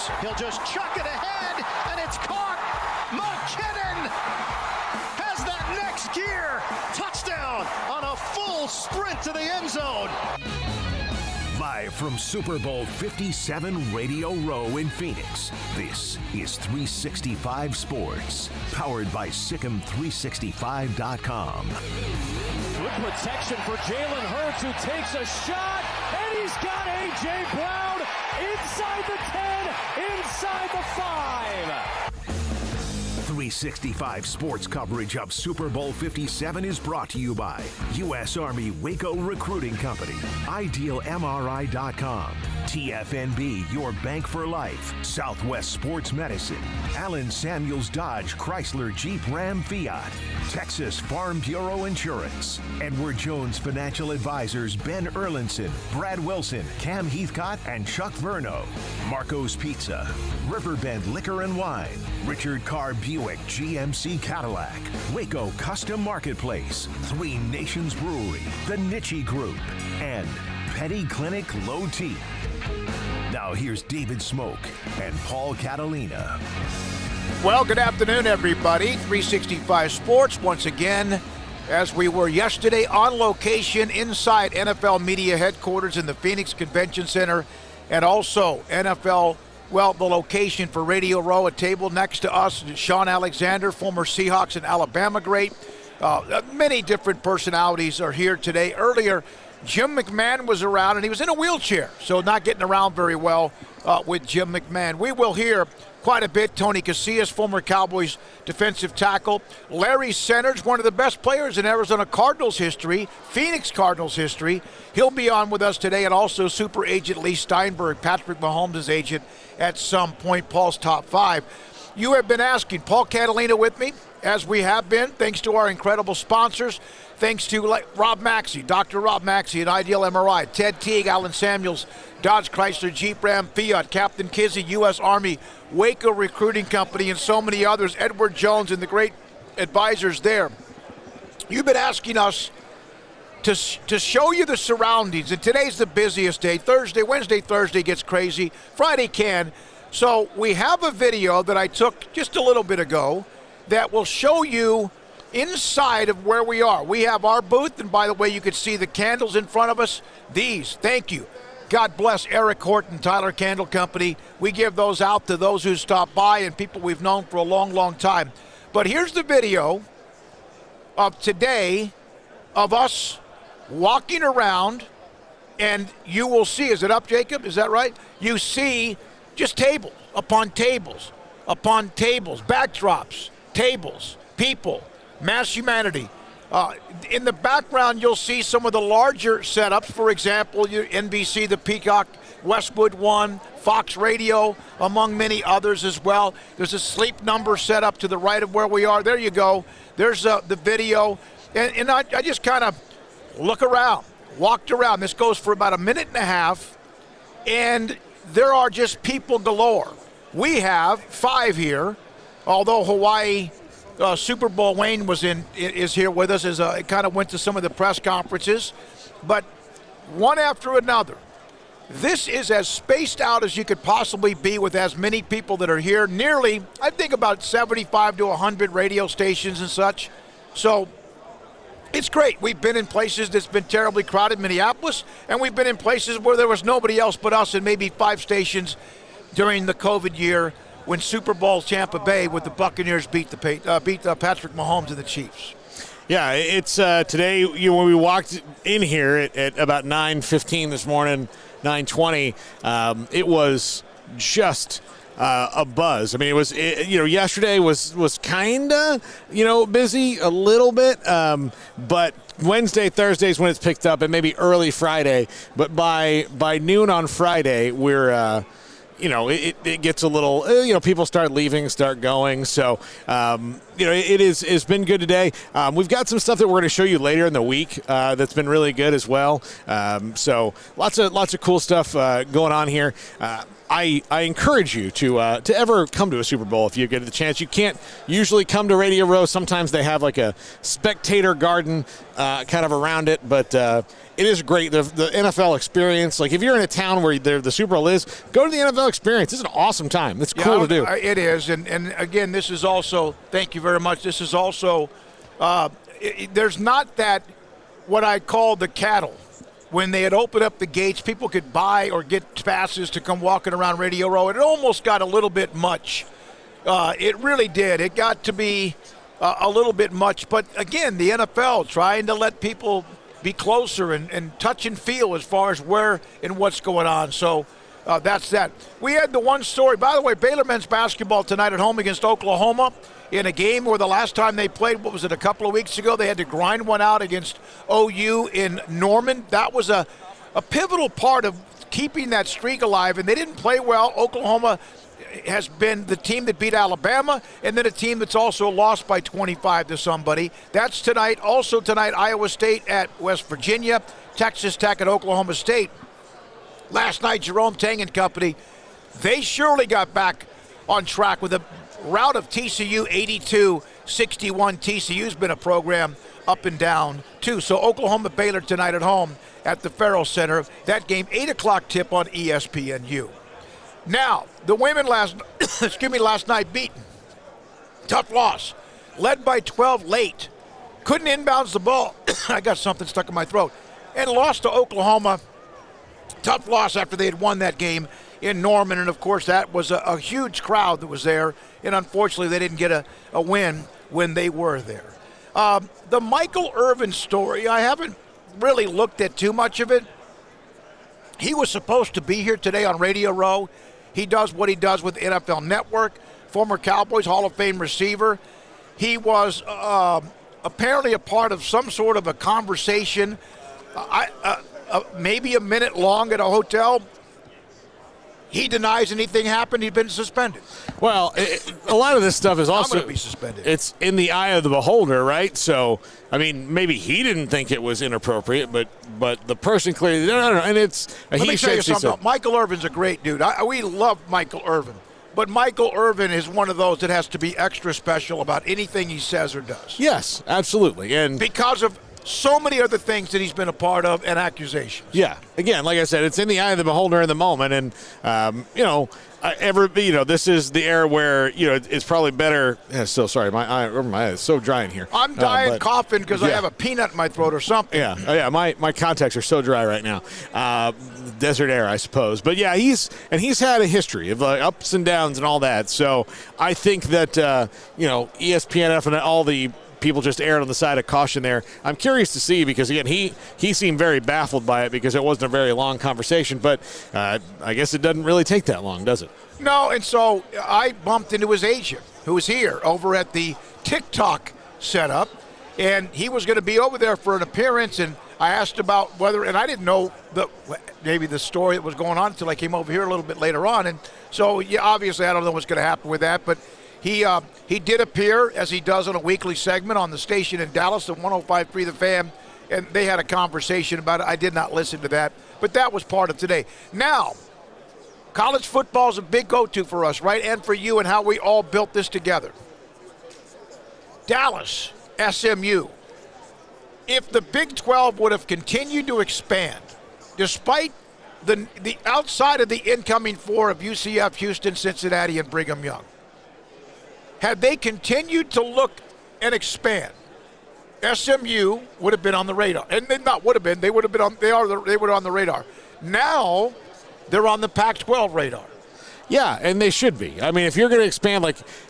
Jones. He'll just chuck it ahead, and it's caught. McKinnon has that next gear. Touchdown on a full sprint to the end zone. Live from Super Bowl 57 Radio Row in Phoenix, this is 365 Sports, powered by Sikkim365.com. Good protection for Jalen Hurts, who takes a shot, and he's got A.J. Brown inside the 10, inside the 5. 365 Sports coverage of Super Bowl 57 is brought to you by U.S. Army Waco Recruiting Company, IdealMRI.com, TFNB, your bank for life, Southwest Sports Medicine, Allen Samuels Dodge Chrysler Jeep Ram Fiat, Texas Farm Bureau Insurance, Edward Jones Financial Advisors Ben Erlinson, Brad Wilson, Cam Heathcott, and Chuck Verno, Marco's Pizza, Riverbend Liquor and Wine, Richard Carr Buick GMC Cadillac, Waco Custom Marketplace, Three Nations Brewery, The Nitchie Group, and Petty Clinic Low T. Now here's David Smoak and Paul Catalina. Well, good afternoon, everybody. 365 Sports once again, as we were yesterday on location inside NFL Media Headquarters in the Phoenix Convention Center, and also NFL, well, the location for Radio Row, a table next to us, Sean Alexander, former Seahawks and Alabama great. Many different personalities are here today. Earlier, Jim McMahon was around, and he was in a wheelchair, so not getting around very well with Jim McMahon. We will hear quite a bit. Tony Casillas, former Cowboys defensive tackle. Larry Centers, one of the best players in Arizona Cardinals history, Phoenix Cardinals history. He'll be on with us today, and also super agent Lee Steinberg, Patrick Mahomes' agent at some point, Paul's top 5. You have been asking, Paul Catalina with me, as we have been, thanks to our incredible sponsors. Thanks to Rob Maxey, Dr. Rob Maxey at Ideal MRI, Ted Teague, Allen Samuels, Dodge Chrysler Jeep Ram Fiat, Captain Kizzy, U.S. Army, Waco Recruiting Company, and so many others, Edward Jones and the great advisors there. You've been asking us to show you the surroundings, and today's the busiest day. Wednesday, Thursday gets crazy. Friday can. So we have a video that I took just a little bit ago that will show you inside of where we are. We have our booth, and by the way, you can see the candles in front of us. These, thank you. God bless Eric Horton, Tyler Candle Company. We give those out to those who stop by and people we've known for a long, long time. But here's the video of today of us walking around, and you will see, is it up, Jacob? Is that right? You see just tables upon tables, backdrops, tables, people, mass humanity. In the background, you'll see some of the larger setups. For example, your NBC, the Peacock, Westwood One, Fox Radio, among many others as well. There's a sleep number set up to the right of where we are. There you go. There's the video. And I just kind of look around, walked around. This goes for about a minute and a half, and there are just people galore. We have 5 here, although Hawaii Super Bowl Wayne is here with us. It kind of went to some of the press conferences, but one after another. This is as spaced out as you could possibly be with as many people that are here. Nearly, I think about 75 to 100 radio stations and such. So it's great. We've been in places that's been terribly crowded, Minneapolis, and we've been in places where there was nobody else but us and maybe 5 stations during the COVID year when Super Bowl Tampa Bay with the Buccaneers beat Patrick Mahomes and the Chiefs. Yeah, it's today, when we walked in here at about 9:15 this morning, 9:20, it was just a buzz. I mean, yesterday was kind of, busy a little bit, but Wednesday, Thursdays when it's picked up, and maybe early Friday. But by noon on Friday, we're it gets a little, people start leaving, start going. So, it's been good today. We've got some stuff that we're going to show you later in the week that's been really good as well. So lots of cool stuff going on here. I encourage you to ever come to a Super Bowl if you get the chance. You can't usually come to Radio Row. Sometimes they have like a spectator garden kind of around it, but it is great. The NFL experience, like if you're in a town where the Super Bowl is, go to the NFL experience. It's an awesome time. It's cool to do. It is, and again, this is also, thank you very much, this is also, there's not that, what I call the cattle. When they had opened up the gates, people could buy or get passes to come walking around Radio Row. It almost got a little bit much. It really did. It got to be a little bit much. But, again, the NFL trying to let people be closer and touch and feel as far as where and what's going on. So that's that. We had the one story. By the way, Baylor men's basketball tonight at home against Oklahoma in a game where the last time they played, what was it, a couple of weeks ago, they had to grind one out against OU in Norman. That was a pivotal part of keeping that streak alive, and they didn't play well. Oklahoma has been the team that beat Alabama, and then a team that's also lost by 25 to somebody. That's tonight. Also tonight, Iowa State at West Virginia, Texas Tech at Oklahoma State. Last night, Jerome Tang and company, they surely got back on track with a rout of TCU 82-61. TCU's been a program up and down, too. So Oklahoma Baylor tonight at home at the Farrell Center. That game, 8 o'clock tip on ESPNU. Now, the women last night beaten. Tough loss. Led by 12 late. Couldn't inbounds the ball. I got something stuck in my throat. And lost to Oklahoma. Tough loss after they had won that game in Norman, and of course that was a huge crowd that was there, and unfortunately they didn't get a win when they were there. The Michael Irvin story, I haven't really looked at too much of it. He was supposed to be here today on Radio Row. He does what he does with NFL Network, former Cowboys Hall of Fame receiver. He was apparently a part of some sort of a conversation, maybe a minute long at a hotel. He denies anything happened. He's been suspended. Well, a lot of this stuff is also going to be suspended. It's in the eye of the beholder, right? So, I mean, maybe he didn't think it was inappropriate, but the person clearly no. And it's Let me tell you something. Michael Irvin's a great dude. We love Michael Irvin, but Michael Irvin is one of those that has to be extra special about anything he says or does. Yes, absolutely, and because of so many other things that he's been a part of and accusations. Yeah. Again, like I said, it's in the eye of the beholder in the moment. And, this is the era where, it's probably better. Yeah, so sorry. My eye is so dry in here. I'm dying coughing because I have a peanut in my throat or something. Yeah. Oh, yeah. My contacts are so dry right now. Desert air, I suppose. But, yeah, he's had a history of ups and downs and all that. So I think that, ESPN and all the people just erred on the side of caution there. I'm curious to see because, again, he seemed very baffled by it because it wasn't a very long conversation. But I guess it doesn't really take that long, does it? No, and so I bumped into his agent who was here over at the TikTok setup, and he was going to be over there for an appearance, and I asked about whether, and I didn't know maybe the story that was going on until I came over here a little bit later on. And so, yeah, obviously I don't know what's going to happen with that, but He did appear, as he does on a weekly segment on the station in Dallas at 105.3 The Fan, and they had a conversation about it. I did not listen to that, but that was part of today. Now, college football is a big go-to for us, right, and for you and how we all built this together. Dallas, SMU. If the Big 12 would have continued to expand, despite the outside of the incoming four of UCF, Houston, Cincinnati, and Brigham Young, had they continued to look and expand, SMU would have been on the radar. And they not would have been, they would have been on they were on the radar. Now they're on the Pac-12 radar. Yeah, and they should be. I mean, if you're going to expand,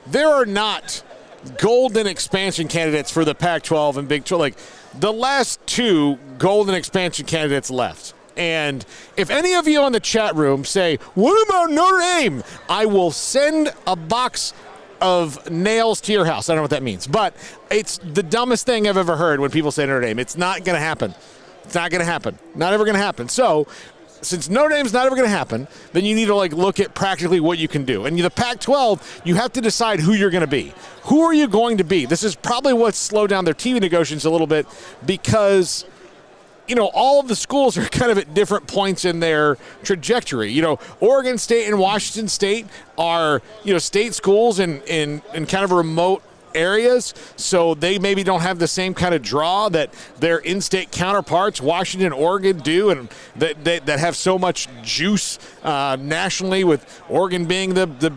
there are not golden expansion candidates for the Pac-12 and Big 12. The last two golden expansion candidates left. And if any of you on the chat room say, what about Notre Dame? I will send a box of nails to your house. I don't know what that means, but it's the dumbest thing I've ever heard when people say Notre Dame. It's not going to happen. It's not going to happen. Not ever going to happen. So since Notre Dame's not ever going to happen, then you need to look at practically what you can do. And the Pac-12, you have to decide who you're going to be. Who are you going to be? This is probably what's slowed down their TV negotiations a little bit because all of the schools are kind of at different points in their trajectory. Oregon State and Washington State are, state schools in kind of remote areas, so they maybe don't have the same kind of draw that their in-state counterparts, Washington and Oregon, do, and that have so much juice nationally, with Oregon being the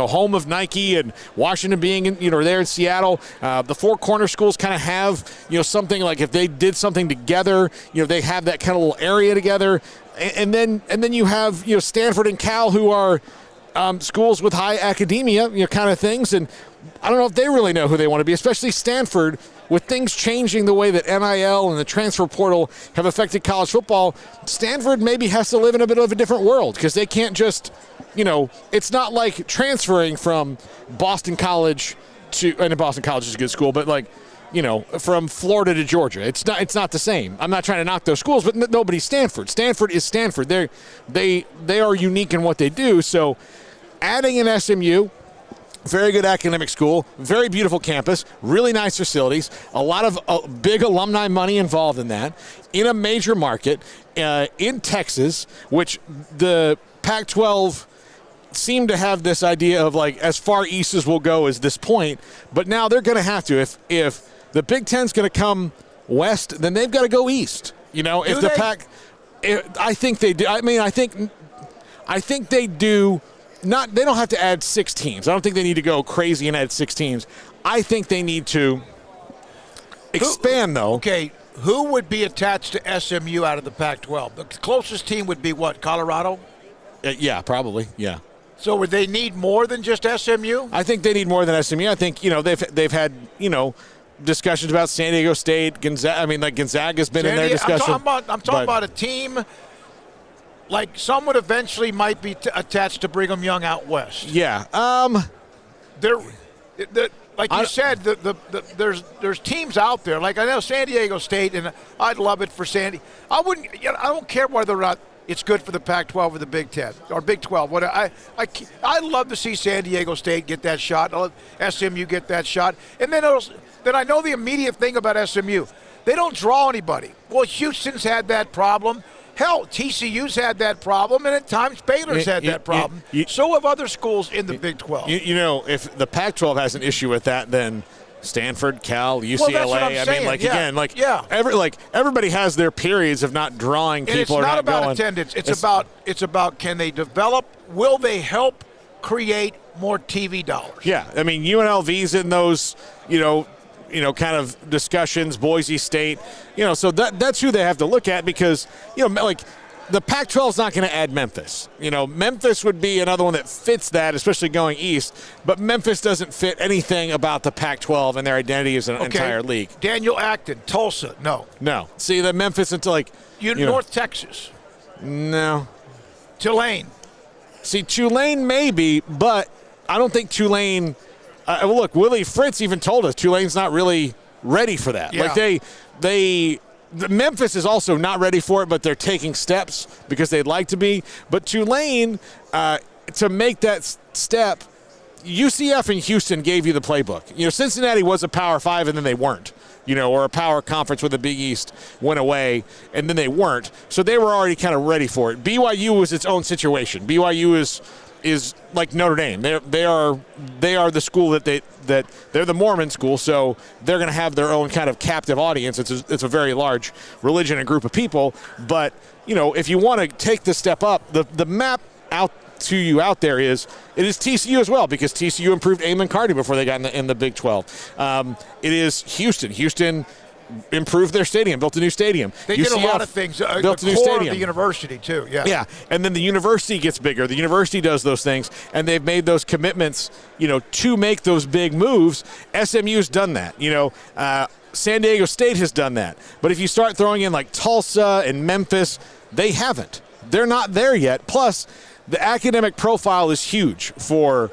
home of Nike and Washington being there in Seattle. The Four Corner schools kind of have something like, if they did something together, they have that kind of little area together, and then you have Stanford and Cal, who are schools with high academia, kind of things, and I don't know if they really know who they want to be, especially Stanford, with things changing the way that NIL and the transfer portal have affected college football. Stanford maybe has to live in a bit of a different world, because they can't just, it's not like transferring from Boston College and Boston College is a good school, but from Florida to Georgia. It's not the same. I'm not trying to knock those schools, but nobody's Stanford. Stanford is Stanford. They are unique in what they do. So adding an SMU, very good academic school, very beautiful campus, really nice facilities, a lot of big alumni money involved in that, in a major market in Texas, which the Pac-12 seemed to have this idea of as far east as we'll go is this point, but now they're going to have to. If the Big Ten's going to come west, then they've got to go east. If the Pac, I think they do. I mean, I think they do. They don't have to add 6 teams. I don't think they need to go crazy and add 6 teams. I think they need to expand, though. Okay, who would be attached to SMU out of the Pac-12? The closest team would be what, Colorado? Yeah, probably, yeah. So would they need more than just SMU? I think they need more than SMU. I think, they've had, discussions about San Diego State, Gonzaga. I mean, Gonzaga's been in their discussion. I'm talking about a team. Some would eventually might be attached to Brigham Young out west. Yeah. You said, there's teams out there. I know San Diego State, and I'd love it for Sandy. I don't care whether or not it's good for the Pac-12 or the Big Ten or Big 12. I'd love to see San Diego State get that shot. I'll let SMU get that shot, and then I know the immediate thing about SMU. They don't draw anybody. Well, Houston's had that problem. Hell, TCU's had that problem, and at times Baylor's had that problem. So have other schools in the Big 12. If the Pac-12 has an issue with that, then Stanford, Cal, UCLA. Well, that's what I'm saying. Everybody has their periods of not drawing people. And it's not about attendance. It's about can they develop? Will they help create more TV dollars? Yeah, I mean UNLV's in those, kind of discussions, Boise State, so that's who they have to look at, because, the Pac-12 is not going to add Memphis. Memphis would be another one that fits that, especially going east, but Memphis doesn't fit anything about the Pac-12 and their identity as an entire league. Daniel Acton, Tulsa, no. No. See, the Memphis into North Texas. No. Tulane. See, Tulane maybe, but I don't think Tulane look, Willie Fritz even told us Tulane's not really ready for that. Yeah. Memphis is also not ready for it, but they're taking steps because they'd like to be. But Tulane, to make that step, UCF and Houston gave you the playbook. Cincinnati was a Power 5 and then they weren't. Or a power conference with the Big East went away and then they weren't. So they were already kind of ready for it. BYU was its own situation. BYU is like Notre Dame. They are the school that they're the Mormon school, so they're going to have their own kind of captive audience. It's a very large religion and group of people. But if you want to take the step up, the map out there is TCU as well, because TCU improved Amon Carty before they got in the Big 12. It is Houston. Houston improved their stadium, built a new stadium. They did a lot of things. Built a new stadium. Of the university too. Yeah. Yeah, and then the university gets bigger. The university does those things, and they've made those commitments, to make those big moves. SMU's done that. San Diego State has done that. But if you start throwing in Tulsa and Memphis, they haven't. They're not there yet. Plus, the academic profile is huge for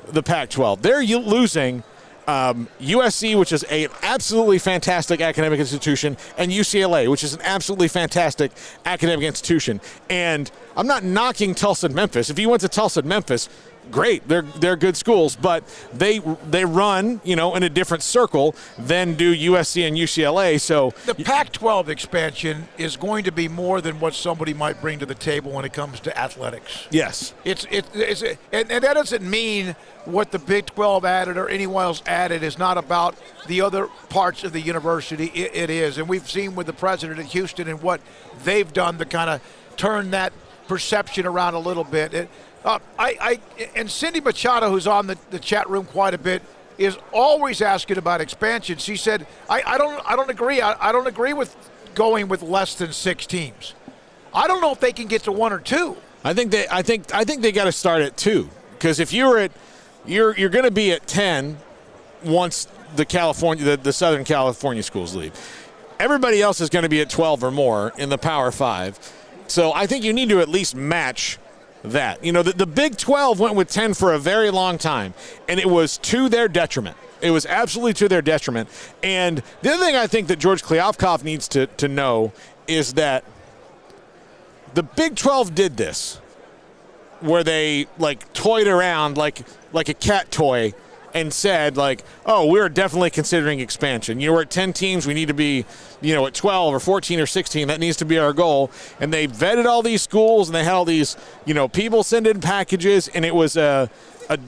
the Pac-12. They're losing USC, which is an absolutely fantastic academic institution, and UCLA, which is an absolutely fantastic academic institution. And I'm not knocking Tulsa and Memphis. If you went to Tulsa and Memphis, great. They're good schools, but they run, in a different circle than do USC and UCLA. So the Pac-12 expansion is going to be more than what somebody might bring to the table when it comes to athletics. Yes. And that doesn't mean what the Big 12 added or anyone else added is not about the other parts of the university. It is. And we've seen with the president at Houston and what they've done to kind of turn that perception around a little bit. And Cindy Machado, who's on the chat room quite a bit, is always asking about expansion. She said, I don't agree. I don't agree with going with less than 6 teams. I don't know if they can get to 1 or 2. I think they got to start at 2, because if you're going to be at 10 once the Southern California schools leave. Everybody else is going to be at 12 or more in the Power 5. So I think you need to at least match that. The Big 12 went with 10 for a very long time, and it was to their detriment. It was absolutely to their detriment. And the other thing I think that George Kliavkoff needs to know is that the Big 12 did this, where they toyed around like a cat toy and said oh, we're definitely considering expansion. We're at 10 teams. We need to be, at 12 or 14 or 16. That needs to be our goal. And they vetted all these schools, and they had all these, people send in packages, and it was a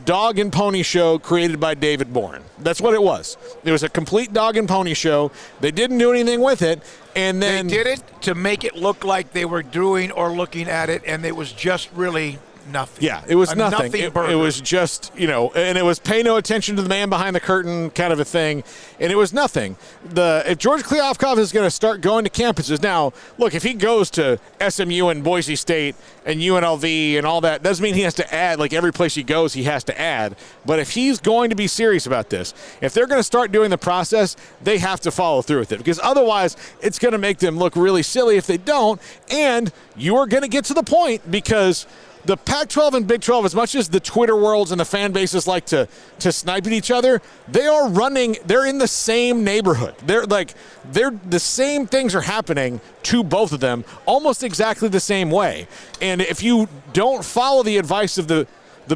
dog and pony show created by David Boren. That's what it was. It was a complete dog and pony show. They didn't do anything with it. And then they did it to make it look like they were doing or looking at it, and it was just really nothing. Yeah, it was nothing. It was just, and it was pay no attention to the man behind the curtain kind of a thing, and it was nothing. If George Kliavkoff is going to start going to campuses now, look, if he goes to SMU and Boise State and UNLV and all that, doesn't mean he has to add, every place he goes he has to add. But if he's going to be serious about this, if they're going to start doing the process, they have to follow through with it, because otherwise it's going to make them look really silly if they don't, and you are going to get to the point, because the Pac-12 and Big 12, as much as the Twitter worlds and the fan bases like to snipe at each other, they're in the same neighborhood. They're the same things are happening to both of them, almost exactly the same way. And if you don't follow the advice of the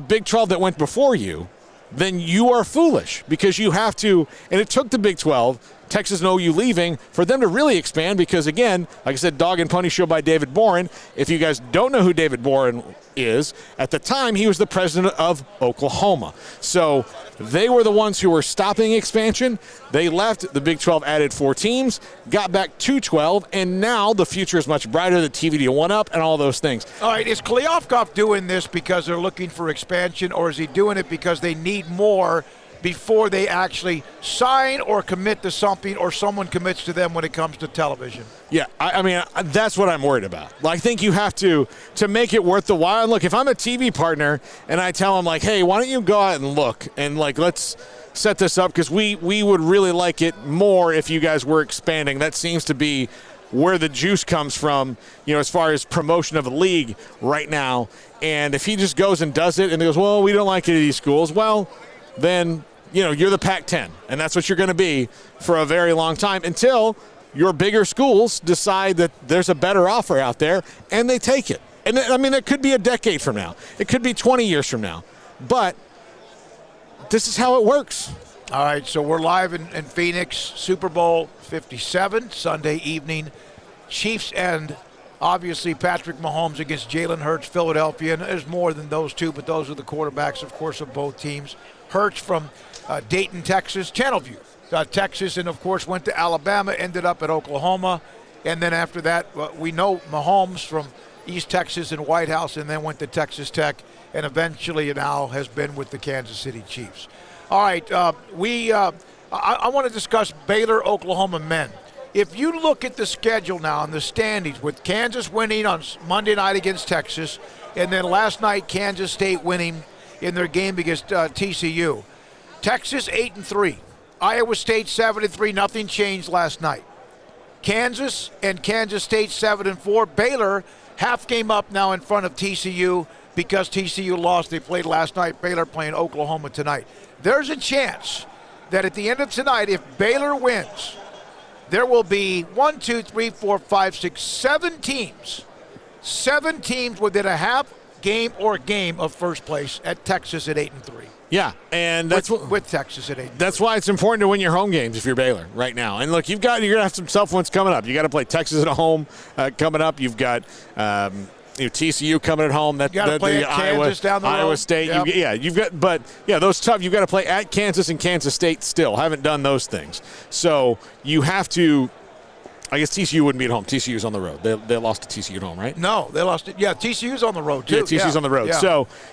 Big 12 that went before you, then you are foolish, because you have to, and it took the Big 12, Texas and OU leaving, for them to really expand, because, again, like I said, dog and pony show by David Boren. If you guys don't know who David Boren is, at the time he was the president of Oklahoma. So they were the ones who were stopping expansion. They left. The Big 12 added 4 teams, got back to 12, and now the future is much brighter, the TV deal went up, and all those things. All right, is Kliavkoff doing this because they're looking for expansion, or is he doing it because they need more before they actually sign or commit to something, or someone commits to them when it comes to television? Yeah, I mean, that's what I'm worried about. I think you have to make it worth the while. And look, if I'm a TV partner and I tell them, hey, why don't you go out and look, and let's set this up, because we would really like it more if you guys were expanding. That seems to be where the juice comes from, as far as promotion of the league right now. And if he just goes and does it and he goes, well, we don't like any of these schools, well, then you're the Pac-10, and that's what you're going to be for a very long time, until your bigger schools decide that there's a better offer out there and they take it. And I mean, it could be a decade from now. It could be 20 years from now. But this is how it works. All right, so we're live in Phoenix, Super Bowl 57, Sunday evening. Chiefs and obviously Patrick Mahomes against Jalen Hurts, Philadelphia. And there's more than those two, but those are the quarterbacks, of course, of both teams. Hurts from Dayton, Texas, Channelview, Texas, and of course went to Alabama, ended up at Oklahoma. And then after that, we know Mahomes from East Texas and White House, and then went to Texas Tech, and eventually now has been with the Kansas City Chiefs. All right, I want to discuss Baylor, Oklahoma men. If you look at the schedule now and the standings, with Kansas winning on Monday night against Texas, and then last night Kansas State winning in their game against TCU. Texas 8-3, Iowa State 7-3. Nothing changed last night. Kansas and Kansas State 7-4. Baylor half game up now in front of TCU because TCU lost. They played last night. Baylor playing Oklahoma tonight. There's a chance that at the end of tonight, if Baylor wins, there will be 7 teams. 7 teams within a half game of first place at Texas at 8-3. Yeah, and that's with Texas at 8-3. That's why it's important to win your home games if you're Baylor right now. And look, you're gonna have some tough ones coming up. You got to play Texas at home coming up. You've got TCU coming at home. You got to play at Kansas down the road. Iowa State. Yep. Those tough. You've got to play at Kansas and Kansas State still. Haven't done those things. So you have to. I guess TCU wouldn't be at home. TCU's on the road. They lost to TCU at home, right? No, they lost it. Yeah, TCU's on the road, too. Yeah, TCU's on the road.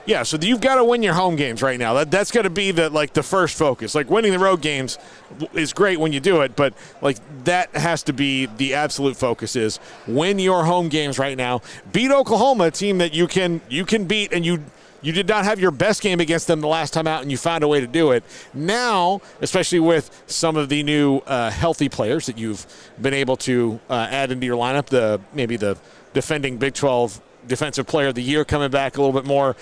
Yeah. So you've got to win your home games right now. That's got to be the first focus. Like, winning the road games is great when you do it, but, like, that has to be the absolute focus is win your home games right now. Beat Oklahoma, a team that you can beat, and you did not have your best game against them the last time out, and you found a way to do it. Now, especially with some of the new healthy players that you've been able to add into your lineup, maybe the defending Big 12 Defensive Player of the Year coming back a little bit more,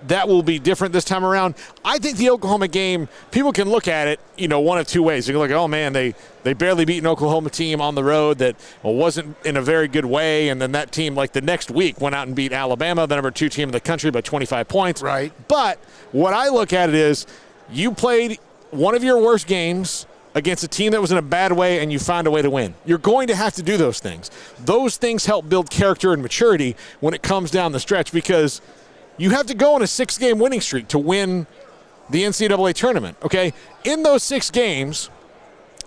that will be different this time around. I think the Oklahoma game, people can look at it, one of two ways. They can look at, oh, man, they barely beat an Oklahoma team on the road that wasn't in a very good way, and then that team, like the next week, went out and beat Alabama, the number 2 team in the country, by 25 points. Right. But what I look at it is you played one of your worst games against a team that was in a bad way, and you found a way to win. You're going to have to do those things. Those things help build character and maturity when it comes down the stretch, because you have to go on a 6-game winning streak to win the NCAA tournament, okay? In those 6 games,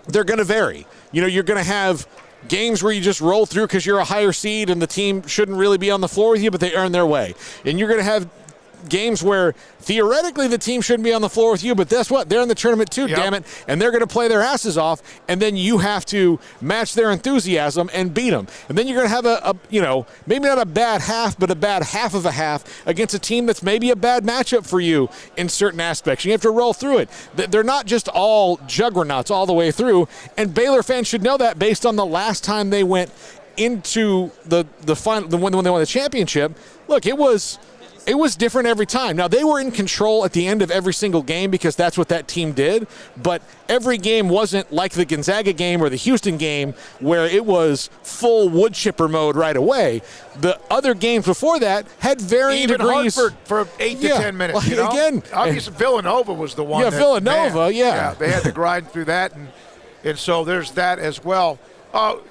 they're going to vary. You're going to have games where you just roll through because you're a higher seed and the team shouldn't really be on the floor with you, but they earn their way. And you're going to have games where theoretically the team shouldn't be on the floor with you, but guess what? They're in the tournament too, damn it, and they're going to play their asses off, and then you have to match their enthusiasm and beat them. And then you're going to have a maybe not a bad half, but a bad half of a half against a team that's maybe a bad matchup for you in certain aspects. You have to roll through it. They're not just all juggernauts all the way through, and Baylor fans should know that based on the last time they went into the final, when they won the championship. Look, it was different every time. Now, they were in control at the end of every single game because that's what that team did, but every game wasn't like the Gonzaga game or the Houston game where it was full wood chipper mode right away. The other games before that had varying degrees. Hartford for 8 to 10 minutes. Again, obviously, Villanova was the one. Yeah, Villanova, yeah. They had to grind through that, and so there's that as well.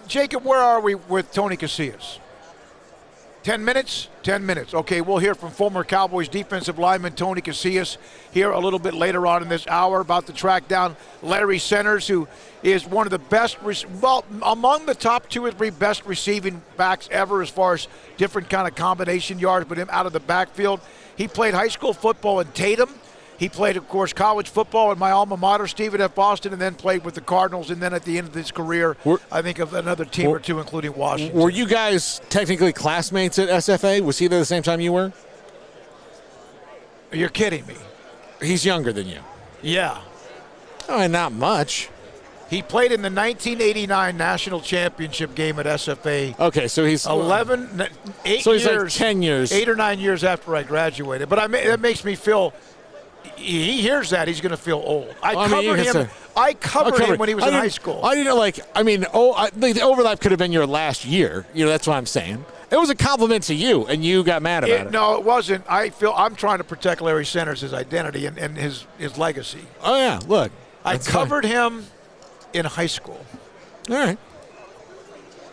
Jacob, where are we with Tony Casillas? 10 minutes? 10 minutes. Okay, we'll hear from former Cowboys defensive lineman Tony Casillas here a little bit later on in this hour about to track down Larry Centers, who is one of the best, among the top 2 or 3 best receiving backs ever as far as different kind of combination yards, but him out of the backfield. He played high school football in Tatum. He played, of course, college football in my alma mater, Stephen F. Austin, and then played with the Cardinals. And then at the end of his career, I think of another team or 2, including Washington. Were you guys technically classmates at SFA? Was he there the same time you were? You're kidding me. He's younger than you. Yeah. Oh, and not much. He played in the 1989 national championship game at SFA. Okay, so he's 8 so he's years, like 10 years. 8 or 9 years after I graduated. But that makes me feel. He hears that, he's going to feel old. I covered him when he was in high school. The overlap could have been your last year. That's what I'm saying. It was a compliment to you, and you got mad about it. No, it wasn't. I'm trying to protect Larry Centers' identity and his legacy. Oh, yeah, look. I covered him in high school. All right.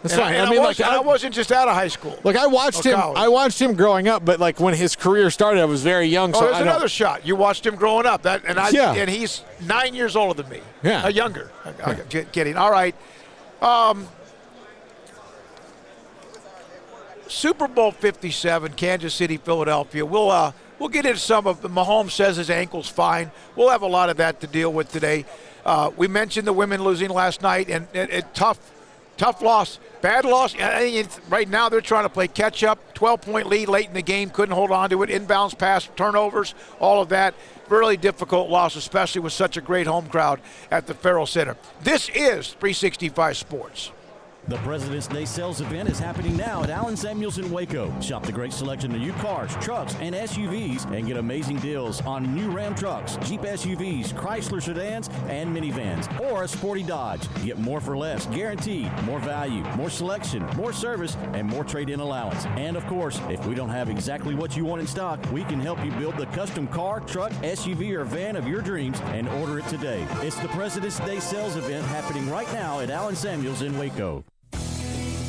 That's fine. I wasn't just out of high school. Look, I watched him. College. I watched him growing up, but like when his career started, I was very young. There's another shot. You watched him growing up. And he's 9 years older than me. Yeah, younger. Kidding. All right. Super Bowl 57, Kansas City, Philadelphia. We'll get into some of Mahomes says his ankle's fine. We'll have a lot of that to deal with today. We mentioned the women losing last night, and tough loss. Bad loss. Right now they're trying to play catch-up. 12-point lead late in the game. Couldn't hold on to it. Inbounds pass, turnovers, all of that. Really difficult loss, especially with such a great home crowd at the Farrell Center. This is 365 Sports. The President's Day sales event is happening now at Allen Samuels in Waco. Shop the great selection of new cars, trucks, and SUVs and get amazing deals on new Ram trucks, Jeep SUVs, Chrysler sedans, and minivans, or a sporty Dodge. Get more for less, guaranteed. More value, more selection, more service, and more trade-in allowance. And of course, if we don't have exactly what you want in stock, we can help you build the custom car, truck, SUV, or van of your dreams and order it today. It's the President's Day sales event happening right now at Allen Samuels in Waco.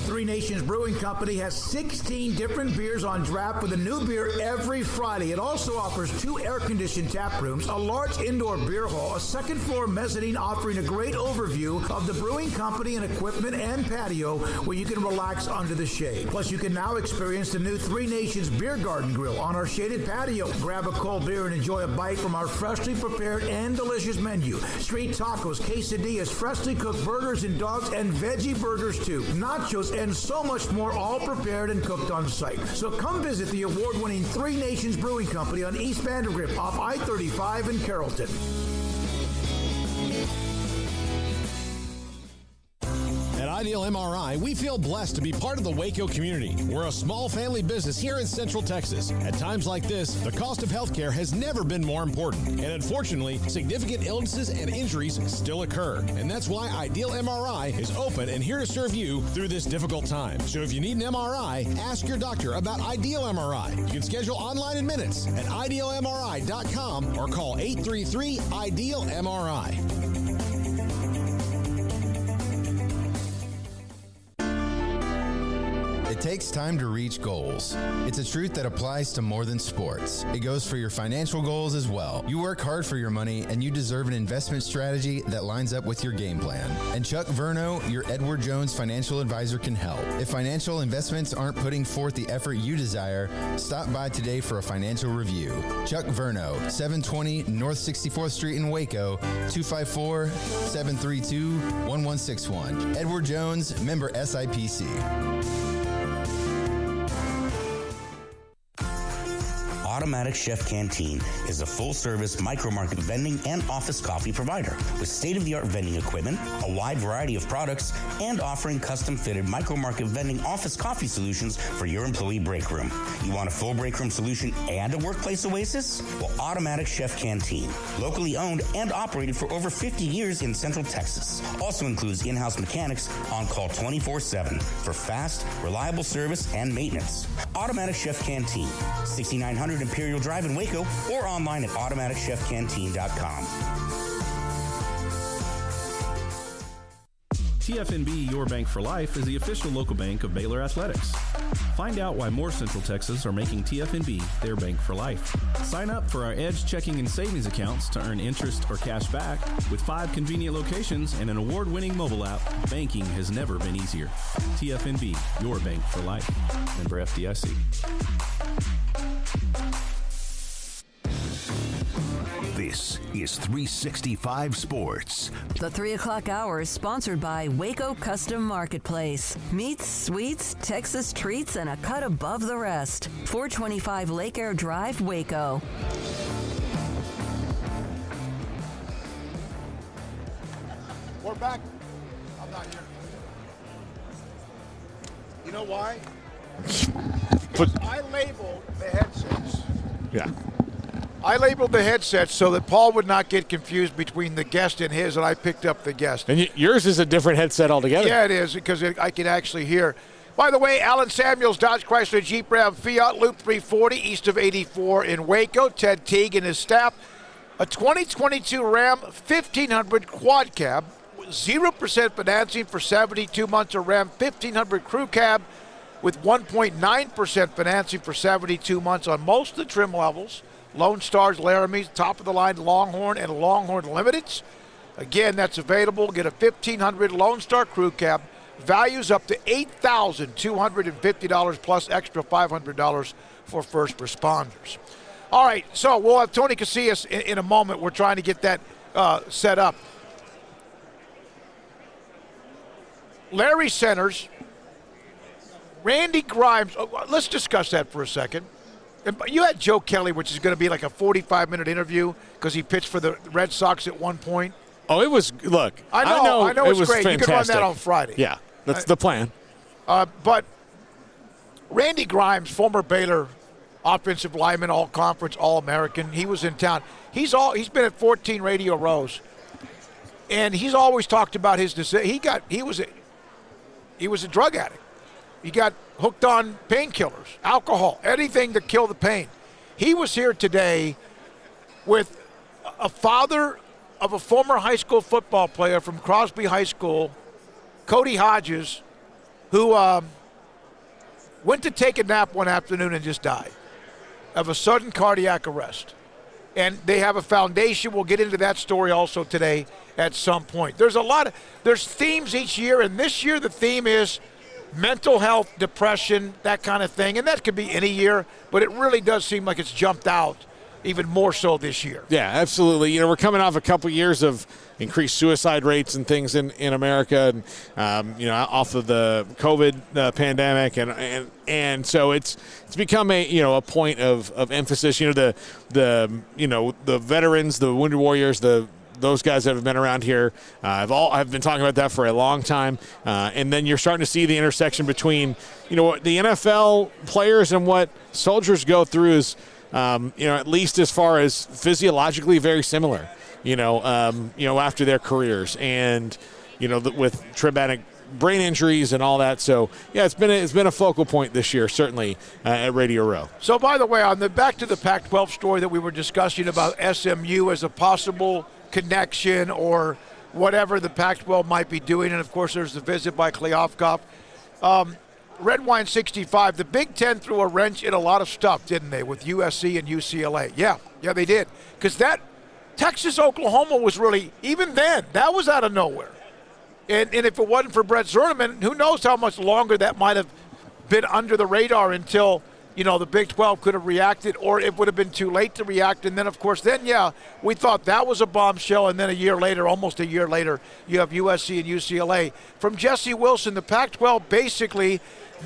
Three Nations Brewing Company has 16 different beers on draft with a new beer every Friday. It also offers 2 air-conditioned tap rooms, a large indoor beer hall, a second-floor mezzanine offering a great overview of the brewing company and equipment and patio where you can relax under the shade. Plus, you can now experience the new Three Nations Beer Garden Grill on our shaded patio. Grab a cold beer and enjoy a bite from our freshly prepared and delicious menu. Street tacos, quesadillas, freshly cooked burgers and dogs, and veggie burgers too. Nachos and so much more, all prepared and cooked on site. So come visit the award-winning Three Nations Brewing Company on East Vandergrift off I-35 in Carrollton. At Ideal MRI, we feel blessed to be part of the Waco community. We're a small family business here in Central Texas. At times like this, the cost of healthcare has never been more important. And unfortunately, significant illnesses and injuries still occur. And that's why Ideal MRI is open and here to serve you through this difficult time. So if you need an MRI, ask your doctor about Ideal MRI. You can schedule online in minutes at idealmri.com or call 833-IDEAL-MRI. It takes time to reach goals. It's a truth that applies to more than sports. It goes for your financial goals as well. You work hard for your money and you deserve an investment strategy that lines up with your game plan. And Chuck Verno, your Edward Jones financial advisor, can help. If financial investments aren't putting forth the effort you desire, stop by today for a financial review. Chuck Verno, 720 North 64th Street in Waco, 254-732-1161. Edward Jones, member SIPC. Automatic Chef Canteen is a full-service micro-market vending and office coffee provider with state-of-the-art vending equipment, a wide variety of products, and offering custom-fitted micro-market vending office coffee solutions for your employee break room. You want a full break room solution and a workplace oasis? Well, Automatic Chef Canteen, locally owned and operated for over 50 years in Central Texas, also includes in-house mechanics on call 24/7 for fast, reliable service and maintenance. Automatic Chef Canteen, 6900 Imperial Drive in Waco, or online at automaticchefcanteen.com. TFNB Your Bank for Life is the official local bank of Baylor Athletics. Find out why more Central Texas are making TFNB their bank for life. Sign up for our Edge checking and savings accounts to earn interest or cash back. With 5 convenient locations and an award-winning mobile app, banking has never been easier. TFNB Your Bank for Life. Member FDIC. This is 365 Sports. The 3 o'clock hour is sponsored by Waco Custom Marketplace. Meats, sweets, Texas treats, and a cut above the rest. 425 Lake Air Drive, Waco. We're back. I'm not here. You know why? Because I labeled the headsets. Yeah. I labeled the headsets so that Paul would not get confused between the guest and his, and I picked up the guest. And yours is a different headset altogether. Yeah, it is, because I can actually hear. By the way, Allen Samuels, Dodge Chrysler Jeep Ram Fiat, Loop 340, east of 84 in Waco. Ted Teague and his staff. A 2022 Ram 1500 Quad Cab, 0% financing for 72 months. A Ram 1500 Crew Cab with 1.9% financing for 72 months on most of the trim levels. Lone Stars, Laramies, top-of-the-line Longhorn and Longhorn Limiteds. Again, that's available. Get a 1500 Lone Star Crew Cab. Values up to $8,250 plus extra $500 for first responders. All right, so we'll have Tony Casillas in a moment. We're trying to get that set up. Larry Centers, Randy Grimes. Let's discuss that for a second. You had Joe Kelly, which is going to be like a 45-minute interview because he pitched for the Red Sox at one point. Oh, it was, look. I know it's great. Fantastic. You can run that on Friday. Yeah. That's the plan. But Randy Grimes, former Baylor offensive lineman, all-conference, all-American, he was in town. He's been at 14 Radio Rows, and he's always talked about his decision. He was a drug addict. He got hooked on painkillers, alcohol, anything to kill the pain. He was here today with a father of a former high school football player from Crosby High School, Cody Hodges, who went to take a nap one afternoon and just died of a sudden cardiac arrest. And they have a foundation. We'll get into that story also today at some point. There's themes each year, and this year the theme is mental health, depression, that kind of thing. And that could be any year, but it really does seem like it's jumped out even more so this year. Yeah, absolutely. We're coming off a couple years of increased suicide rates and things in America, and off of the COVID pandemic, and so it's become a point of emphasis. The veterans, the wounded warriors, those guys that have been around here, I've been talking about that for a long time, and then you're starting to see the intersection between the NFL players and what soldiers go through is at least as far as physiologically very similar. After their careers, and with traumatic brain injuries and all that. So yeah, it's been a focal point this year, certainly at Radio Row. So by the way, back to the Pac-12 story that we were discussing about SMU as a possible connection or whatever the Pac-12 might be doing, and of course there's the visit by Kleofkoff. Red Wine 65, the Big Ten threw a wrench in a lot of stuff, didn't they, with USC and UCLA? Yeah, they did, because that Texas-Oklahoma was really, even then, that was out of nowhere. And if it wasn't for Brett Zerneman, who knows how much longer that might have been under the radar until, the Big 12 could have reacted, or it would have been too late to react. And then, of course, we thought that was a bombshell. And then almost a year later, you have USC and UCLA. From Jesse Wilson, the Pac-12 basically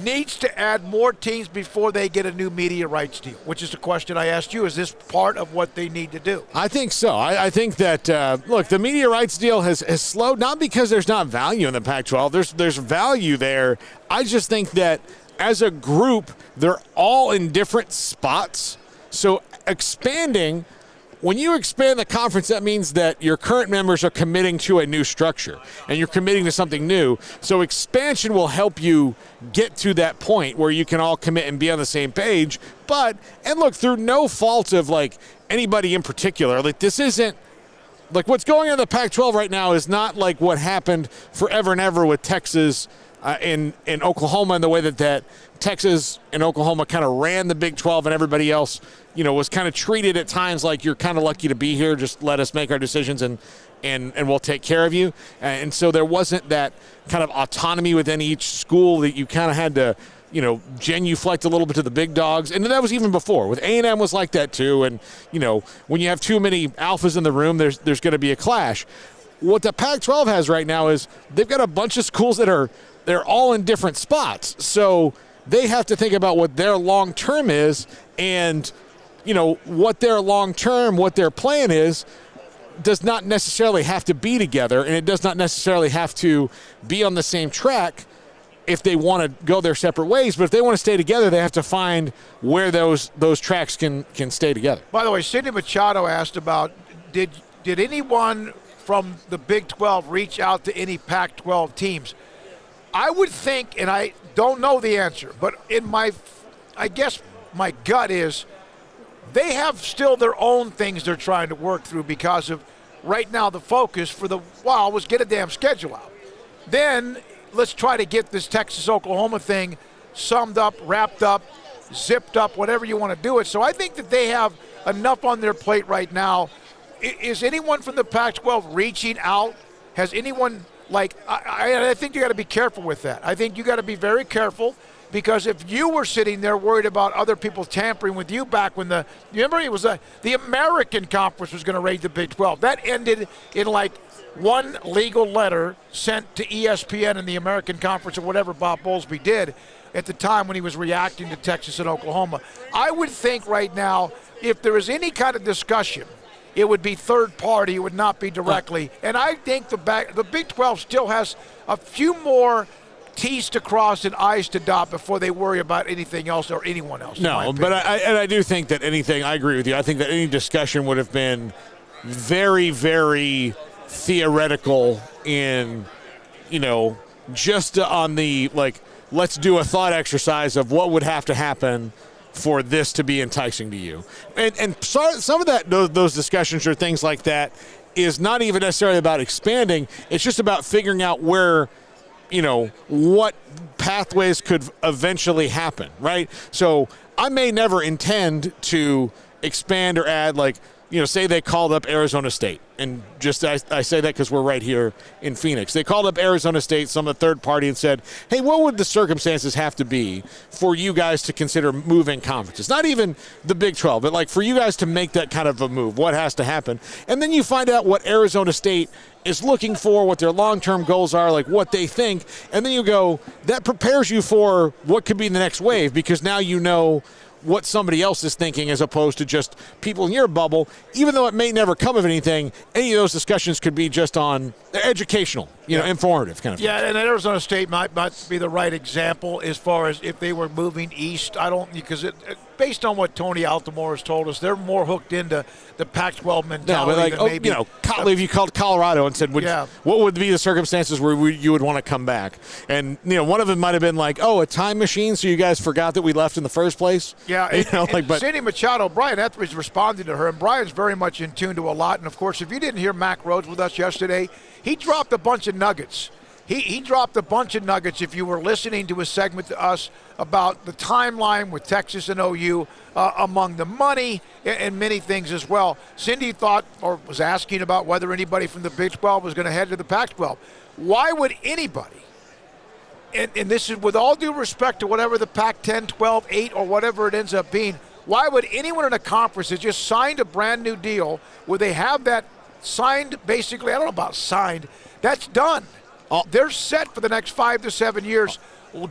needs to add more teams before they get a new media rights deal, which is the question I asked you. Is this part of what they need to do? I think so. I think that, the media rights deal has slowed, not because there's not value in the Pac-12. There's value there. I just think that as a group, they're all in different spots. So expanding, when you expand the conference, that means that your current members are committing to a new structure and you're committing to something new. So expansion will help you get to that point where you can all commit and be on the same page. And look, through no fault of anybody in particular, this isn't what's going on in the Pac-12 right now is not like what happened forever and ever with Texas in Oklahoma, and the way that Texas and Oklahoma kind of ran the Big 12 and everybody else, was kind of treated at times like you're kind of lucky to be here. Just let us make our decisions and we'll take care of you. And so there wasn't that kind of autonomy within each school that you kind of had to, genuflect a little bit to the big dogs. And that was even before. With A&M was like that too. And, when you have too many alphas in the room, there's going to be a clash. What the Pac-12 has right now is they've got a bunch of schools they're all in different spots. So they have to think about what their long-term is and, what their long-term, what their plan is, does not necessarily have to be together, and it does not necessarily have to be on the same track if they want to go their separate ways. But if they want to stay together, they have to find where those tracks can stay together. By the way, Sidney Machado asked about, did anyone from the Big 12 reach out to any Pac-12 teams? I would think, and I don't know the answer, but I guess my gut is they have still their own things they're trying to work through, because of right now the focus for the while was get a damn schedule out. Then let's try to get this Texas-Oklahoma thing summed up, wrapped up, zipped up, whatever you want to do it. So I think that they have enough on their plate right now. Is anyone from the Pac-12 reaching out? Has anyone... I think you got to be careful with that. I think you got to be very careful, because if you were sitting there worried about other people tampering with you back when remember it was the American Conference was going to raid the Big 12. That ended in one legal letter sent to ESPN and the American Conference, or whatever Bob Bowlesby did at the time when he was reacting to Texas and Oklahoma. I would think right now, if there is any kind of discussion, it would be third party. It would not be directly. And I think the Big 12 still has a few more T's to cross and I's to dot before they worry about anything else or anyone else. No, but I do think that I agree with you. I think that any discussion would have been very, very theoretical in, just on the, let's do a thought exercise of what would have to happen for this to be enticing to you. And so, some of those discussions or things like that is not even necessarily about expanding. It's just about figuring out where, what pathways could eventually happen, right? So I may never intend to expand or add, say they called up Arizona State. And just I say that because we're right here in Phoenix. They called up Arizona State, some of the third party, and said, hey, what would the circumstances have to be for you guys to consider moving conferences? Not even the Big 12, but for you guys to make that kind of a move. What has to happen? And then you find out what Arizona State is looking for, what their long-term goals are, what they think. And then you go, that prepares you for what could be the next wave, because now you know what somebody else is thinking as opposed to just people in your bubble. Even though it may never come of anything, any of those discussions could be just on educational, informative kind of thing. Yeah, and Arizona State might be the right example as far as if they were moving east. Because based on what Tony Altomore has told us, they're more hooked into the Pac-12 mentality. If you called Colorado and said, what would be the circumstances where you would want to come back? And, one of them might have been a time machine, so you guys forgot that we left in the first place. Yeah, but Cindy Machado, Brian Etheridge responding to her, and Brian's very much in tune to a lot. And, of course, if you didn't hear Mac Rhodes with us yesterday, he dropped a bunch of nuggets. He dropped a bunch of nuggets if you were listening to his segment to us about the timeline with Texas and OU, among the money and many things as well. Cindy thought, or was asking about whether anybody from the Big 12 was going to head to the Pac-12. Why would anybody, and this is with all due respect to whatever the Pac-10, 12, 8, or whatever it ends up being, why would anyone in a conference that just signed a brand new deal where they have that signed, basically, I don't know about signed, that's done. They're set for the next 5 to 7 years.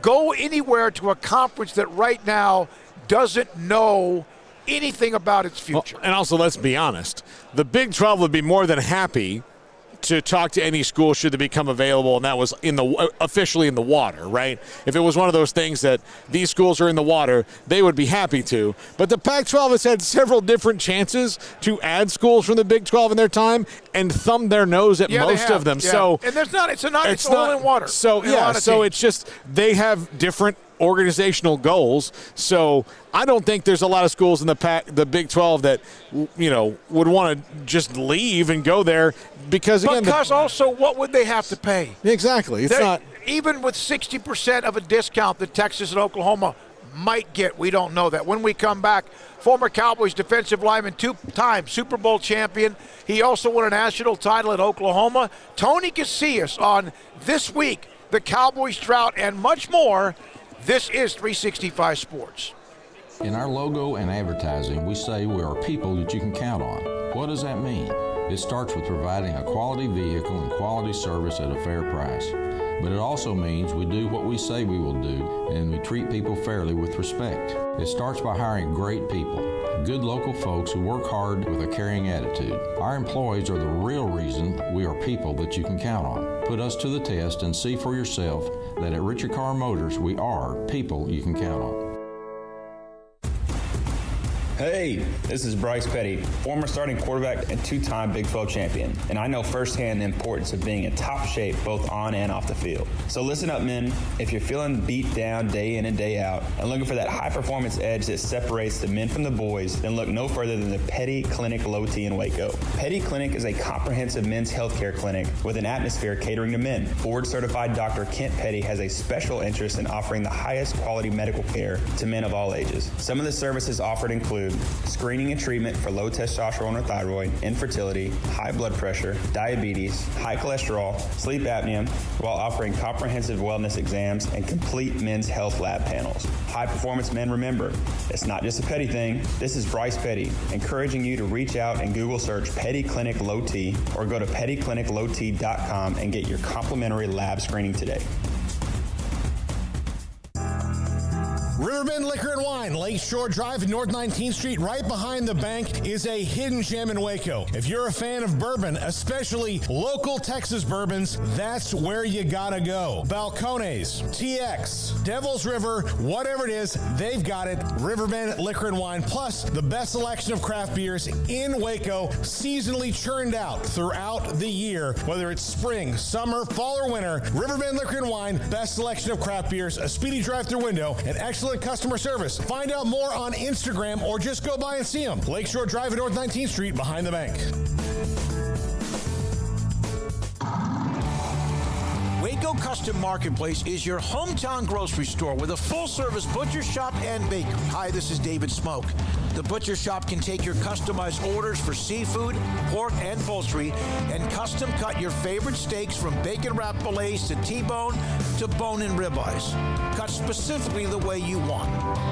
Go anywhere to a conference that right now doesn't know anything about its future. And also, let's be honest, the Big 12 would be more than happy to talk to any school should they become available, and that was officially in the water, right? If it was one of those things that these schools are in the water, they would be happy to. But the Pac-12 has had several different chances to add schools from the Big 12 in their time and thumb their nose at most of them. Yeah. So, and it's all in water. So it's just they have different organizational goals. So I don't think there's a lot of schools in the Big 12 that would want to just leave and go there because also what would they have to pay? Exactly. It's not even with 60% of a discount that Texas and Oklahoma might get. We don't know that. When we come back, former Cowboys defensive lineman, 2-time Super Bowl champion. He also won a national title at Oklahoma. Tony Casillas on This Week, the Cowboys drought, and much more. This is 365 Sports. In our logo and advertising, we say we are people that you can count on. What does that mean? It starts with providing a quality vehicle and quality service at a fair price. But it also means we do what we say we will do, and we treat people fairly with respect. It starts by hiring great people, good local folks who work hard with a caring attitude. Our employees are the real reason we are people that you can count on. Put us to the test and see for yourself that at Richard Carr Motors, we are people you can count on. Hey, this is Bryce Petty, former starting quarterback and 2-time Big 12 champion, and I know firsthand the importance of being in top shape both on and off the field. So listen up, men. If you're feeling beat down day in and day out and looking for that high-performance edge that separates the men from the boys, then look no further than the Petty Clinic Low T in Waco. Petty Clinic is a comprehensive men's healthcare clinic with an atmosphere catering to men. Board-certified Dr. Kent Petty has a special interest in offering the highest quality medical care to men of all ages. Some of the services offered include screening and treatment for low testosterone or thyroid, infertility, high blood pressure, diabetes, high cholesterol, sleep apnea, while offering comprehensive wellness exams and complete men's health lab panels. High performance men, remember, it's not just a Petty thing. This is Bryce Petty, encouraging you to reach out and Google search Petty Clinic Low T or go to pettycliniclowt.com and get your complimentary lab screening today. Riverbend Liquor and Wine, Lakeshore Drive and North 19th Street, right behind the bank, is a hidden gem in Waco. If you're a fan of bourbon, especially local Texas bourbons, that's where you gotta go. Balcones, TX, Devil's River, whatever it is, they've got it. Riverbend Liquor and Wine, plus the best selection of craft beers in Waco, seasonally churned out throughout the year, whether it's spring, summer, fall, or winter. Riverbend Liquor and Wine, best selection of craft beers, a speedy drive-through window, and excellent customer service. Find out more on Instagram or just go by and see them. Lakeshore Drive at North 19th Street behind the bank. Waco Custom Marketplace is your hometown grocery store with a full-service butcher shop and bakery. Hi, this is David Smoak. The butcher shop can take your customized orders for seafood, pork, and poultry and custom cut your favorite steaks from bacon-wrapped fillets to T-bone to bone-in ribeyes. Cut specifically the way you want.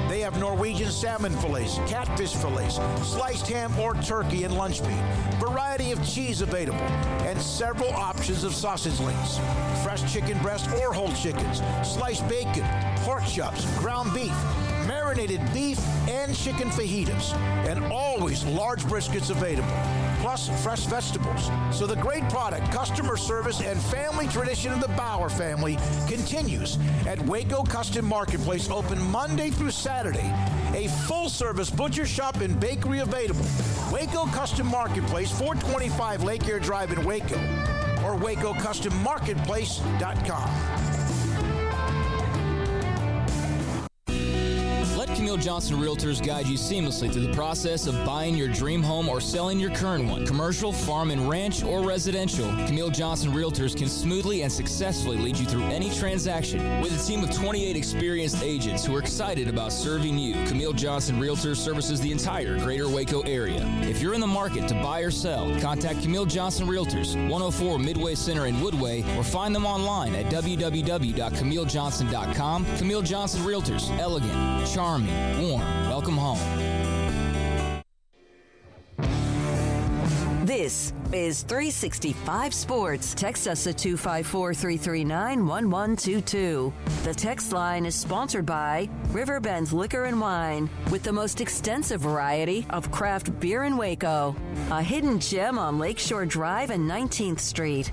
They have Norwegian salmon fillets, catfish fillets, sliced ham or turkey and lunch meat, variety of cheese available, and several options of sausage links. Fresh chicken breast or whole chickens, sliced bacon, pork chops, ground beef, marinated beef, and chicken fajitas, and always large briskets available, plus fresh vegetables. So the great product, customer service, and family tradition of the Bauer family continues at Waco Custom Marketplace, open Monday through Saturday. A full-service butcher shop and bakery available. Waco Custom Marketplace, 425 Lake Air Drive in Waco, or WacoCustomMarketplace.com. Let Camille Johnson Realtors guide you seamlessly through the process of buying your dream home or selling your current one. Commercial, farm and ranch, or residential, Camille Johnson Realtors can smoothly and successfully lead you through any transaction. With a team of 28 experienced agents who are excited about serving you, Camille Johnson Realtors services the entire greater Waco area. If you're in the market to buy or sell, contact Camille Johnson Realtors, 104 Midway Center in Woodway, or find them online at www.camillejohnson.com. Camille Johnson Realtors, elegant, charming, warm. Welcome home. This is 365 Sports. Text us at 254-339-1122. The text line is sponsored by Riverbend Liquor and Wine, with the most extensive variety of craft beer in Waco. A hidden gem on Lakeshore Drive and 19th Street.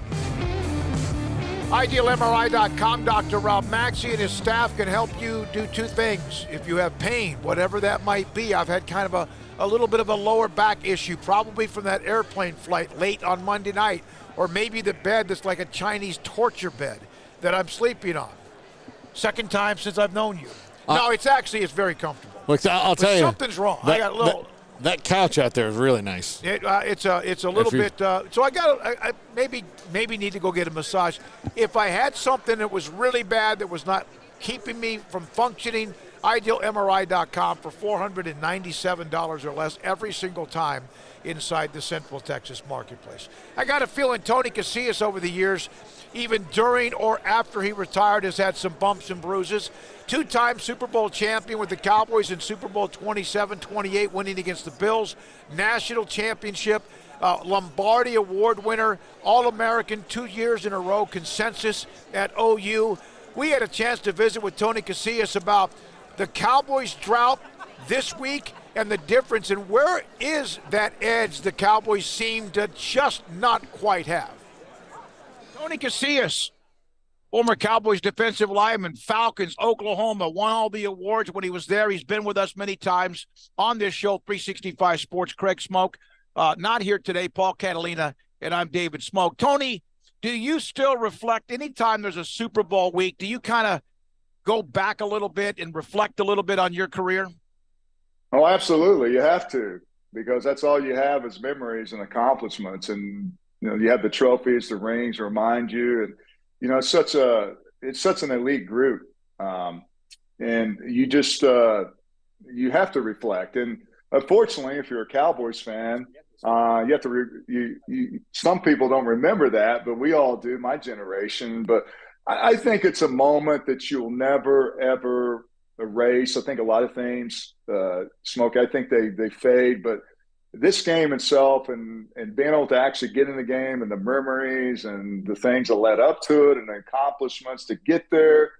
IdealMRI.com, Dr. Rob Maxey and his staff can help you do two things. If you have pain, whatever that might be, I've had kind of a little bit of a lower back issue, probably from that airplane flight late on Monday night, or maybe the bed that's like a Chinese torture bed that I'm sleeping on. Second time since I've known you. No, it's very comfortable. Look, I'll tell you. Something's wrong. I got a little... That couch out there is really nice. It's a little bit. So I maybe need to go get a massage. If I had something that was really bad that was not keeping me from functioning, IdealMRI.com for $497 or less every single time inside the Central Texas marketplace. I got a feeling Tony Casillas over the years, even during or after he retired, has had some bumps and bruises. Two-time Super Bowl champion with the Cowboys in Super Bowl 27-28, winning against the Bills. National championship, Lombardi Award winner, All-American 2 years in a row, consensus at OU. We had a chance to visit with Tony Casillas about the Cowboys drought this week and the difference, and where is that edge the Cowboys seem to just not quite have. Tony Casillas, former Cowboys defensive lineman, Falcons, Oklahoma, won all the awards when he was there. He's been with us many times on this show, 365 Sports. Craig Smoak, not here today, Paul Catalina, and I'm David Smoak. Tony, do you still reflect, anytime there's a Super Bowl week, do you kind of go back a little bit and reflect a little bit on your career? Oh, absolutely. You have to, because that's all you have is memories and accomplishments. And, you have the trophies, the rings remind you. And, it's such an elite group. And you just, you have to reflect. And unfortunately, if you're a Cowboys fan, you have to, some people don't remember that, but we all do, my generation. But I think it's a moment that you'll never, ever erase. I think a lot of things, Smoke, I think they fade, but this game itself and being able to actually get in the game and the memories and the things that led up to it and the accomplishments to get there,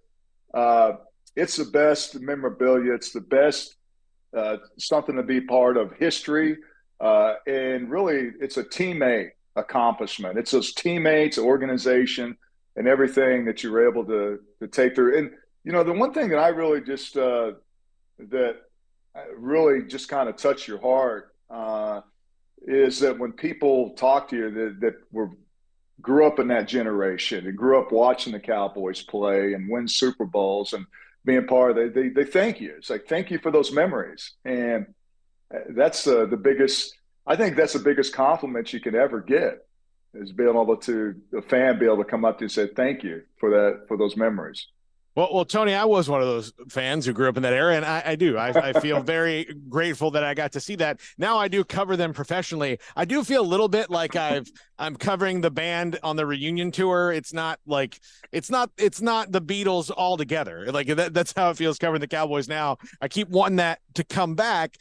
it's the best memorabilia. It's the best something to be part of history. And really, it's a teammate accomplishment. It's those teammates, organization, and everything that you were able to take through. And, the one thing that I really just kind of touch your heart is that when people talk to you that grew up in that generation and grew up watching the Cowboys play and win Super Bowls and being part of it, they thank you. It's like, thank you for those memories. And that's the biggest – I think that's the biggest compliment you can ever get, is being able to – a fan be able to come up to you and say thank you for those memories. Well, Tony, I was one of those fans who grew up in that era, and I do. I feel very grateful that I got to see that. Now I do cover them professionally. I do feel a little bit like I'm covering the band on the reunion tour. It's not the Beatles all together. Like that's how it feels covering the Cowboys now. I keep wanting that to come back.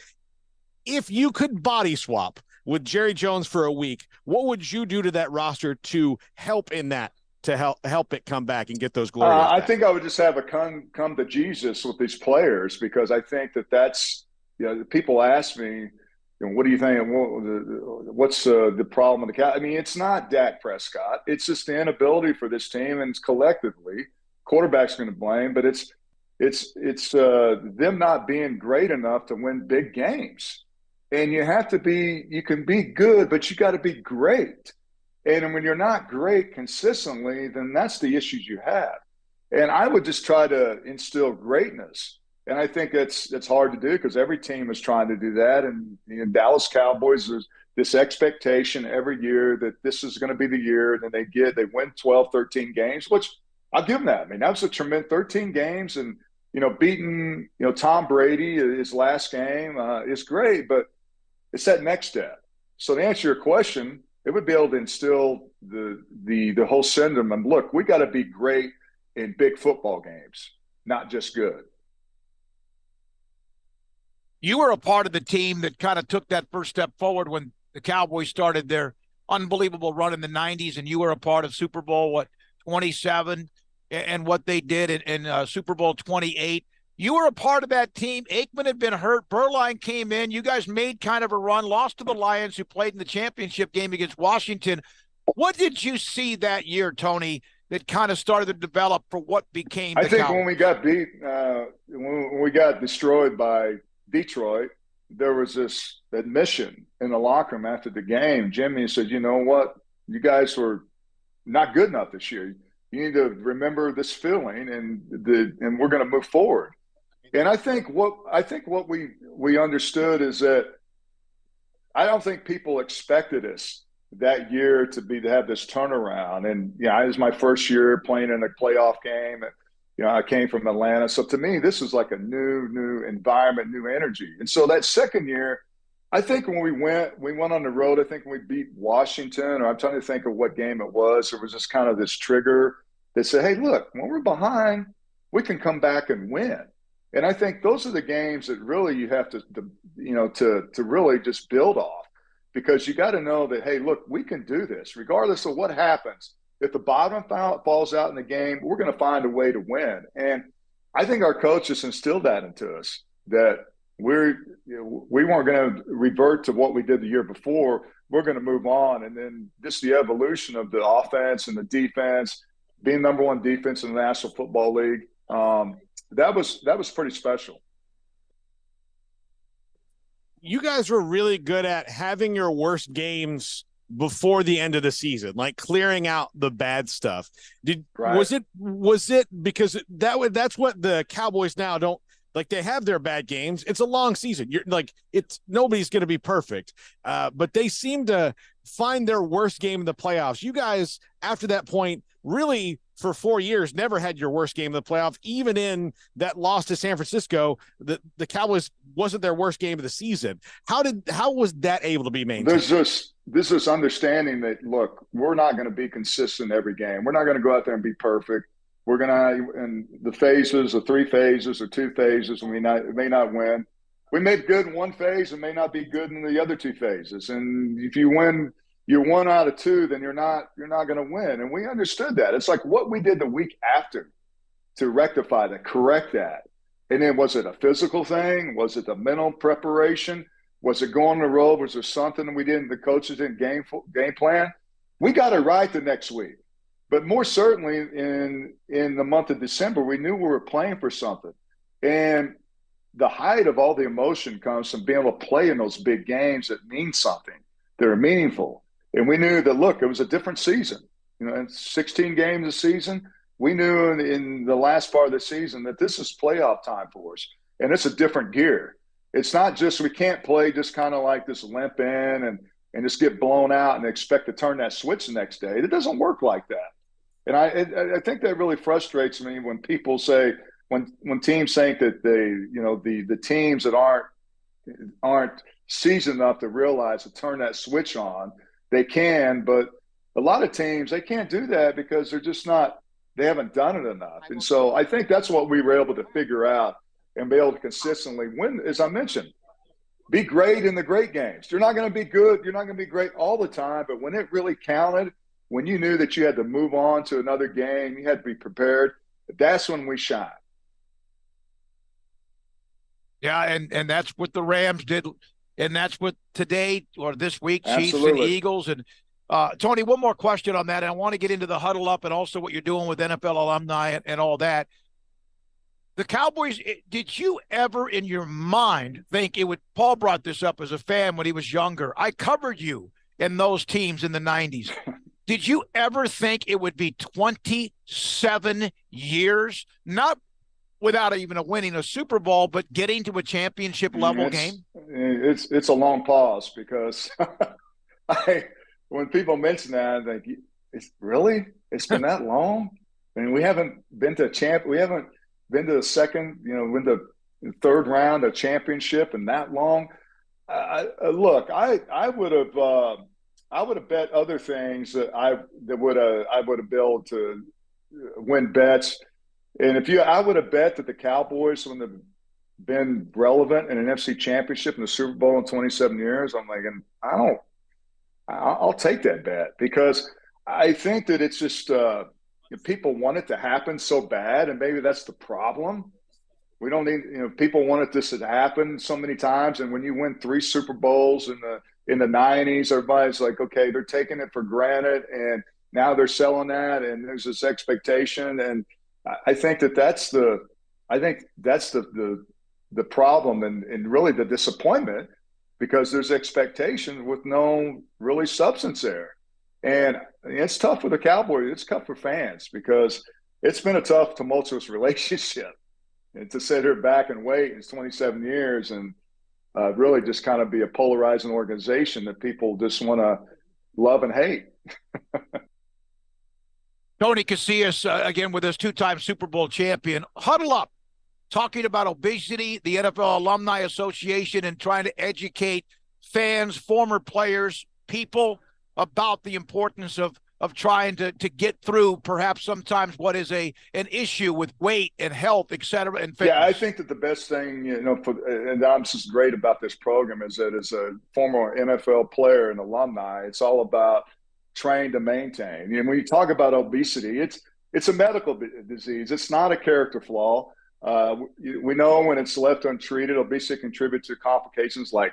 If you could body swap with Jerry Jones for a week, what would you do to that roster to help in that? To help it come back and get those glories back? I think I would just have a come to Jesus with these players, because I think that's people ask me, what do you think? What's the problem with the Cowboys? I mean, it's not Dak Prescott. It's just the inability for this team, and it's collectively. Quarterback's going to blame, but it's them not being great enough to win big games. And you can be good, but you got to be great. And when you're not great consistently, then that's the issues you have. And I would just try to instill greatness. And I think that's hard to do, because every team is trying to do that. And Dallas Cowboys, there's this expectation every year that this is going to be the year. And then they win 12, 13 games, which I'll give them that. I mean, that was a tremendous 13 games, and, beating, Tom Brady, his last game is great, but it's that next step. So to answer your question, it would be able to instill the whole sentiment. Look, we got to be great in big football games, not just good. You were a part of the team that kind of took that first step forward when the Cowboys started their unbelievable run in the 90s, and you were a part of Super Bowl, 27, and what they did in Super Bowl 28. You were a part of that team. Aikman had been hurt. Berline came in. You guys made kind of a run, lost to the Lions, who played in the championship game against Washington. What did you see that year, Tony, that kind of started to develop for what became the Cowboys? I think when we got beat, when we got destroyed by Detroit, there was this admission in the locker room after the game. Jimmy said, you know what? You guys were not good enough this year. You need to remember this feeling, and we're going to move forward. And I think what we understood is that I don't think people expected us that year to have this turnaround. And it was my first year playing in a playoff game. And, I came from Atlanta, so to me this was like a new environment, new energy. And so that second year, I think when we went on the road. I think when we beat Washington, or I'm trying to think of what game it was. There was just kind of this trigger that said, "Hey, look, when we're behind, we can come back and win." And I think those are the games that really you have to really just build off, because you got to know that, hey, look, we can do this regardless of what happens. If the bottom falls out in the game, we're going to find a way to win. And I think our coaches instilled that into us, that we weren't going to revert to what we did the year before. We're going to move on. And then just the evolution of the offense and the defense, being number one defense in the National Football League. That was pretty special. You guys were really good at having your worst games before the end of the season, like clearing out the bad stuff. Was it because that's what the Cowboys now don't like? They have their bad games. It's a long season. Nobody's going to be perfect, but they seem to find their worst game in the playoffs. You guys, after that point, really for 4 years, never had your worst game in the playoff. Even in that loss to San Francisco, the Cowboys wasn't their worst game of the season. How was that able to be maintained? There's this understanding that, look, we're not going to be consistent every game. We're not going to go out there and be perfect. We're going to, in the phases, or 3 phases or 2 phases, and we may not win. We may be good in one phase and may not be good in the other 2 phases. And if you win you're 1 out of 2, then you're not going to win. And we understood that. It's like what we did the week after to rectify that, correct that? And then was it a physical thing? Was it the mental preparation? Was it going on the road? Was there something the coaches didn't game plan? We got it right the next week. But more certainly in the month of December, we knew we were playing for something. And the height of all the emotion comes from being able to play in those big games that mean something, that are meaningful. And we knew that, look, it was a different season. 16 games a season. We knew in the last part of the season that this is playoff time for us. And it's a different gear. It's not just we can't play just kind of like this limp in and just get blown out and expect to turn that switch the next day. It doesn't work like that. And I think that really frustrates me when people say, when teams think that the teams that aren't seasoned enough to realize to turn that switch on, they can, but a lot of teams, they can't do that because they're just not, they haven't done it enough. And so I think that's what we were able to figure out and be able to consistently win, as I mentioned, be great in the great games. You're not going to be good. You're not going to be great all the time, but when it really counted, when you knew that you had to move on to another game, you had to be prepared, that's when we shine. Yeah, and that's what the Rams did, and that's what today or this week, Chiefs Absolutely. and Eagles. And Tony, one more question on that, and I want to get into the huddle up and also what you're doing with NFL alumni and all that. The Cowboys, did you ever in your mind think it would – Paul brought this up as a fan when he was younger. I covered you in those teams in the 90s. Did you ever think it would be 27 years, not without even winning a Super Bowl, but getting to a championship level game? It's a long pause because when people mention that, I think, really? It's been that long? I mean, we haven't been to we haven't been to the second, win the third round of championship in that long. Look, I would have bet other things that I would have been able to win bets. And I would have bet that the Cowboys wouldn't have been relevant in an NFC championship in the Super Bowl in 27 years. I'm like, I'll take that bet because I think that it's just people want it to happen so bad, and maybe that's the problem. We don't need, people wanted this to happen so many times, and when you win 3 Super Bowls in the 90s, everybody's like, okay, they're taking it for granted, and now they're selling that, and there's this expectation, and I think that's the problem and really the disappointment, because there's expectation with no really substance there. And it's tough for the Cowboys. It's tough for fans because it's been a tough, tumultuous relationship. And to sit here back and wait, it's 27 years and really just kind of be a polarizing organization that people just want to love and hate. Tony Casillas, again, with us, 2-time Super Bowl champion. Huddle up, talking about obesity, the NFL Alumni Association, and trying to educate fans, former players, people about the importance of trying to get through perhaps sometimes what is an issue with weight and health, et cetera, and fitness. Yeah, I think that the best thing, and I'm just great about this program is that as a former NFL player and alumni, it's all about train to maintain. And when you talk about obesity, it's a medical disease. It's not a character flaw. We know when it's left untreated, obesity contributes to complications like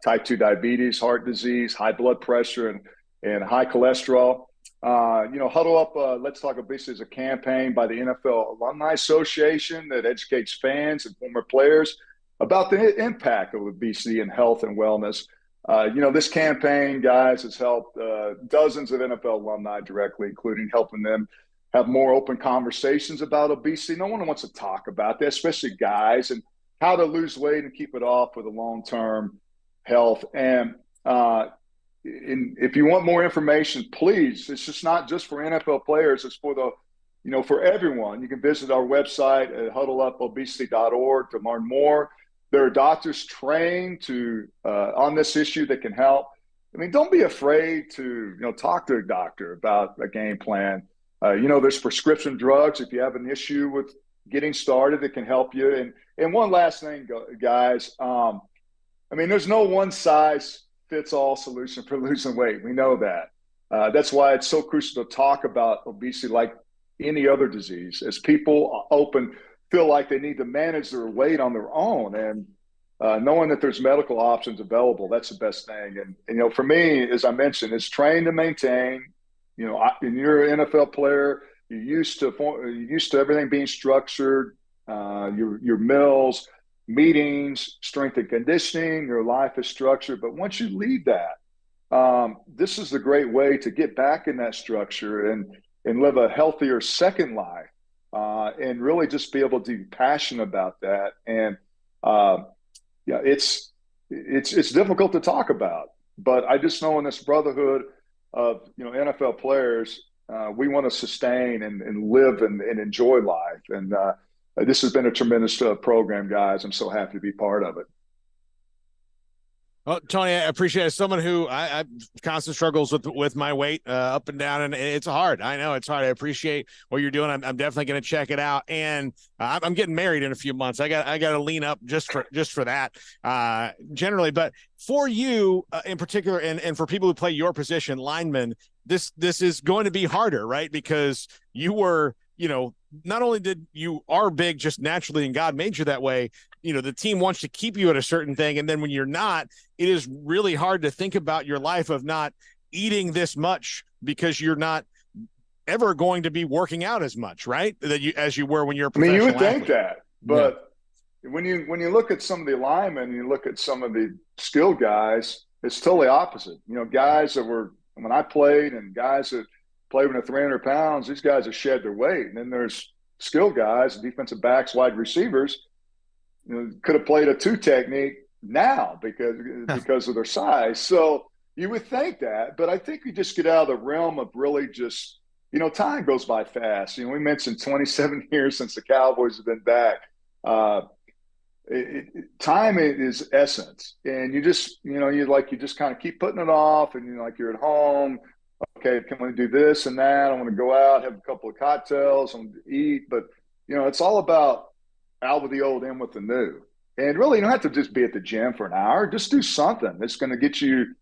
type 2 diabetes, heart disease, high blood pressure, and high cholesterol. Huddle Up, Let's Talk Obesity is a campaign by the NFL Alumni Association that educates fans and former players about the impact of obesity in health and wellness. This campaign, guys, has helped dozens of NFL alumni directly, including helping them have more open conversations about obesity. No one wants to talk about that, especially guys, and how to lose weight and keep it off for the long-term health. And if you want more information, please, it's just not just for NFL players, it's for for everyone. You can visit our website at huddleupobesity.org to learn more. There are doctors trained on this issue that can help. I mean, don't be afraid to talk to a doctor about a game plan. There's prescription drugs if you have an issue with getting started that can help you. And one last thing, guys. There's no one size fits all solution for losing weight. We know that. That's why it's so crucial to talk about obesity like any other disease, as people feel like they need to manage their weight on their own. And knowing that there's medical options available, that's the best thing. And for me, as I mentioned, it's train to maintain. And you're an NFL player, you're used to everything being structured, your meals, meetings, strength and conditioning, your life is structured. But once you leave that, this is the great way to get back in that structure and live a healthier second life, and really just be able to be passionate about that. And it's difficult to talk about, but I just know in this brotherhood of NFL players, we want to sustain and live and enjoy life. And this has been a tremendous program, guys. I'm so happy to be part of it. Well, Tony, I appreciate it. Someone who I constant struggles with my weight up and down, and it's hard. I know it's hard. I appreciate what you're doing. I'm definitely going to check it out. And I'm getting married in a few months. I got to lean up just for that generally. But for you in particular, and for people who play your position, linemen, this is going to be harder, right? Because you were, not only did you are big just naturally and God made you that way, the team wants to keep you at a certain thing. And then when you're not, it is really hard to think about your life of not eating this much because you're not ever going to be working out as much, right? As you were when you're a professional you would athlete. think that, but when you look at some of the linemen, you look at some of the skilled guys, it's totally opposite. Guys that were, when I played, and guys that played when they're 300 pounds, these guys have shed their weight. And then there's skilled guys, defensive backs, wide receivers, could have played a 2 technique now because of their size. So you would think that, but I think we just get out of the realm of really just, time goes by fast. We mentioned 27 years since the Cowboys have been back. Time is essence, and you just, you just kind of keep putting it off, and you're at home. Okay, can we do this and that? I want to go out, have a couple of cocktails, I want to eat. But, it's all about out with the old, in with the new. And really, you don't have to just be at the gym for an hour. Just do something that's going to get you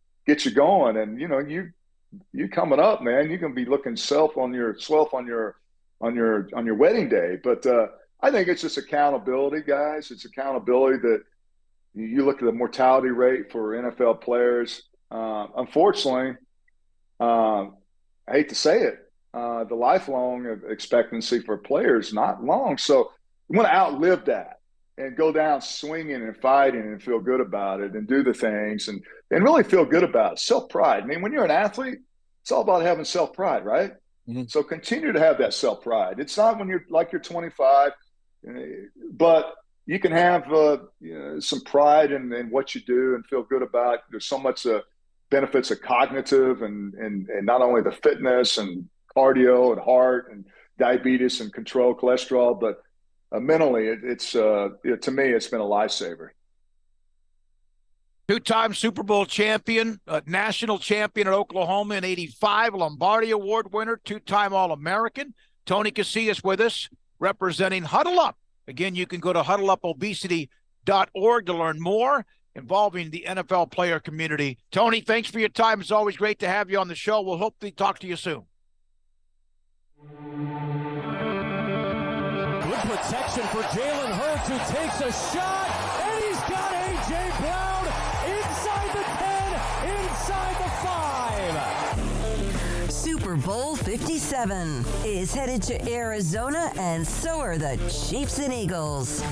going. And, you coming up, man, you're going to be looking on your wedding day. But I think it's just accountability, guys. It's accountability that you look at the mortality rate for NFL players. Unfortunately, I hate to say it, the lifelong expectancy for players not long. So you want to outlive that and go down swinging and fighting and feel good about it and do the things and really feel good about it. Self-pride. I mean, when you're an athlete, it's all about having self-pride, right? Mm-hmm. So continue to have that self-pride. It's not when you're 25, but you can have some pride in what you do and feel good about it. There's so much benefits of cognitive and not only the fitness and cardio and heart and diabetes and control cholesterol, but mentally, it's to me, it's been a lifesaver. 2-time Super Bowl champion, national champion at Oklahoma in '85, Lombardi Award winner, 2-time All-American. Tony Casillas with us, representing Huddle Up. Again, you can go to huddleupobesity.org to learn more involving the NFL player community. Tony, thanks for your time. It's always great to have you on the show. We'll hope to talk to you soon. Good protection for Jalen Hurts, who takes a shot, and he's got A.J. Brown inside the 10, inside the 5. Super Bowl 57 is headed to Arizona, and so are the Chiefs and Eagles.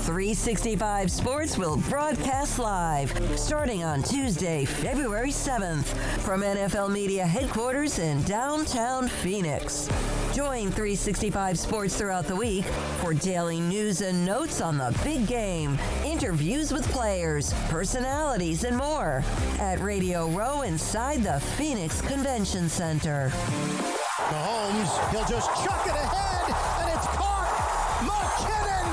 365 Sports will broadcast live starting on Tuesday, February 7th from NFL Media Headquarters in downtown Phoenix. Join 365 Sports throughout the week for daily news and notes on the big game, interviews with players, personalities, and more at Radio Row inside the Phoenix Convention Center. Mahomes, he'll just chuck it ahead, and it's caught. McKinnon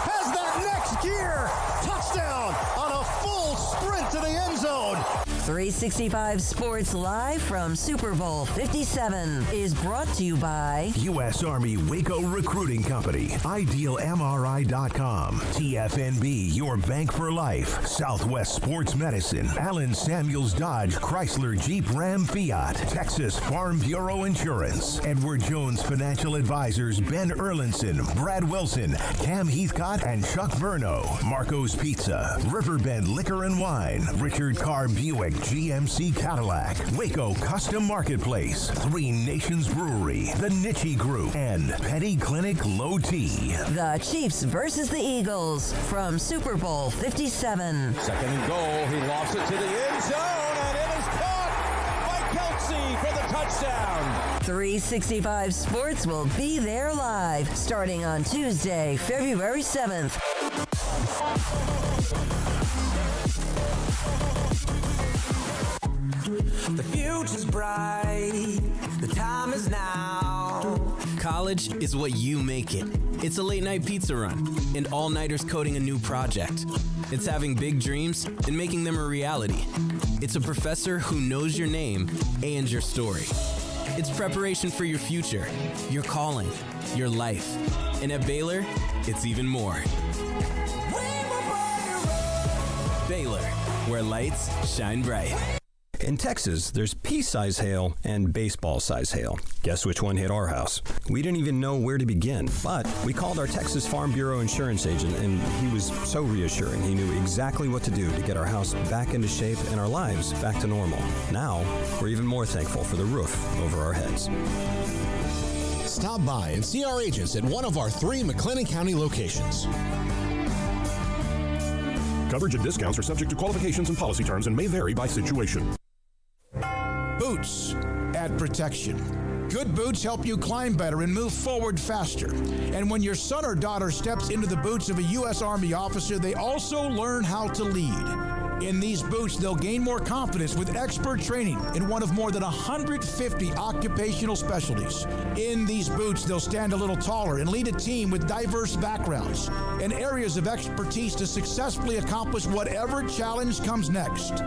has that next gear. Touchdown on a full sprint to the end zone. 365 Sports Live from Super Bowl 57 is brought to you by U.S. Army Waco Recruiting Company, IdealMRI.com, TFNB, your bank for life, Southwest Sports Medicine, Allen Samuels Dodge Chrysler Jeep Ram Fiat, Texas Farm Bureau Insurance, Edward Jones Financial Advisors Ben Erlinson, Brad Wilson, Cam Heathcott, and Chuck Verno, Marco's Pizza, Riverbend Liquor and Wine, Richard Carr Buick GMC Cadillac, Waco Custom Marketplace, Three Nations Brewery, The Nitchie Group, and Petty Clinic Low T. the Chiefs versus the Eagles from Super Bowl 57. Second and goal. He lofts it to the end zone, and it is caught by Kelsey for the touchdown. 365 Sports will be there live starting on Tuesday, February 7th. The future's bright, the time is now. College is what you make it. It's a late night pizza run and all-nighters coding a new project. It's having big dreams and making them a reality. It's a professor who knows your name and your story. It's preparation for your future, your calling, your life. And at Baylor, it's even more. Baylor, where lights shine bright. In Texas, there's pea-size hail and baseball-size hail. Guess which one hit our house? We didn't even know where to begin, but we called our Texas Farm Bureau insurance agent, and he was so reassuring. He knew exactly what to do to get our house back into shape and our lives back to normal. Now, we're even more thankful for the roof over our heads. Stop by and see our agents at one of our 3 McLennan County locations. Coverage and discounts are subject to qualifications and policy terms and may vary by situation. Boots add protection. Good boots help you climb better and move forward faster. And when your son or daughter steps into the boots of a U.S. Army officer, they also learn how to lead. In these boots, they'll gain more confidence with expert training in one of more than 150 occupational specialties. In these boots, they'll stand a little taller and lead a team with diverse backgrounds and areas of expertise to successfully accomplish whatever challenge comes next.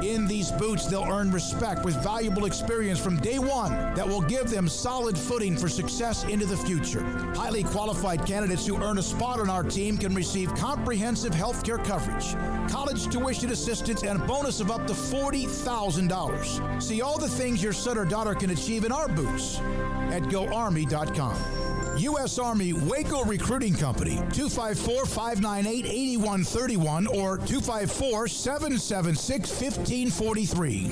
In these boots, they'll earn respect with valuable experience from day one that will give them solid footing for success into the future. Highly qualified candidates who earn a spot on our team can receive comprehensive health care coverage, college tuition assistance, and a bonus of up to $40,000. See all the things your son or daughter can achieve in our boots at GoArmy.com. U.S. Army Waco Recruiting Company, 254-598-8131 or 254-776-1543.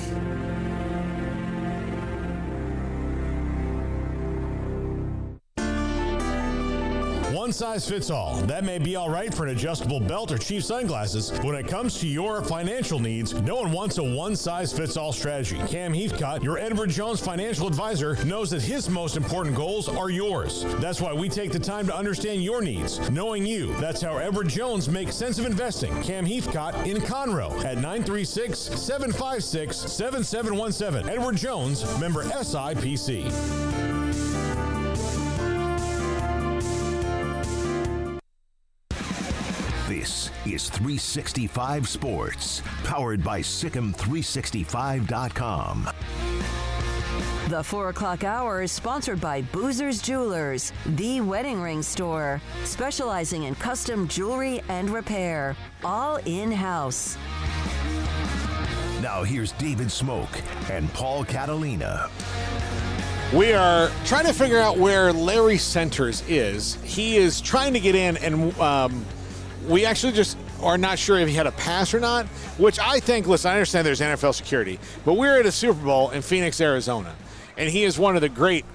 One size fits all. That may be all right for an adjustable belt or cheap sunglasses. But when it comes to your financial needs, no one wants a one-size-fits-all strategy. Cam Heathcott, your Edward Jones financial advisor, knows that his most important goals are yours. That's why we take the time to understand your needs. Knowing you, that's how Edward Jones makes sense of investing. Cam Heathcott in Conroe at 936-756-7717. Edward Jones, member SIPC. This is 365 Sports, powered by Sikkim365.com. The 4 o'clock hour is sponsored by Boozer's Jewelers, the wedding ring store, specializing in custom jewelry and repair, all in-house. Now here's David Smoak and Paul Catalina. We are trying to figure out where Larry Centers is. He is trying to get in, and we actually just are not sure if he had a pass or not, which I think, listen, I understand there's NFL security, but we're at a Super Bowl in Phoenix, Arizona, and he is one of the great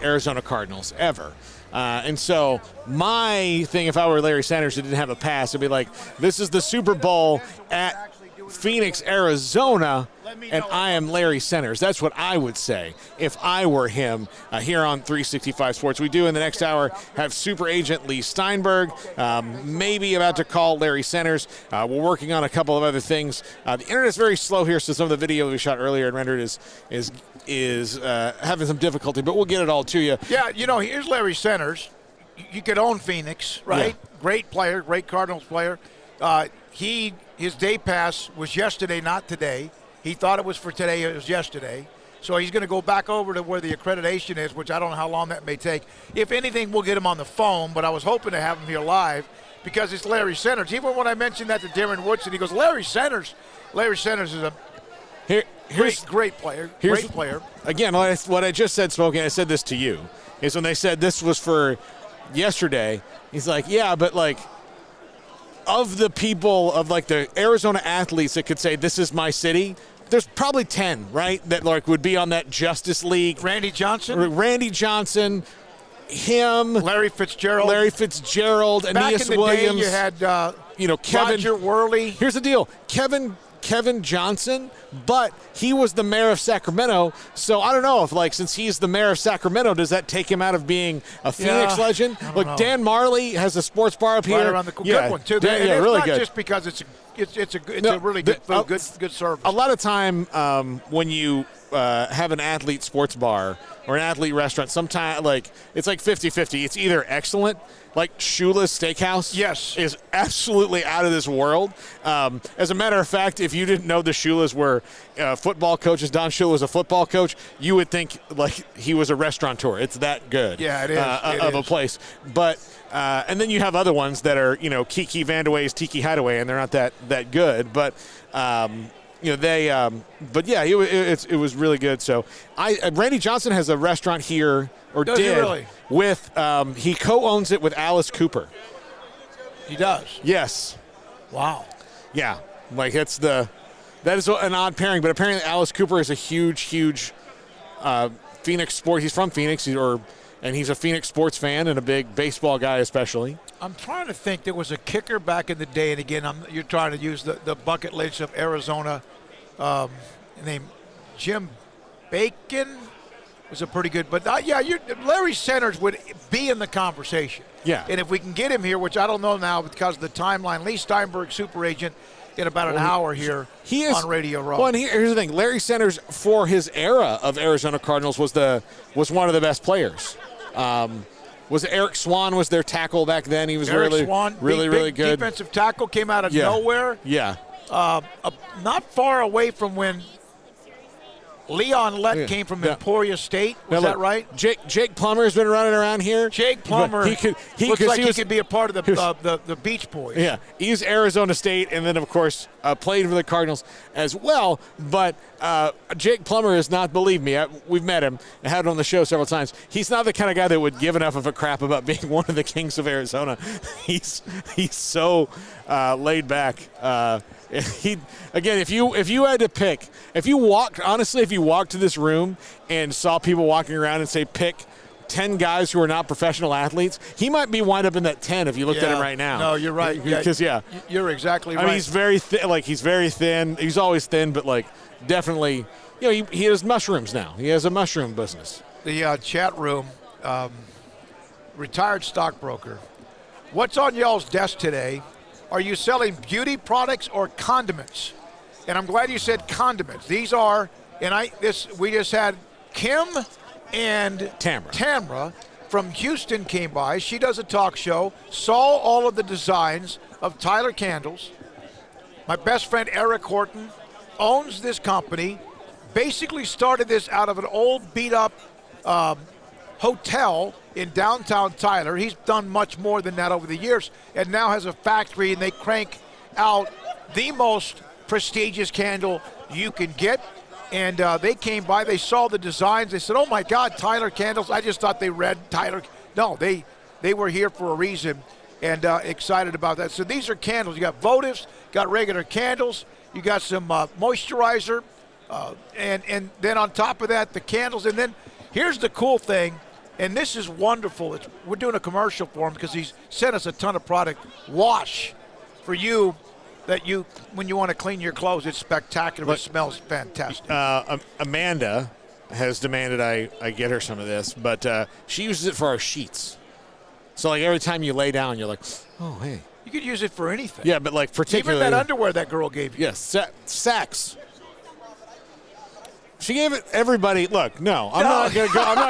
Arizona Cardinals ever. And so my thing, if I were Larry Centers who didn't have a pass, it'd be like, this is the Super Bowl at Phoenix, Arizona, and I am Larry Centers. That's what I would say if I were him here on 365 Sports. We do in the next hour have super agent Lee Steinberg, maybe about to call Larry Centers. We're working on a couple of other things. The internet's very slow here, so some of the video we shot earlier and rendered is having some difficulty, but we'll get it all to you. Yeah, here's Larry Centers. You could own Phoenix, right? Yeah. Great player, great Cardinals player. His day pass was yesterday, not today. He thought it was for today. It was yesterday. So he's going to go back over to where the accreditation is, which I don't know how long that may take. If anything, we'll get him on the phone, but I was hoping to have him here live because it's Larry Centers. Even when I mentioned that to Darren Woodson, he goes, Larry Centers is a great player. Great player. Again, what I just said, Smoak, and I said this to you, is when they said this was for yesterday, he's like, yeah, but like, of the people, of like the Arizona athletes that could say this is my city, there's probably 10, right, that like would be on that Justice League. Randy Johnson, him, Larry Fitzgerald, Aeneas Williams. Day you had Kevin Roger Worley. Here's the deal, Kevin Johnson, but he was the mayor of Sacramento, so I don't know if, like, since he's the mayor of Sacramento, does that take him out of being a Phoenix legend? Look, Dan Marley has a sports bar up here. Right around the good one too. Dan, it's really not good. Just because it's a really good food, good service. A lot of time when you have an athlete sports bar or an athlete restaurant, sometimes like it's like 50-50. It's either excellent, like Shula's Steakhouse is absolutely out of this world. As a matter of fact, if you didn't know the Shulas were football coaches, Don Shula was a football coach, you would think like he was a restaurateur. It's that good. Yeah, it is. A place. But and then you have other ones that are, Kiki Vandewey's Tiki Hideaway, and they're not that good. But it was really good. So Randy Johnson has a restaurant here, or Does he did, really? with he co-owns it with Alice Cooper. He does. Yes. Wow. Yeah, like that is an odd pairing, but apparently Alice Cooper is a huge Phoenix sport. He's from Phoenix, and he's a Phoenix sports fan and a big baseball guy especially. I'm trying to think. There was a kicker back in the day, and again, you're trying to use the bucket list of Arizona, named Jim Bacon. Was a pretty good, but Larry Centers would be in the conversation. Yeah. And if we can get him here, which I don't know now because of the timeline, Lee Steinberg, super agent, in about an hour here on Radio Row. Well, and here's the thing: Larry Centers, for his era of Arizona Cardinals, was one of the best players. Was Eric Swan was their tackle back then? He was really good. Defensive tackle, came out of nowhere. Yeah. Not far away from when Leon Lett came from Emporia State. Was that right? Jake Plummer's been running around here. Jake Plummer looks like he could be a part of the Beach Boys. Yeah, he's Arizona State, and then, of course, played for the Cardinals as well. But Jake Plummer is not, believe me, we've met him and had him on the show several times. He's not the kind of guy that would give enough of a crap about being one of the Kings of Arizona. He's so laid back. If you had to pick, if you walked to this room and saw people walking around and say pick 10 guys who are not professional athletes, he might be wind up in that 10 if you looked at him right now. No, you're right. Because you're exactly right. I mean, he's very thin. He's always thin, but like definitely, he has mushrooms now. He has a mushroom business. The chat room, retired stockbroker. What's on y'all's desk today? Are you selling beauty products or condiments? And I'm glad you said condiments. These are, we just had Kim and Tamra from Houston came by. She does a talk show, saw all of the designs of Tyler candles. My best friend Eric Horton owns this company, basically started this out of an old beat-up hotel in downtown Tyler. He's done much more than that over the years and now has a factory, and they crank out the most prestigious candle you can get. And they came by, they saw the designs, they said, oh my God, Tyler candles. I just thought they read Tyler. No, they were here for a reason and excited about that. So these are candles. You got votives, got regular candles, you got some moisturizer, and then on top of that, the candles. And then here's the cool thing, and this is wonderful. We're doing a commercial for him because he's sent us a ton of product. Wash for you that when you want to clean your clothes, it's spectacular. It smells fantastic. Amanda has demanded I get her some of this, but she uses it for our sheets. So like every time you lay down, you're like, oh, hey. You could use it for anything. Yeah, but like particularly. Even that underwear that girl gave you. Yes, Saks. She gave it everybody. Look, no, I'm not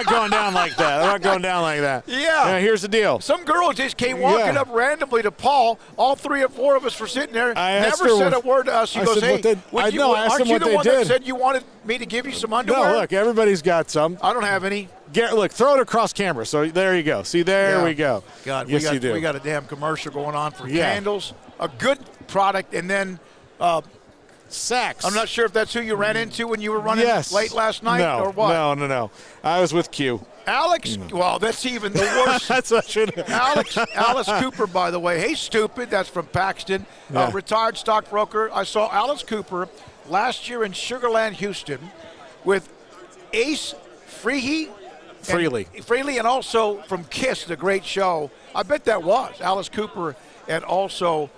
going down like that. I'm not going down like that. Yeah. Here's the deal. Some girl just came walking up randomly to Paul. All 3 or 4 of us were sitting there. Never said a word to us. She goes, "Hey, aren't you the one that said you wanted me to give you some underwear?" No, look, everybody's got some. I don't have any. Look, throw it across camera. So there you go. See, there we go. God, yes, you do. We got a damn commercial going on for candles. A good product, and then Saks. I'm not sure if that's who you ran into when you were running late last night or what. No. I was with Q. Alex, well, that's even the worst. That's what I should have. Alice Cooper, by the way. Hey, stupid. That's from Paxton. Retired stockbroker. I saw Alice Cooper last year in Sugarland, Houston, with Ace Frehley, and also from Kiss, the great show. I bet that was Alice Cooper and also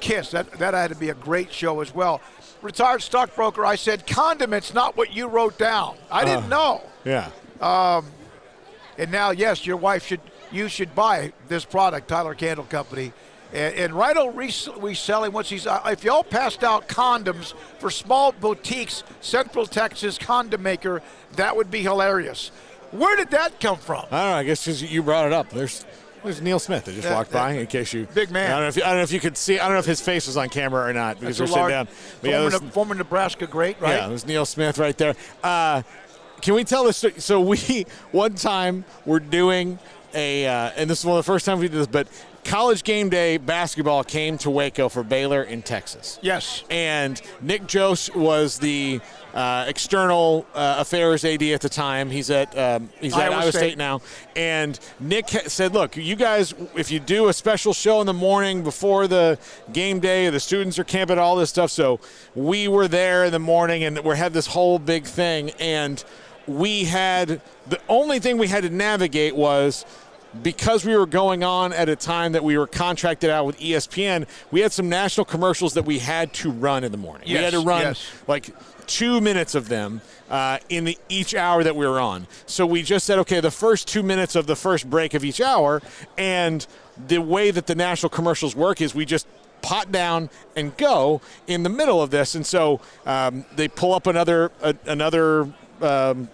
Kiss. That had to be a great show as well. Retired stockbroker, I said, condiments, not what you wrote down. I didn't know. Yeah. And now, yes, your wife you should buy this product, Tyler Candle Company. And Rhino reselling what she's. If y'all passed out condoms for small boutiques, Central Texas condom maker, that would be hilarious. Where did that come from? I don't know. I guess just you brought it up. There's Neil Smith that just walked by. In case you big man. I don't know if you could see. I don't know if his face was on camera or not because they're sitting down. Former Nebraska great, right? Yeah, there's Neil Smith right there. Can we tell this? So we one time were doing and this is one of the first times we did this, but College Game Day basketball came to Waco for Baylor in Texas. Yes. And Nick Jose was the external affairs AD at the time. He's at Iowa State now. And Nick said, look, you guys, if you do a special show in the morning before the game day, the students are camping, all this stuff. So we were there in the morning, and we had this whole big thing. And the only thing we had to navigate was, because we were going on at a time that we were contracted out with ESPN, we had some national commercials that we had to run in the morning. Yes, we had to run like 2 minutes of them in each hour that we were on. So we just said, okay, the first 2 minutes of the first break of each hour, and the way that the national commercials work is we just pot down and go in the middle of this. And so they pull up another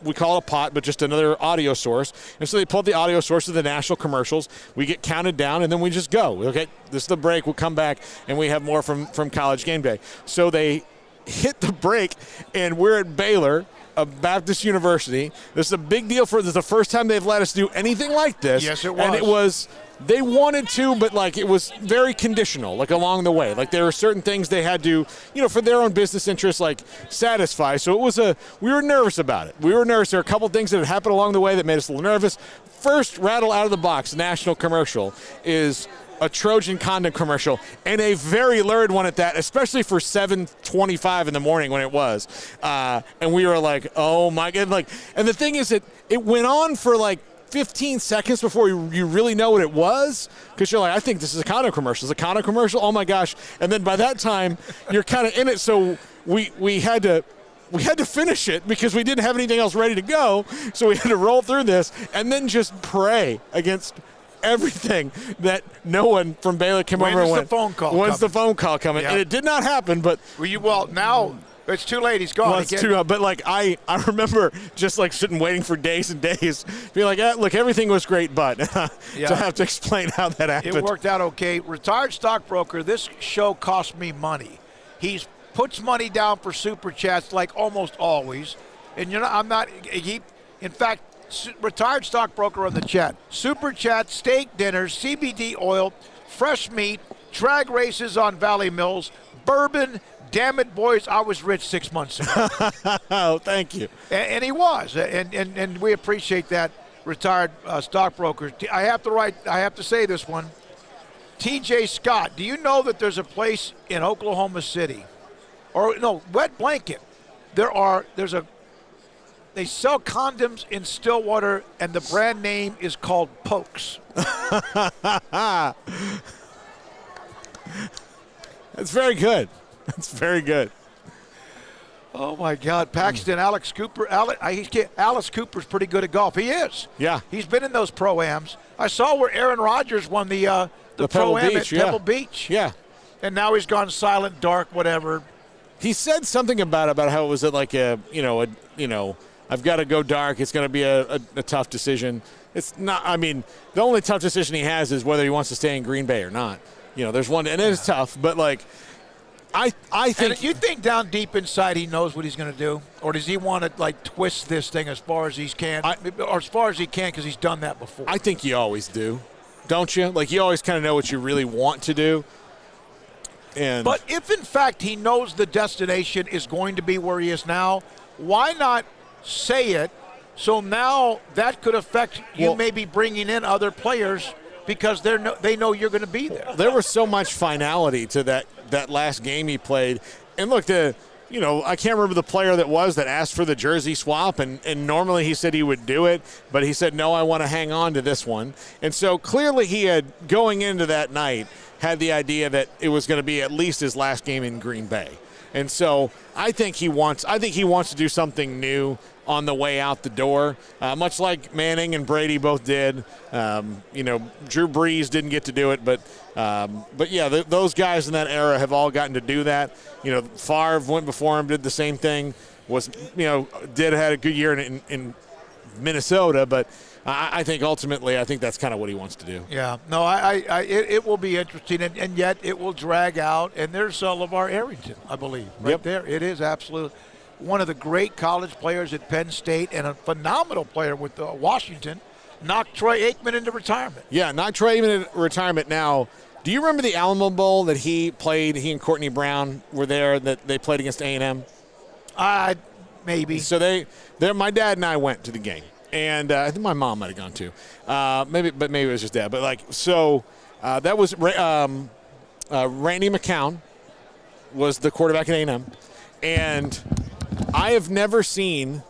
we call it a pot, but just another audio source. And so they pull up the audio source of the national commercials. We get counted down, and then we just go. Okay, this is the break. We'll come back, and we have more from College Game Day. So they hit the break, and we're at Baylor, a Baptist university. This is a big deal for us. This is the first time they've let us do anything like this. Yes, it was. And it was, they wanted to, but like it was very conditional, like along the way. Like there were certain things they had to, for their own business interests, like satisfy. So it was we were nervous about it. We were nervous. There were a couple things that had happened along the way that made us a little nervous. First rattle out of the box national commercial is a Trojan condom commercial, and a very lurid one at that, especially for 7:25 in the morning when it was. And we were like, oh my God. And the thing is that it went on for like 15 seconds before you really know what it was, because you're like, I think this is a condom commercial. It's a condom commercial? Oh my gosh. And then by that time, you're kind of in it. So we had to finish it because we didn't have anything else ready to go. So we had to roll through this and then just pray against everything that no one from Baylor came over and went, when's the phone call coming? Yeah. And it did not happen, but now it's too late. He's gone. Well, it's too, but I remember just like sitting waiting for days and days, being like, look, everything was great, but to have to explain how that happened. It worked out okay. Retired stockbroker, this show cost me money. He puts money down for super chats like almost always, and in fact, retired stockbroker on the chat. Super chat, steak dinners, CBD oil, fresh meat, drag races on Valley Mills, bourbon. Damn it, boys, I was rich 6 months ago. Oh, thank you. And he was, and we appreciate that, retired stockbroker. I have to say this one. TJ Scott, do you know that there's a place in Oklahoma City, Wet Blanket? They sell condoms in Stillwater, and the brand name is called Pokes. That's very good. That's very good. Oh, my God. Paxton, Alex Cooper. Alice Cooper's pretty good at golf. He is. Yeah. He's been in those Pro-Ams. I saw where Aaron Rodgers won the Pro-Am at Pebble Beach. Yeah. And now he's gone silent, dark, whatever. He said something about how it was like I've got to go dark. It's going to be a tough decision. It's not. I mean, the only tough decision he has is whether he wants to stay in Green Bay or not. There's one, and it is tough. But I think. And you think down deep inside he knows what he's going to do, or does he want to twist this thing as far as he can, or as far as he can because he's done that before? I think you always do, don't you? You always kind of know what you really want to do. But if, in fact, he knows the destination is going to be where he is now, why not say it so now that could affect you maybe bringing in other players because they know you're going to be there? There was so much finality to that last game he played. And look, I can't remember the player that asked for the jersey swap, and normally he said he would do it, but he said, no, I want to hang on to this one. And so clearly he had, going into that night, had the idea that it was going to be at least his last game in Green Bay. And so I think he wants to do something new on the way out the door, much like Manning and Brady both did. Drew Brees didn't get to do it, but yeah, those guys in that era have all gotten to do that. Favre went before him, did the same thing. Had a good year in Minnesota, but I think ultimately, that's kind of what he wants to do. Yeah, no, it will be interesting, and yet it will drag out. And there's LeVar Arrington, I believe, right there. It is absolutely one of the great college players at Penn State and a phenomenal player with Washington. Knocked Troy Aikman into retirement. Yeah, knocked Troy Aikman into retirement. Now, do you remember the Alamo Bowl that he played? He and Courtney Brown were there. That they played against A&M. Maybe. So my dad and I went to the game. And I think my mom might have gone too. Maybe it was just Dad. But that was Randy McCown was the quarterback at A&M, and I have never seen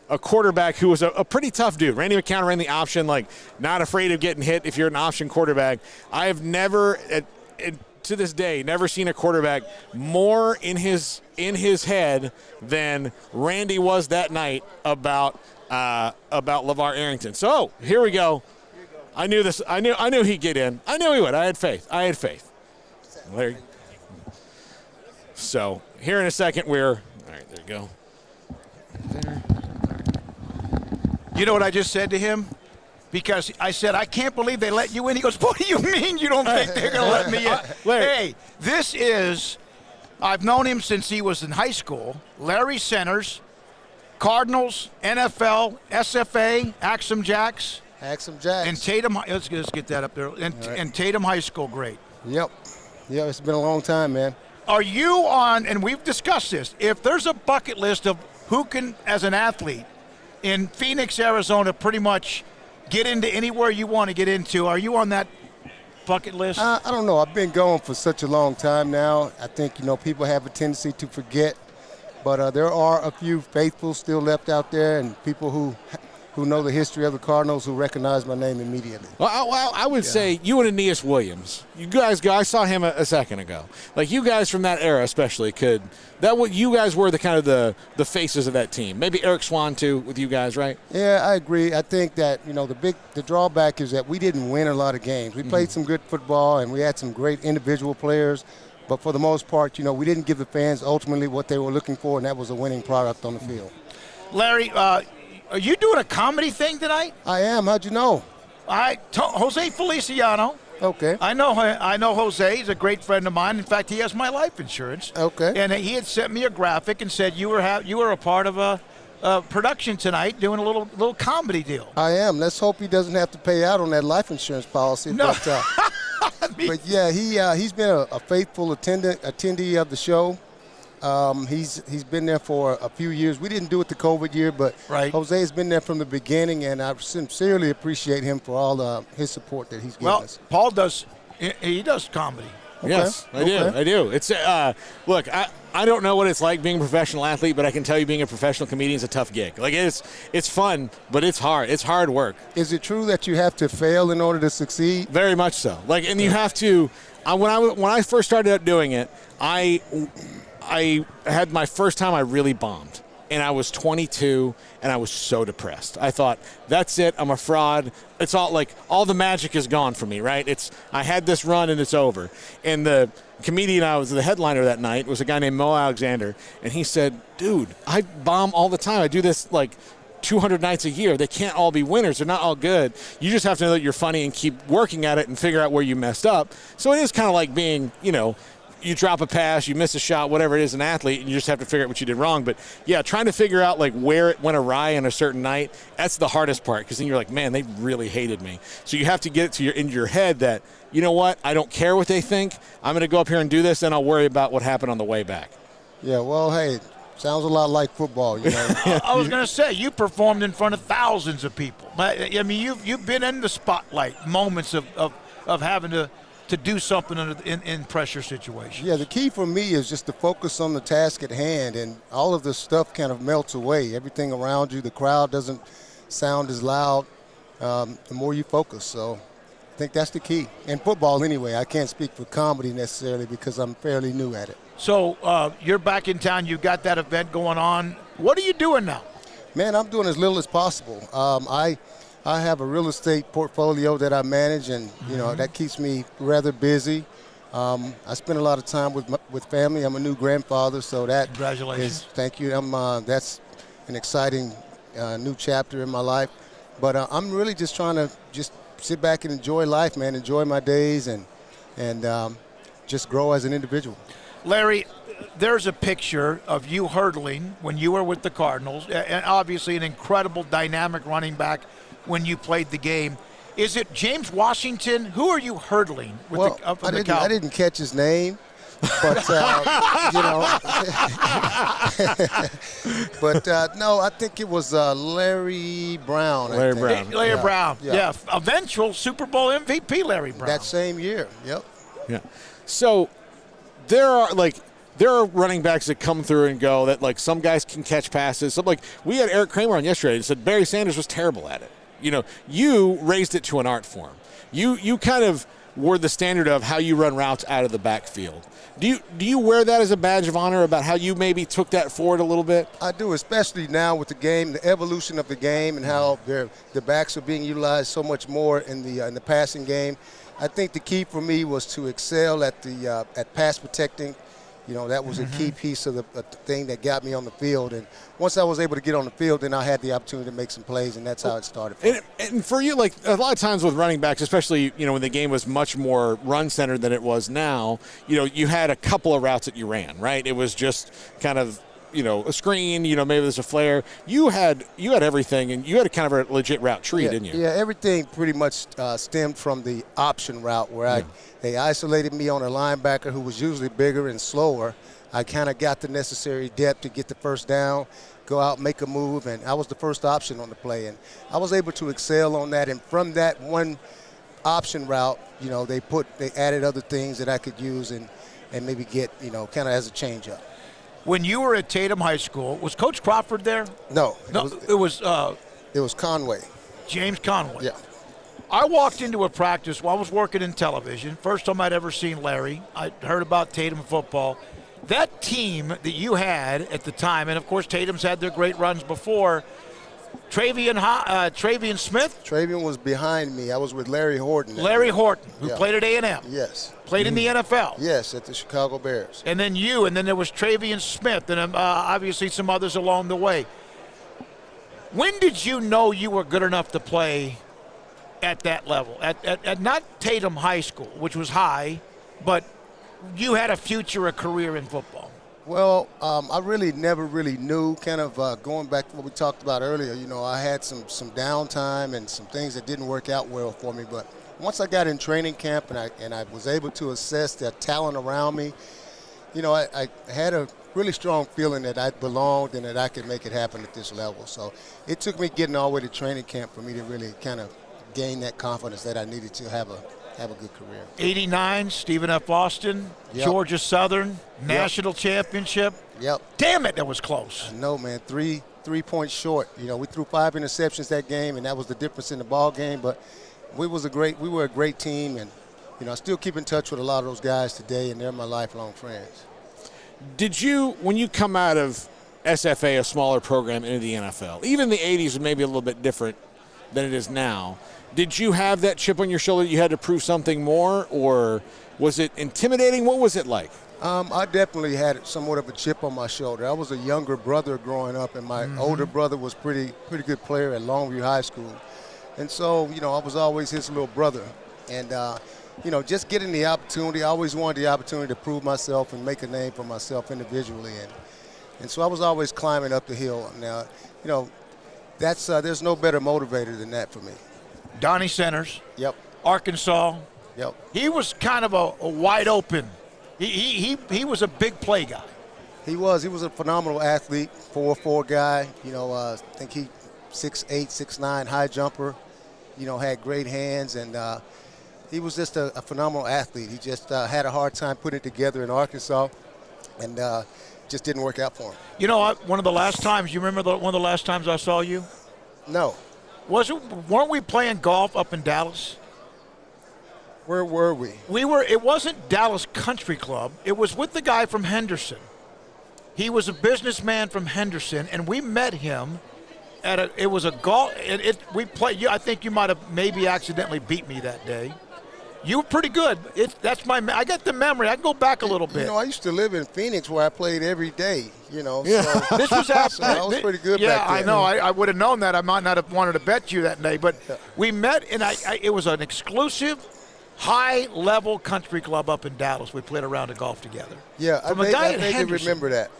a quarterback who was a pretty tough dude. Randy McCown ran the option, not afraid of getting hit if you're an option quarterback. I have never, to this day, never seen a quarterback more in his head than Randy was that night about LeVar Arrington. So here we go. I knew this. I knew he'd get in. I knew he would. I had faith. Larry. So here in a second, all right, there you go. There. You know what I just said to him? Because I said, I can't believe they let you in. He goes, what do you mean you don't think they're going to let me in? Hey, I've known him since he was in high school. Larry Centers, Cardinals, NFL, SFA, Axum Jacks. And Tatum, let's get that up there. And Tatum High School, great. Yep. Yeah, it's been a long time, man. Are you on, and we've discussed this, if there's a bucket list of who can, as an athlete, in Phoenix, Arizona, pretty much get into anywhere you want to get into, are you on that bucket list? I don't know. I've been going for such a long time now. I think, people have a tendency to forget. But there are a few faithfuls still left out there and people who know the history of the Cardinals who recognize my name immediately. Well, I would say you and Aeneas Williams. You guys I saw him a second ago. You guys from that era especially you guys were the kind of the faces of that team. Maybe Eric Swan too with you guys, right? Yeah, I agree. I think that, the drawback is that we didn't win a lot of games. We played some good football and we had some great individual players. But for the most part, we didn't give the fans ultimately what they were looking for, and that was a winning product on the field. Larry, are you doing a comedy thing tonight? I am. How'd you know? Jose Feliciano. Okay. I know Jose. He's a great friend of mine. In fact, he has my life insurance. Okay. And he had sent me a graphic and said you were a part of a production tonight doing a little comedy deal. I am. Let's hope he doesn't have to pay out on that life insurance policy. No. But yeah, he's been a faithful attendee of the show. He's been there for a few years. We didn't do it the COVID year, but Jose has been there from the beginning, and I sincerely appreciate him for all his support that he's given us. Paul does. He does comedy. Okay. Yes, I do. It's look, I don't know what it's like being a professional athlete, but I can tell you being a professional comedian is a tough gig. It's fun, but it's hard. It's hard work. Is it true that you have to fail in order to succeed? Very much so. And you have to. When I first started out doing it, I had my first time I really bombed. and I was 22, and I was so depressed. I thought, that's it, I'm a fraud. It's all like, all the magic is gone from me, right? I had this run, and it's over. And the comedian I was the headliner that night was a guy named Mo Alexander, and he said, dude, I bomb all the time. I do this like 200 nights a year. They can't all be winners. They're not all good. You just have to know that you're funny and keep working at it and figure out where you messed up. So it is kind of like being, you drop a pass, you miss a shot, whatever it is, an athlete, and you just have to figure out what you did wrong. But, yeah, trying to figure out, like, where it went awry on a certain night, that's the hardest part, because then you're like, man, they really hated me. So you have to get it into your head that, you know what, I don't care what they think. I'm going to go up here and do this, and I'll worry about what happened on the way back. Yeah, well, hey, sounds a lot like football, I was going to say, you performed in front of thousands of people. I mean, you've been in the spotlight, moments of having to do something in pressure situations. Yeah, the key for me is just to focus on the task at hand, and all of this stuff kind of melts away. Everything around you, the crowd doesn't sound as loud the more you focus. So I think that's the key. In football anyway, I can't speak for comedy necessarily because I'm fairly new at it. So you're back in town. You've got that event going on. What are you doing now? Man, I'm doing as little as possible. I have a real estate portfolio that I manage, and that keeps me rather busy. I spend a lot of time with family. I'm a new grandfather, so that congratulations. Thank you. That's an exciting new chapter in my life. But I'm really just trying to just sit back and enjoy life, man. Enjoy my days and just grow as an individual. Larry, there's a picture of you hurdling when you were with the Cardinals, and obviously an incredible dynamic running back when you played the game. Is it James Washington? Who are you hurdling with the Cowboys? I didn't catch his name, but no, I think it was Larry Brown. Larry Brown. Yeah, eventual Super Bowl MVP Larry Brown. That same year. Yep. Yeah. So there are running backs that come through and go that, like, some guys can catch passes. Some, like, we had Eric Kramer on yesterday and said Barry Sanders was terrible at it. You raised it to an art form. You kind of were the standard of how you run routes out of the backfield. Do you wear that as a badge of honor about how you maybe took that forward a little bit? I do, especially now with the game, the evolution of the game, and how the backs are being utilized so much more in the passing game. I think the key for me was to excel at pass protecting. That was a key piece of the thing that got me on the field. And once I was able to get on the field, then I had the opportunity to make some plays, and that's how it started. And for you, like, a lot of times with running backs, especially, when the game was much more run-centered than it was now, you had a couple of routes that you ran, right? It was just kind of, a screen, maybe there's a flare. You had everything, and you had a kind of a legit route tree, didn't you? Yeah, everything pretty much stemmed from the option route where they isolated me on a linebacker who was usually bigger and slower. I kind of got the necessary depth to get the first down, go out, make a move, and I was the first option on the play. And I was able to excel on that. And from that one option route, they added other things that I could use and maybe get, kind of as a change-up. When you were at Tatum High School, was Coach Crawford there? No. It was Conway. James Conway. Yeah. I walked into a practice while I was working in television. First time I'd ever seen Larry. I heard about Tatum football. That team that you had at the time, and of course Tatum's had their great runs before, Travian Smith? Travian was behind me. I was with Larry Horton. Larry Horton, who played at A&M. Yes. Played in the NFL. Yes, at the Chicago Bears. And then there was Travian Smith, and obviously some others along the way. When did you know you were good enough to play at that level? At not Tatum High School, which was high, but you had a future, a career in football. Well, I really never really knew, kind of going back to what we talked about earlier, I had some downtime and some things that didn't work out well for me. But once I got in training camp and I was able to assess the talent around me, I had a really strong feeling that I belonged and that I could make it happen at this level. So it took me getting all the way to training camp for me to really kind of gain that confidence that I needed to have a good career. 89, Stephen F. Austin, Georgia Southern, national championship. Yep. Damn it, that was close. I know, man. 3 points short. We threw 5 interceptions that game, and that was the difference in the ball game. But we were a great team, and I still keep in touch with a lot of those guys today, and they're my lifelong friends. Did you, when you come out of SFA, a smaller program, into the NFL. Even the 80s was maybe a little bit different than it is now. Did you have that chip on your shoulder that you had to prove something more, or was it intimidating? What was it like? I definitely had somewhat of a chip on my shoulder. I was a younger brother growing up, and my older brother was pretty good player at Longview High School. And so, I was always his little brother. And, just getting the opportunity, I always wanted the opportunity to prove myself and make a name for myself individually. And so I was always climbing up the hill. Now, there's no better motivator than that for me. Donnie Centers. Yep. Arkansas. Yep. He was kind of a wide open. He was a big play guy. He was a phenomenal athlete, 4'4" guy. I think he 6'8", 6'9", high jumper. Had great hands, and he was just a phenomenal athlete. He just had a hard time putting it together in Arkansas, and just didn't work out for him. One of the last times, you remember one of the last times I saw you? No. Weren't we playing golf up in Dallas? Where were we? It wasn't Dallas Country Club. It was with the guy from Henderson. He was a businessman from Henderson, and we met him it was a golf. We played. I think you might have maybe accidentally beat me that day. You were pretty good. I got the memory. I can go back a little bit. I used to live in Phoenix where I played every day. Yeah. So This was after. I was pretty good yeah, back then. I know. I would have known that. I might not have wanted to bet you that day, but we met, and it was an exclusive, high-level country club up in Dallas. We played a round of golf together. Yeah, I vaguely remember that.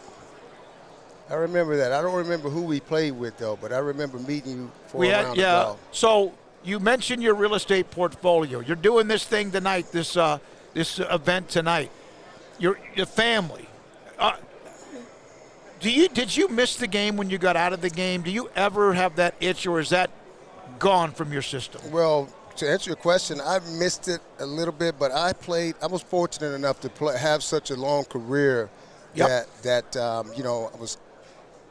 I remember that. I don't remember who we played with, though, but I remember meeting you for a round of golf. So you mentioned your real estate portfolio. You're doing this thing tonight, this event tonight. Your family. Did you miss the game when you got out of the game? Do you ever have that itch, or is that gone from your system? Well, to answer your question, I missed it a little bit, but I was fortunate enough to have such a long career that I was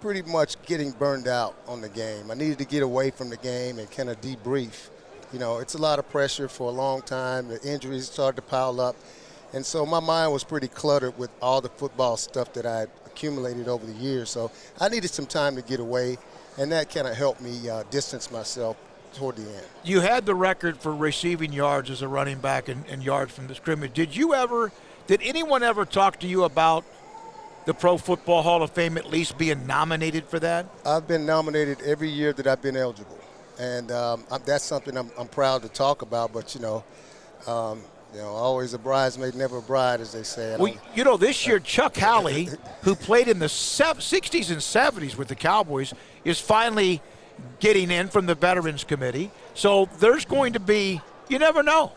pretty much getting burned out on the game. I needed to get away from the game and kind of debrief. It's a lot of pressure for a long time. The injuries started to pile up. And so my mind was pretty cluttered with all the football stuff that I had accumulated over the years. So I needed some time to get away, and that kind of helped me distance myself toward the end. You had the record for receiving yards as a running back and yards from the scrimmage. Did anyone ever talk to you about the Pro Football Hall of Fame at least being nominated for that? I've been nominated every year that I've been eligible, and that's something I'm proud to talk about. But always a bridesmaid, never a bride, as they say. Well, this year Chuck Halley, who played in the 60s and 70s with the Cowboys, is finally getting in from the Veterans Committee. So there's going to be, you never know.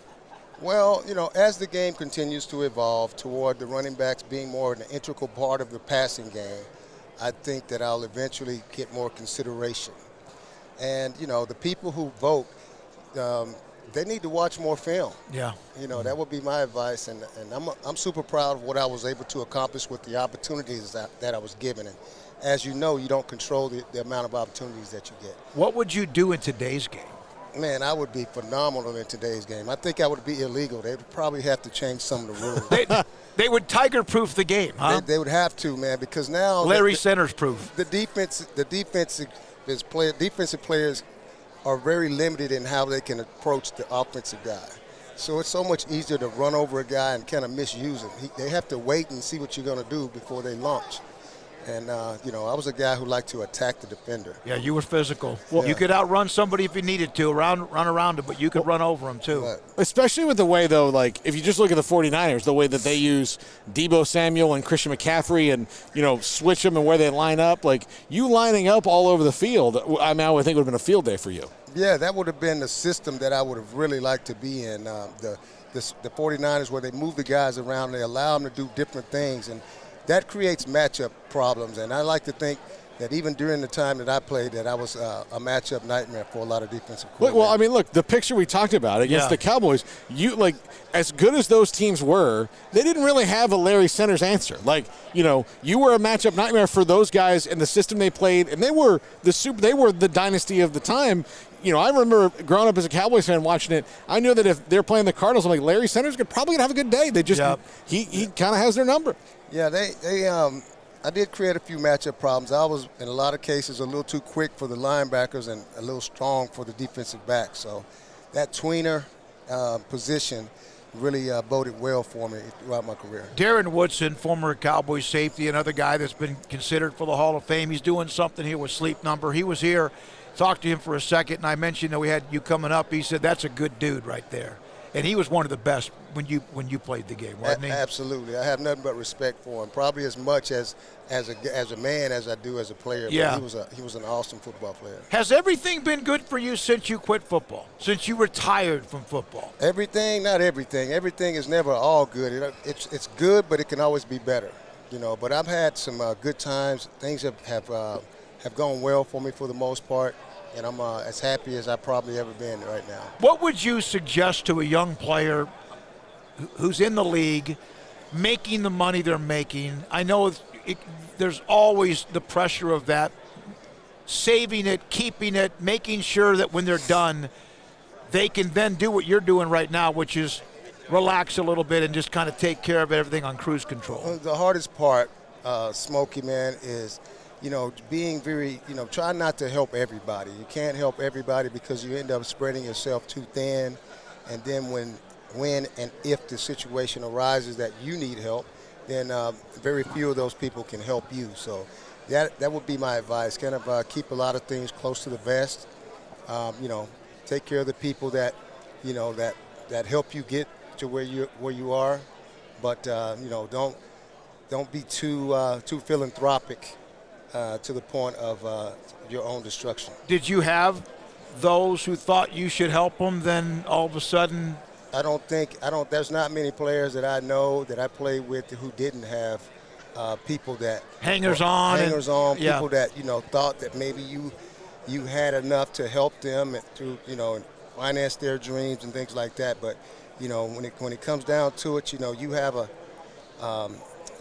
Well, as the game continues to evolve toward the running backs being more an integral part of the passing game, I think that I'll eventually get more consideration. And, the people who vote, they need to watch more film. Yeah. That would be my advice. And I'm super proud of what I was able to accomplish with the opportunities that I was given. And as you know, you don't control the amount of opportunities that you get. What would you do in today's game? Man, I would be phenomenal in today's game. I think I would be illegal. They would probably have to change some of the rules. They would tiger-proof the game, huh? They would have to, man, because now Larry Centers proof. The defensive players are very limited in how they can approach the offensive guy. So it's so much easier to run over a guy and kind of misuse him. They have to wait and see what you're going to do before they launch. And, I was a guy who liked to attack the defender. Yeah, you were physical. Well, you could outrun somebody if you needed to, run around him, but you could run over him too. Especially with the way, though, like if you just look at the 49ers, the way that they use Deebo Samuel and Christian McCaffrey and, switch them and where they line up, like you lining up all over the field, I would think it would have been a field day for you. Yeah, that would have been the system that I would have really liked to be in. The 49ers, where they move the guys around, they allow them to do different things, and that creates matchup problems. And I like to think that even during the time that I played, that I was a matchup nightmare for a lot of defensive coordinators. Well, look, the picture we talked about against the Cowboys, as good as those teams were, they didn't really have a Larry Centers answer. You were a matchup nightmare for those guys in the system they played, and they were the dynasty of the time. I remember growing up as a Cowboys fan watching it. I knew that if they're playing the Cardinals, I'm like, Larry Centers probably gonna have a good day. They just he kind of has their number. Yeah, I did create a few matchup problems. I was, in a lot of cases, a little too quick for the linebackers and a little strong for the defensive backs. So that tweener position really boded well for me throughout my career. Darren Woodson, former Cowboys safety, another guy that's been considered for the Hall of Fame. He's doing something here with Sleep Number. He was here, talked to him for a second, and I mentioned that we had you coming up. He said, that's a good dude right there. And he was one of the best when you played the game, wasn't he? Absolutely. I have nothing but respect for him, probably as much as a man as I do as a player. Yeah. But he was an awesome football player. Has everything been good for you since you quit football, since you retired from football? Everything, not everything. Everything is never all good. It's good, but it can always be better. But I've had some good times. Things have gone well for me for the most part. And I'm as happy as I've probably ever been right now. What would you suggest to a young player who's in the league, making the money they're making? I know there's always the pressure of that, saving it, keeping it, making sure that when they're done, they can then do what you're doing right now, which is relax a little bit and just kind of take care of everything on cruise control. The hardest part, Smokey, man, is being very, try not to help everybody. You can't help everybody because you end up spreading yourself too thin. And then when and if the situation arises that you need help, then very few of those people can help you. So that would be my advice. Kind of keep a lot of things close to the vest. Take care of the people that, that help you get to where you are. But, don't be too philanthropic. To the point of your own destruction. Did you have those who thought you should help them, then all of a sudden? There's not many players that I know that I played with who didn't have people that. Hangers-on. People that, thought that maybe you had enough to help them and and finance their dreams and things like that. But, when it comes down to it, you have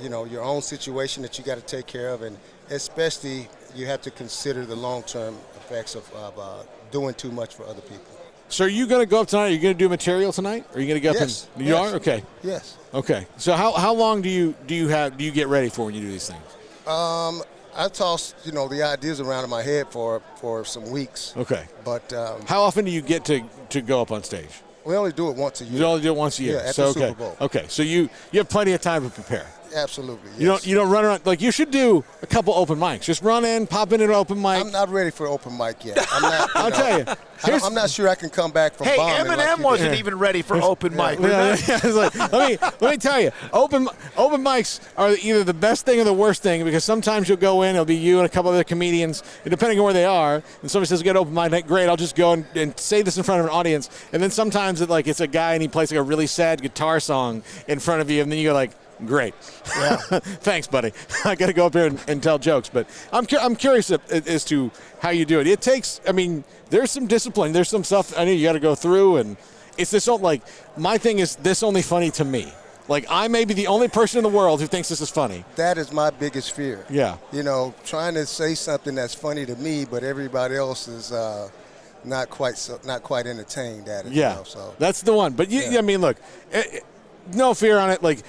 your own situation that you got to take care of, and especially you have to consider the long-term effects of doing too much for other people. So are you going to go up tonight? Are you going to do material tonight? Or are you going to get yes. up and you are? Okay. Yes. Okay. So how long do you get ready for when you do these things? I toss the ideas around in my head for some weeks. Okay. But how often do you get to go up on stage? We only do it once a year. You only do it once a year. Yeah, at the Super Bowl. Okay. So you have plenty of time to prepare. Absolutely. Yes. You don't run around like you should do a couple open mics. Just run in, pop in an open mic. I'm not ready for open mic yet. I'm not. I'll tell you. I'm not sure I can come back from bombing. Eminem wasn't even ready for open mic. Let me tell you, open mics are either the best thing or the worst thing because sometimes you'll go in, it'll be you and a couple other comedians, and depending on where they are, and somebody says, get open mic, great, I'll just go and say this in front of an audience. And then sometimes it's a guy and he plays like a really sad guitar song in front of you, and then you go like, great. Yeah. Thanks, buddy. I got to go up here and tell jokes. But I'm curious as to how you do it. It takes, there's some discipline. There's some stuff I know you got to go through. And it's this, my thing is this only funny to me. Like, I may be the only person in the world who thinks this is funny. That is my biggest fear. Yeah. Trying to say something that's funny to me, but everybody else is not quite entertained at it. Yeah. So that's the one. But, look, no fear on it. Like,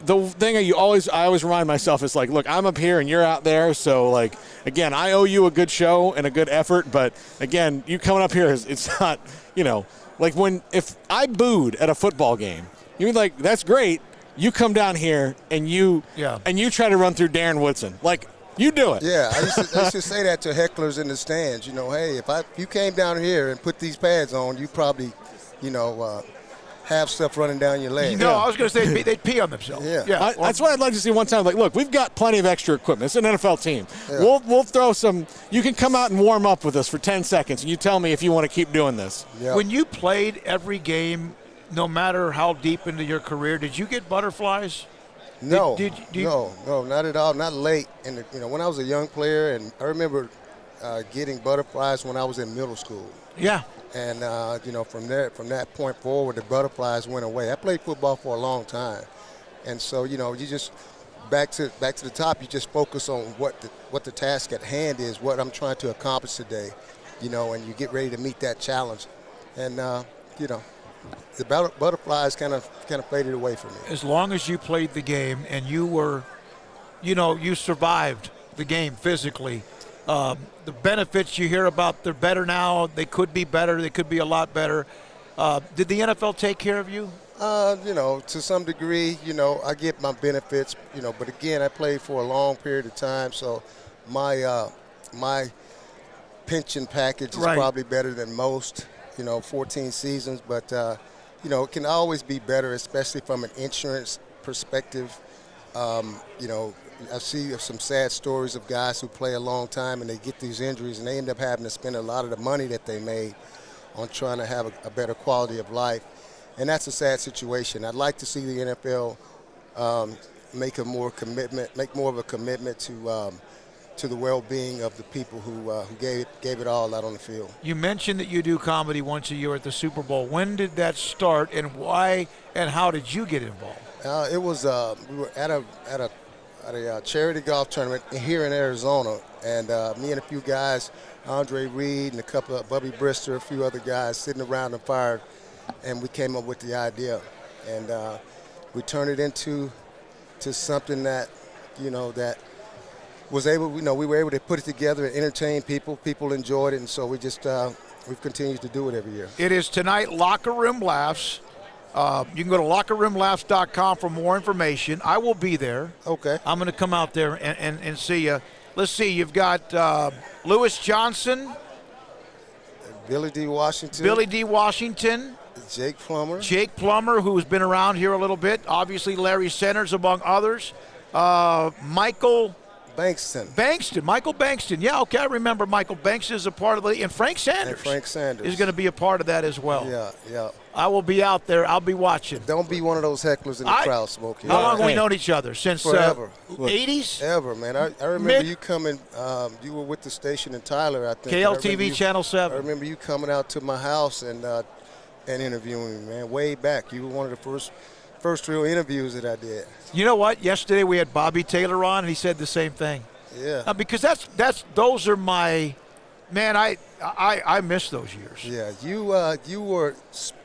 the thing I always remind myself is look, I'm up here and you're out there. So again, I owe you a good show and a good effort. But again, you coming up here it's not, if I booed at a football game, you'd be like, that's great. You come down here and you try to run through Darren Woodson. You do it. Yeah, I used to say that to hecklers in the stands. Hey, if you came down here and put these pads on, you probably, have stuff running down your leg. I was going to say they'd pee on themselves. Yeah. That's what I'd like to see one time. Look, we've got plenty of extra equipment. It's an NFL team. Yeah. We'll throw some. You can come out and warm up with us for 10 seconds, and you tell me if you want to keep doing this. Yeah. When you played every game, no matter how deep into your career, did you get butterflies? No, no, not at all. Not late. And when I was a young player, and I remember getting butterflies when I was in middle school. Yeah. And, from that point forward, the butterflies went away. I played football for a long time. And so, you just back to the top, you just focus on what the task at hand is, what I'm trying to accomplish today, and you get ready to meet that challenge. And, the butterflies kind of faded away from me. As long as you played the game and you you survived the game physically. The benefits you hear about, they're better now. They could be better. They could be a lot better. Did the NFL take care of you? To some degree, I get my benefits, but again, I played for a long period of time, so my pension package is probably better than most, 14 seasons, but, it can always be better, especially from an insurance perspective. I see some sad stories of guys who play a long time and they get these injuries and they end up having to spend a lot of the money that they made on trying to have a better quality of life. And that's a sad situation. I'd like to see the NFL make more of a commitment to the well-being of the people who gave it all out on the field. You mentioned that you do comedy once a year at the Super Bowl. When did that start, and why and how did you get involved? It was we were at a charity golf tournament here in Arizona, and me and a few guys, Andre Reed and a couple of Bubby Brister, a few other guys sitting around the fire, and we came up with the idea, and we turned it into something that that was able, we were able to put it together and entertain people. People enjoyed it, and so we just we've continued to do it every year. It is tonight, Locker Room Laughs. You can go to lockerroomlaughs.com for more information. I will be there. Okay. I'm going to come out there and see you. Let's see. You've got Lewis Johnson. Billy D. Washington. Jake Plummer, who's been around here a little bit. Obviously, Larry Centers, among others. Michael Bankston. Yeah, okay, I remember Michael Bankston is a part of the, and Frank Sanders is going to be a part of that as well. Yeah. I will be out there. I'll be watching. Don't be one of those hecklers in the crowd, Smokey. How long have we known each other? Since forever. 80s? Ever, man. I remember you coming. You were with the station in Tyler, I think. KLTV Channel 7. I remember you coming out to my house and interviewing me, man. Way back, you were one of the first real interviews that I did. You know what? Yesterday we had Bobby Taylor on, and he said the same thing. Yeah. Because those are my, man. I miss those years. Yeah, you were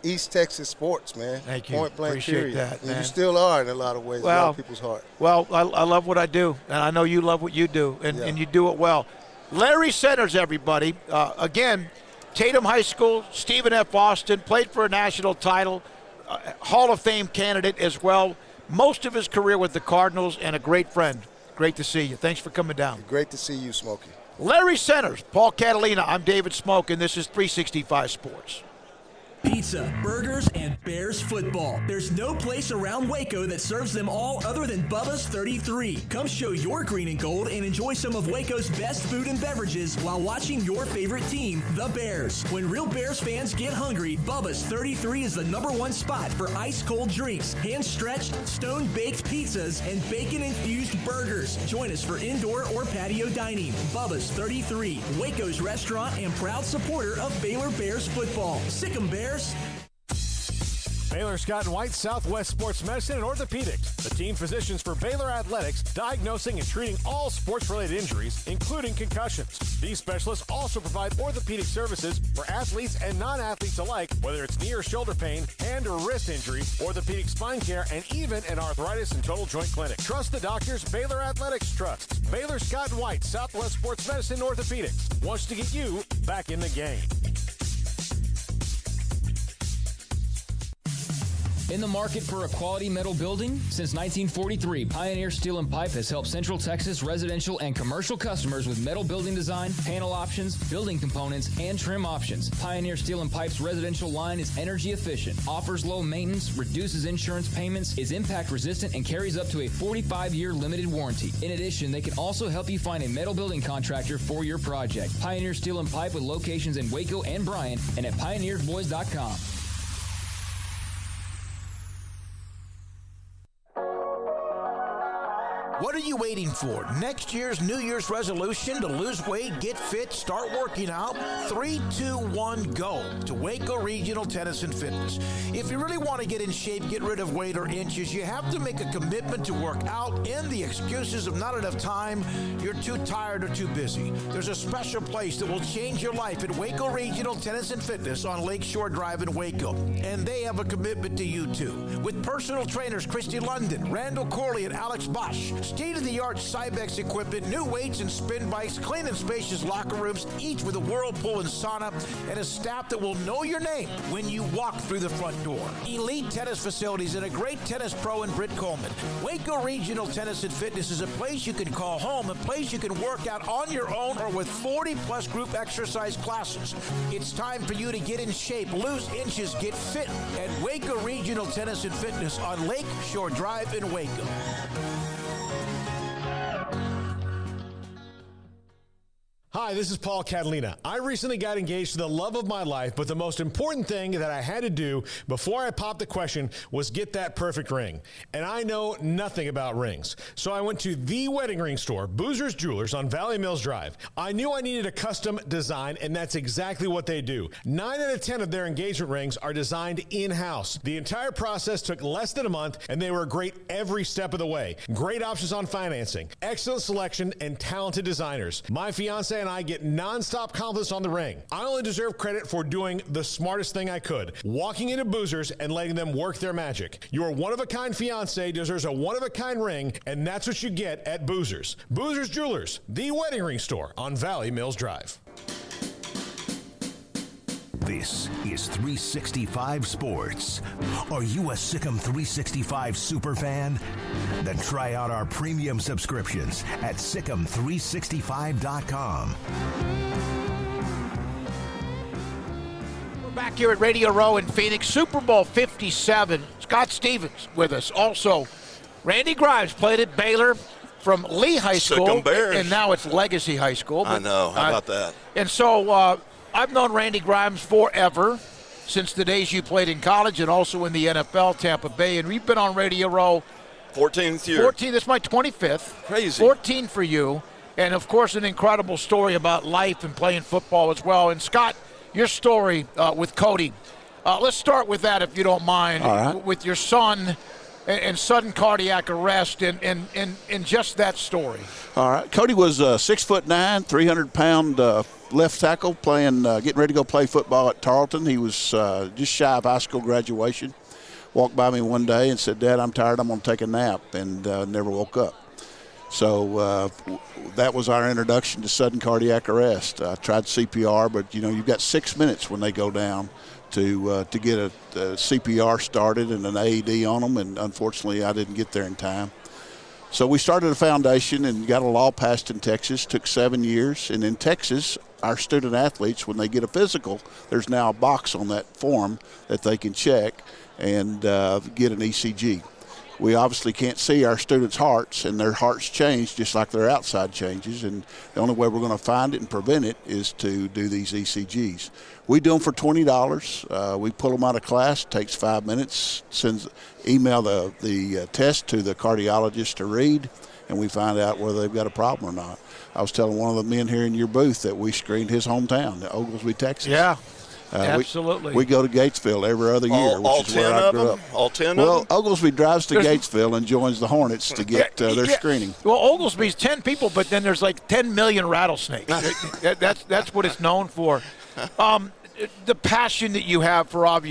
East Texas sports, man. Thank you. Point blank. Appreciate period. that, And man. you still are in a lot of ways. Well, a lot of people's heart. Well, I love what I do, and I know you love what you do, and you do it well. Larry Centers, everybody. Again, Tatum High School, Stephen F. Austin, played for a national title, Hall of Fame candidate as well. Most of his career with the Cardinals, and a great friend. Great to see you. Thanks for coming down. Great to see you, Smokey. Larry Centers, Paul Catalina. I'm David Smoak, and this is 365 Sports. Pizza, burgers, and Bears football. There's no place around Waco that serves them all other than Bubba's 33. Come show your green and gold and enjoy some of Waco's best food and beverages while watching your favorite team, the Bears. When real Bears fans get hungry, Bubba's 33 is the #1 spot for ice-cold drinks, hand-stretched, stone-baked pizzas, and bacon-infused burgers. Join us for indoor or patio dining. Bubba's 33, Waco's restaurant and proud supporter of Baylor Bears football. Sick 'em, Bears. Baylor Scott & White, Southwest Sports Medicine and Orthopedics. The team physicians for Baylor Athletics, diagnosing and treating all sports-related injuries, including concussions. These specialists also provide orthopedic services for athletes and non-athletes alike, whether it's knee or shoulder pain, hand or wrist injury, orthopedic spine care, and even an arthritis and total joint clinic. Trust the doctors Baylor Athletics trusts. Baylor Scott & White, Southwest Sports Medicine and Orthopedics wants to get you back in the game. In the market for a quality metal building? Since 1943, Pioneer Steel & Pipe has helped Central Texas residential and commercial customers with metal building design, panel options, building components, and trim options. Pioneer Steel & Pipe's residential line is energy efficient, offers low maintenance, reduces insurance payments, is impact resistant, and carries up to a 45-year limited warranty. In addition, they can also help you find a metal building contractor for your project. Pioneer Steel & Pipe with locations in Waco and Bryan and at pioneersboys.com. What are you waiting for? Next year's New Year's resolution to lose weight, get fit, start working out? 3, 2, 1, go to Waco Regional Tennis and Fitness. If you really want to get in shape, get rid of weight or inches, you have to make a commitment to work out, and the excuses of not enough time, you're too tired or too busy. There's a special place that will change your life at Waco Regional Tennis and Fitness on Lakeshore Drive in Waco, and they have a commitment to you too. With personal trainers Christy London, Randall Corley, and Alex Bosch, State-of-the-art Cybex equipment, new weights and spin bikes, clean and spacious locker rooms, each with a whirlpool and sauna, and a staff that will know your name when you walk through the front door. Elite tennis facilities and a great tennis pro in Britt Coleman. Waco Regional Tennis and Fitness is a place you can call home, a place you can work out on your own or with 40-plus group exercise classes. It's time for you to get in shape, lose inches, get fit at Waco Regional Tennis and Fitness on Lake Shore Drive in Waco. Hi, this is Paul Catalina. I recently got engaged to the love of my life, but the most important thing that I had to do before I popped the question was get that perfect ring. And I know nothing about rings. So I went to the wedding ring store, Boozer's Jewelers on Valley Mills Drive. I knew I needed a custom design, and that's exactly what they do. 9 out of 10 of their engagement rings are designed in-house. The entire process took less than a month, and they were great every step of the way. Great options on financing, excellent selection, and talented designers. My fiance and I get nonstop compliments on the ring. I only deserve credit for doing the smartest thing I could, walking into Boozer's and letting them work their magic. Your one-of-a-kind fiance deserves a one-of-a-kind ring, and that's what you get at Boozer's. Boozer's Jewelers, the wedding ring store on Valley Mills Drive. This is 365 Sports. Are you a Sikkim 365 super fan? Then try out our premium subscriptions at Sikkim365.com. We're back here at Radio Row in Phoenix, Super Bowl 57. Scott Stevens with us. Also, Randy Grimes played at Baylor from Lee High School. Sikkim Bears. And now it's Legacy High School. I know. How about that? And so, I've known Randy Grimes forever, since the days you played in college and also in the NFL, Tampa Bay. And we've been on Radio Row. 14th year. 14, this is my 25th. Crazy. 14 for you. And, of course, an incredible story about life and playing football as well. And, Scott, your story with Cody. Let's start with that, if you don't mind. All right. With your son and sudden cardiac arrest and just that story. All right. Cody was 6'9", 300-pound left tackle, getting ready to go play football at Tarleton. He was just shy of high school graduation. Walked by me one day and said, "Dad, I'm tired. I'm going to take a nap," and never woke up. So that was our introduction to sudden cardiac arrest. I tried CPR, but you've got 6 minutes when they go down to get a CPR started and an AED on them, and unfortunately I didn't get there in time. So we started a foundation and got a law passed in Texas. Took 7 years, and in Texas, our student athletes, when they get a physical, there's now a box on that form that they can check and get an ECG. We obviously can't see our students' hearts, and their hearts change just like their outside changes, and the only way we're going to find it and prevent it is to do these ECGs. We do them for $20. We pull them out of class. It takes 5 minutes. Email the test to the cardiologist to read, and we find out whether they've got a problem or not. I was telling one of the men here in your booth that we screened his hometown, Oglesby, Texas. Yeah. Absolutely. We go to Gatesville every other year, which is where I grew up. All 10 well, of them? Oglesby drives to Gatesville and joins the Hornets to get their screening. Well, Oglesby's 10 people, but then there's like 10 million rattlesnakes. That's what it's known for. The passion that you have for but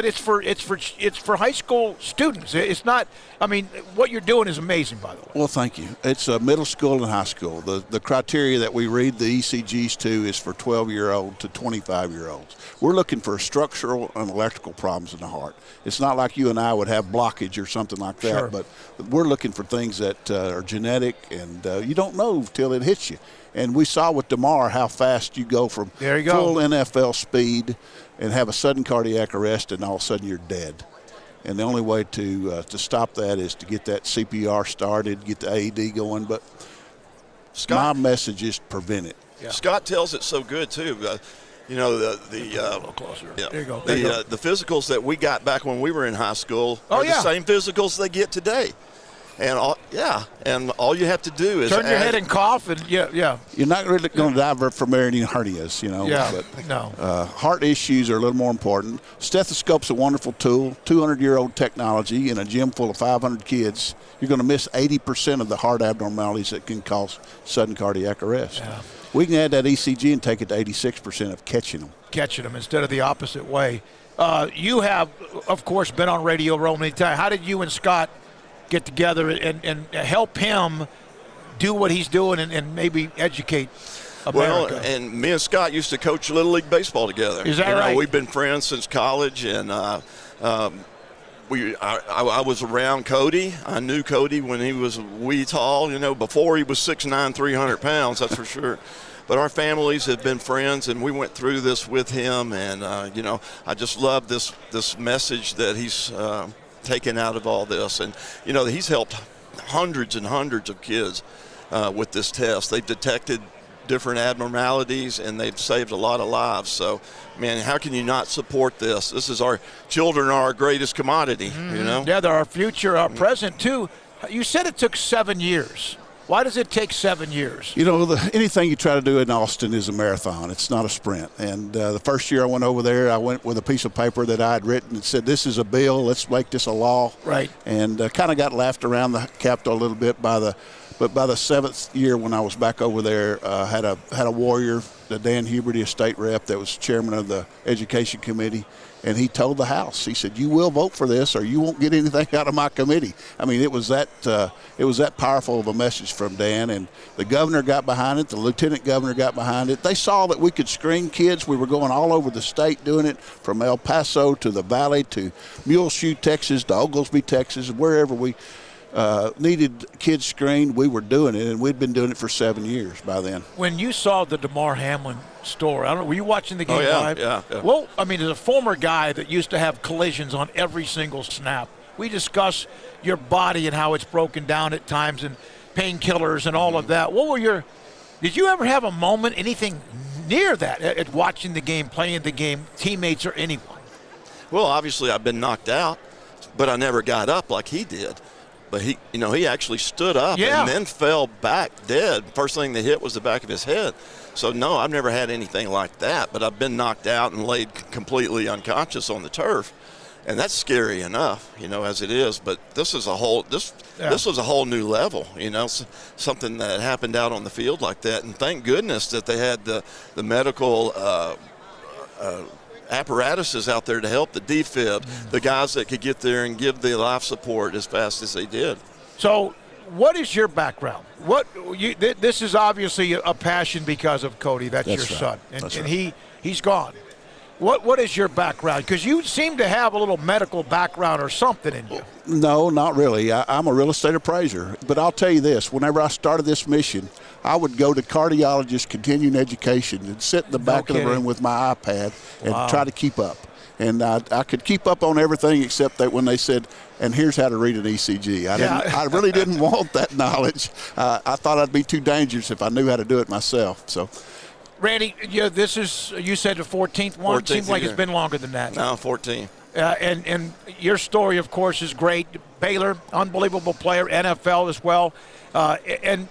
it's for high school students. It's not. I mean, what you're doing is amazing, by the way. Well, thank you. It's middle school and high school. The criteria that we read the ECGs to is for 12-year-old to 25-year-olds. We're looking for structural and electrical problems in the heart. It's not like you and I would have blockage or something like that, Sure. but we're looking for things that are genetic, and you don't know till it hits you. And we saw with DeMar how fast you go from full NFL speed and have a sudden cardiac arrest, and all of a sudden you're dead. And the only way to stop that is to get that CPR started, get the AED going. But Scott, my message is prevent it. Yeah. Scott tells it so good too. a little closer. Yeah, there you go. The physicals that we got back when we were in high school are the same physicals they get today. And all you have to do is turn your head and cough, and yeah. You're not really going to die from any hernias, Yeah, but no. Heart issues are a little more important. Stethoscope's a wonderful tool, 200-year-old technology in a gym full of 500 kids. You're going to miss 80% of the heart abnormalities that can cause sudden cardiac arrest. Yeah. We can add that ECG and take it to 86% of catching them. Catching them instead of the opposite way. You have, of course, been on Radio Row many times. How did you and Scott get together and help him do what he's doing and maybe educate America. Well, and me and Scott used to coach Little League Baseball together. Is that right? We've been friends since college, and I was around Cody. I knew Cody when he was wee tall, before he was 6'9", 300 pounds, that's for sure. But our families have been friends, and we went through this with him, and, I just love this message that he's taken out of all this. And, he's helped hundreds and hundreds of kids with this test. They've detected different abnormalities, and they've saved a lot of lives. So, man, how can you not support this? This is our children are our greatest commodity, Yeah, they're our future, our present, too. You said it took 7 years. Why does it take 7 years? Anything you try to do in Austin is a marathon. It's not a sprint. And the first year I went over there, I went with a piece of paper that I had written and said, this is a bill, let's make this a law. Right. And kind of got laughed around the Capitol a little bit but by the 7th year when I was back over there, had a warrior, the Dan Huberty, a state rep that was chairman of the education committee, and he told the House, he said, you will vote for this or you won't get anything out of my committee. I mean, it was that powerful of a message from Dan, and the governor got behind it, the lieutenant governor got behind it. They saw that we could screen kids. We were going all over the state doing it, from El Paso to the Valley to Muleshoe, Texas, to Oglesby, Texas, wherever we needed kids screened, we were doing it, and we'd been doing it for 7 years by then. When you saw the DeMar Hamlin story, I don't know, were you watching the game live? Yeah. Well, I mean, as a former guy that used to have collisions on every single snap, we discuss your body and how it's broken down at times and painkillers and all of that. Did you ever have a moment, anything near that, at watching the game, playing the game, teammates or anyone? Well, obviously I've been knocked out, but I never got up like he did. But he actually stood up and then fell back dead. First thing that hit was the back of his head. So, no, I've never had anything like that. But I've been knocked out and laid completely unconscious on the turf. And that's scary enough, as it is. But this is this was a whole new level, something that happened out on the field like that. And thank goodness that they had the medical apparatuses out there to help, the defib, the guys that could get there and give the life support as fast as they did. So what is your background? This is obviously a passion because of Cody. That's your son. And he's gone. What is your background? Because you seem to have a little medical background or something in you. No, not really. I'm a real estate appraiser. But I'll tell you this, whenever I started this mission, I would go to cardiologist continuing education and sit in the back of the room with my iPad and try to keep up. And I could keep up on everything except that when they said, and here's how to read an ECG. I really didn't want that knowledge. I thought I'd be too dangerous if I knew how to do it myself. So, Randy, this is, you said the 14th one? 14th Seems like year. It's been longer than that. No, 14. And your story, of course, is great. Baylor, unbelievable player, NFL as well. And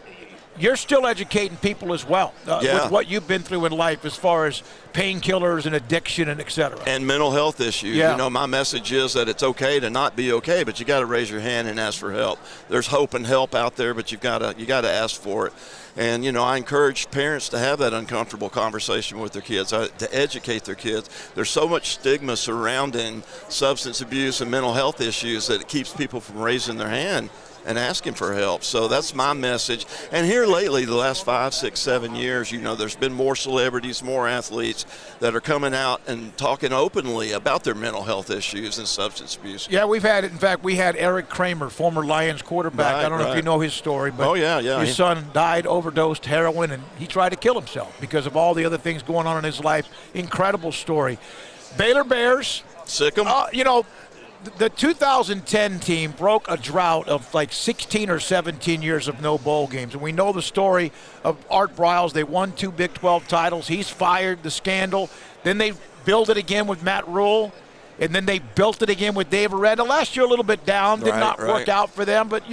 you're still educating people as well with what you've been through in life as far as painkillers and addiction and et cetera. And mental health issues. Yeah. My message is that it's okay to not be okay, but you got to raise your hand and ask for help. There's hope and help out there, but you got to ask for it. And, I encourage parents to have that uncomfortable conversation with their kids, to educate their kids. There's so much stigma surrounding substance abuse and mental health issues that it keeps people from raising their hand and asking for help. So that's my message. And here lately, the last 5, 6, 7 years, there's been more celebrities, more athletes that are coming out and talking openly about their mental health issues and substance abuse. Yeah, we had Eric Kramer, former Lions quarterback. I don't know if you know his story, but his son died, overdosed heroin, and he tried to kill himself because of all the other things going on in his life. Incredible story. Baylor Bears. Sick 'em. The 2010 team broke a drought of like 16 or 17 years of no bowl games. And we know the story of Art Briles. They won 2 Big 12 titles. He's fired, the scandal. Then they built it again with Matt Rule. And then they built it again with Dave Aranda. Last year a little bit down. Did not work out for them. But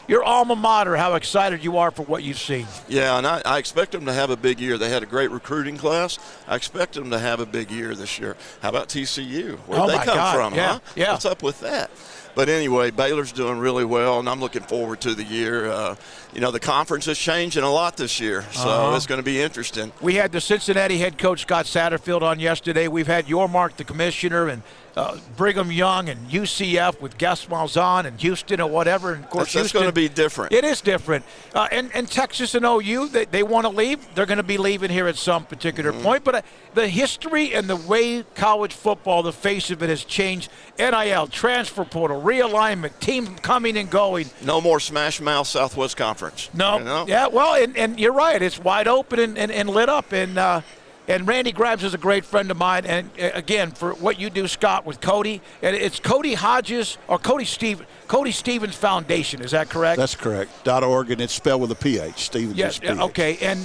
your alma mater, how excited you are for what you've seen. Yeah, and I expect them to have a big year. They had a great recruiting class. I expect them to have a big year this year. How about TCU? Where'd they come from, huh? Yeah. What's up with that? But anyway, Baylor's doing really well, and I'm looking forward to the year. The conference is changing a lot this year, so it's going to be interesting. We had the Cincinnati head coach, Scott Satterfield, on yesterday. We've had Yormark, the commissioner, and Brigham Young and UCF with Gus Malzahn and Houston or whatever. And of course, that's going to be different. It is different. And Texas and OU, they want to leave. They're going to be leaving here at some particular point. But the history and the way college football, the face of it, has changed. NIL, transfer portal, realignment, teams coming and going. No more smash mouth Southwest Conference. No. Yeah, well, and you're right. It's wide open and lit up. And Randy Grimes is a great friend of mine. And, again, for what you do, Scott, with Cody, and it's Cody Hodges or Cody Stevens Foundation. Is that correct? That's correct. .org, and it's spelled with a PH. Stevens is PH. Okay. And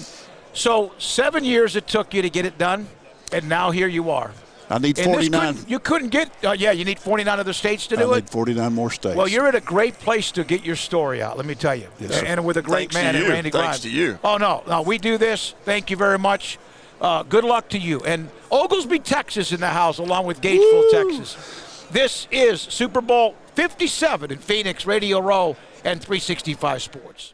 so 7 years it took you to get it done, and now here you are. I need 49. You couldn't get you need 49 other states to do it? I need 49 more states. Well, you're at a great place to get your story out, let me tell you. Yes, and with a great man, Randy Grimes. Thanks to you. Oh, no, we do this. Thank you very much. Good luck to you. And Oglesby, Texas in the house, along with Gainesville, Texas. This is Super Bowl 57 in Phoenix, Radio Row, and 365 Sports.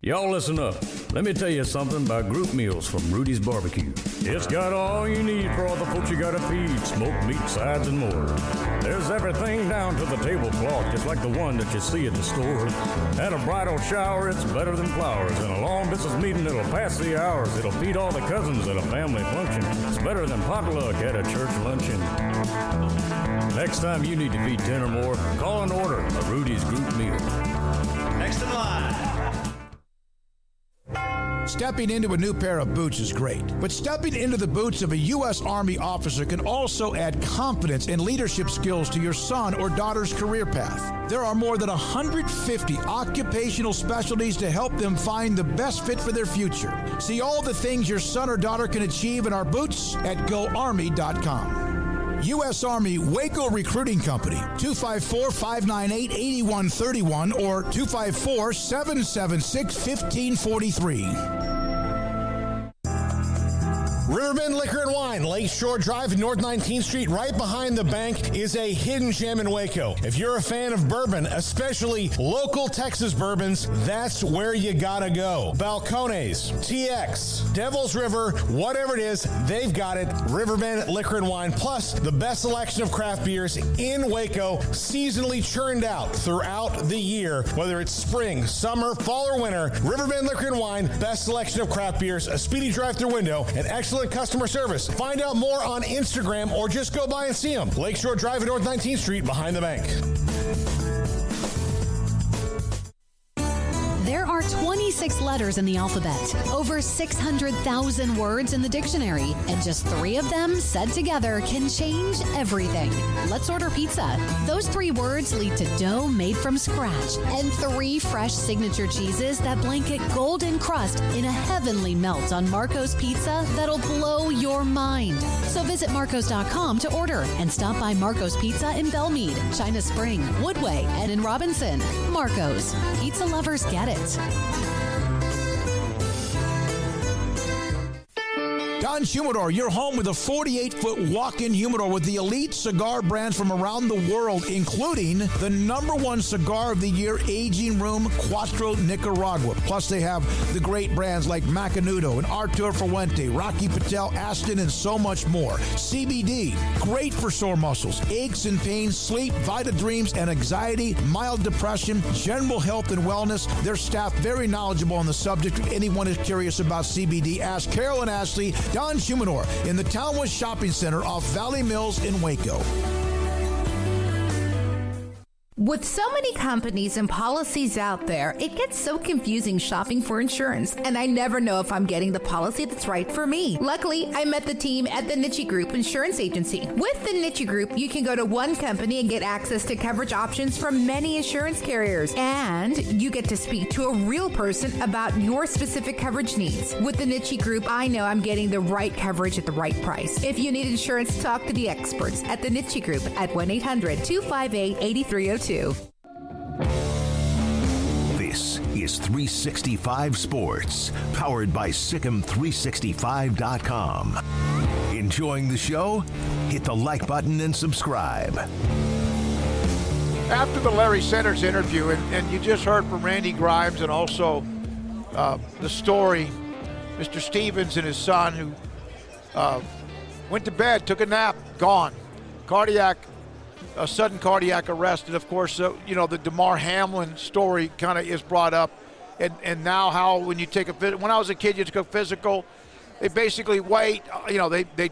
Y'all listen up. Let me tell you something about group meals from Rudy's Barbecue. It's got all you need for all the folks you gotta feed, smoked meat, sides, and more. There's everything down to the tablecloth, just like the one that you see at the store. At a bridal shower, it's better than flowers. In a long business meeting, it'll pass the hours. It'll feed all the cousins at a family function. It's better than potluck at a church luncheon. Next time you need to feed 10 or more, call and order a Rudy's group meal. Next in line. Stepping into a new pair of boots is great, but stepping into the boots of a U.S. Army officer can also add confidence and leadership skills to your son or daughter's career path. There are more than 150 occupational specialties to help them find the best fit for their future. See all the things your son or daughter can achieve in our boots at GoArmy.com. U.S. Army Waco Recruiting Company, 254-598-8131 or 254-776-1543. Riverbend Liquor and Wine, Lakeshore Drive, North 19th Street, right behind the bank, is a hidden gem in Waco. If you're a fan of bourbon, especially local Texas bourbons, that's where you gotta go. Balcones, TX, Devil's River, whatever it is, they've got it. Riverbend Liquor and Wine, plus the best selection of craft beers in Waco, seasonally churned out throughout the year. Whether it's spring, summer, fall, or winter, Riverbend Liquor and Wine, best selection of craft beers, a speedy drive-through window, and excellent customer service. Find out more on Instagram or just go by and see them. Lakeshore Drive at North 19th Street behind the bank. There are 26 letters in the alphabet, over 600,000 words in the dictionary, and just 3 of them said together can change everything. Let's order pizza. Those 3 words lead to dough made from scratch and 3 fresh signature cheeses that blanket golden crust in a heavenly melt on Marco's Pizza that'll blow your mind. So visit Marcos.com to order and stop by Marco's Pizza in Belmead, China Spring, Woodway, and in Robinson. Marco's. Pizza lovers get it. Don Humidor, your home with a 48-foot walk-in humidor with the elite cigar brands from around the world, including the #1 cigar of the year, Aging Room Cuatro Nicaragua. Plus, they have the great brands like Macanudo and Artur Fuente, Rocky Patel, Aston, and so much more. CBD, great for sore muscles, aches and pains, sleep, Vita Dreams, and anxiety, mild depression, general health and wellness. Their staff very knowledgeable on the subject. If anyone is curious about CBD, ask Carol and Ashley. Don Humidor in the Townwest Shopping Center off Valley Mills in Waco. With so many companies and policies out there, it gets so confusing shopping for insurance, and I never know if I'm getting the policy that's right for me. Luckily, I met the team at the Niche Group Insurance Agency. With the Niche Group, you can go to one company and get access to coverage options from many insurance carriers, and you get to speak to a real person about your specific coverage needs. With the Niche Group, I know I'm getting the right coverage at the right price. If you need insurance, talk to the experts at the Niche Group at 1-800-258-8302. This is 365 Sports, powered by Sikkim365.com. Enjoying the show? Hit the like button and subscribe. After the Larry Centers interview, and you just heard from Randy Grimes and also the story, Mr. Stevens and his son who went to bed, took a nap, gone. A sudden cardiac arrest. And, of course, the DeMar Hamlin story kind of is brought up. And now how when you take when I was a kid, you took a physical, they basically wait. They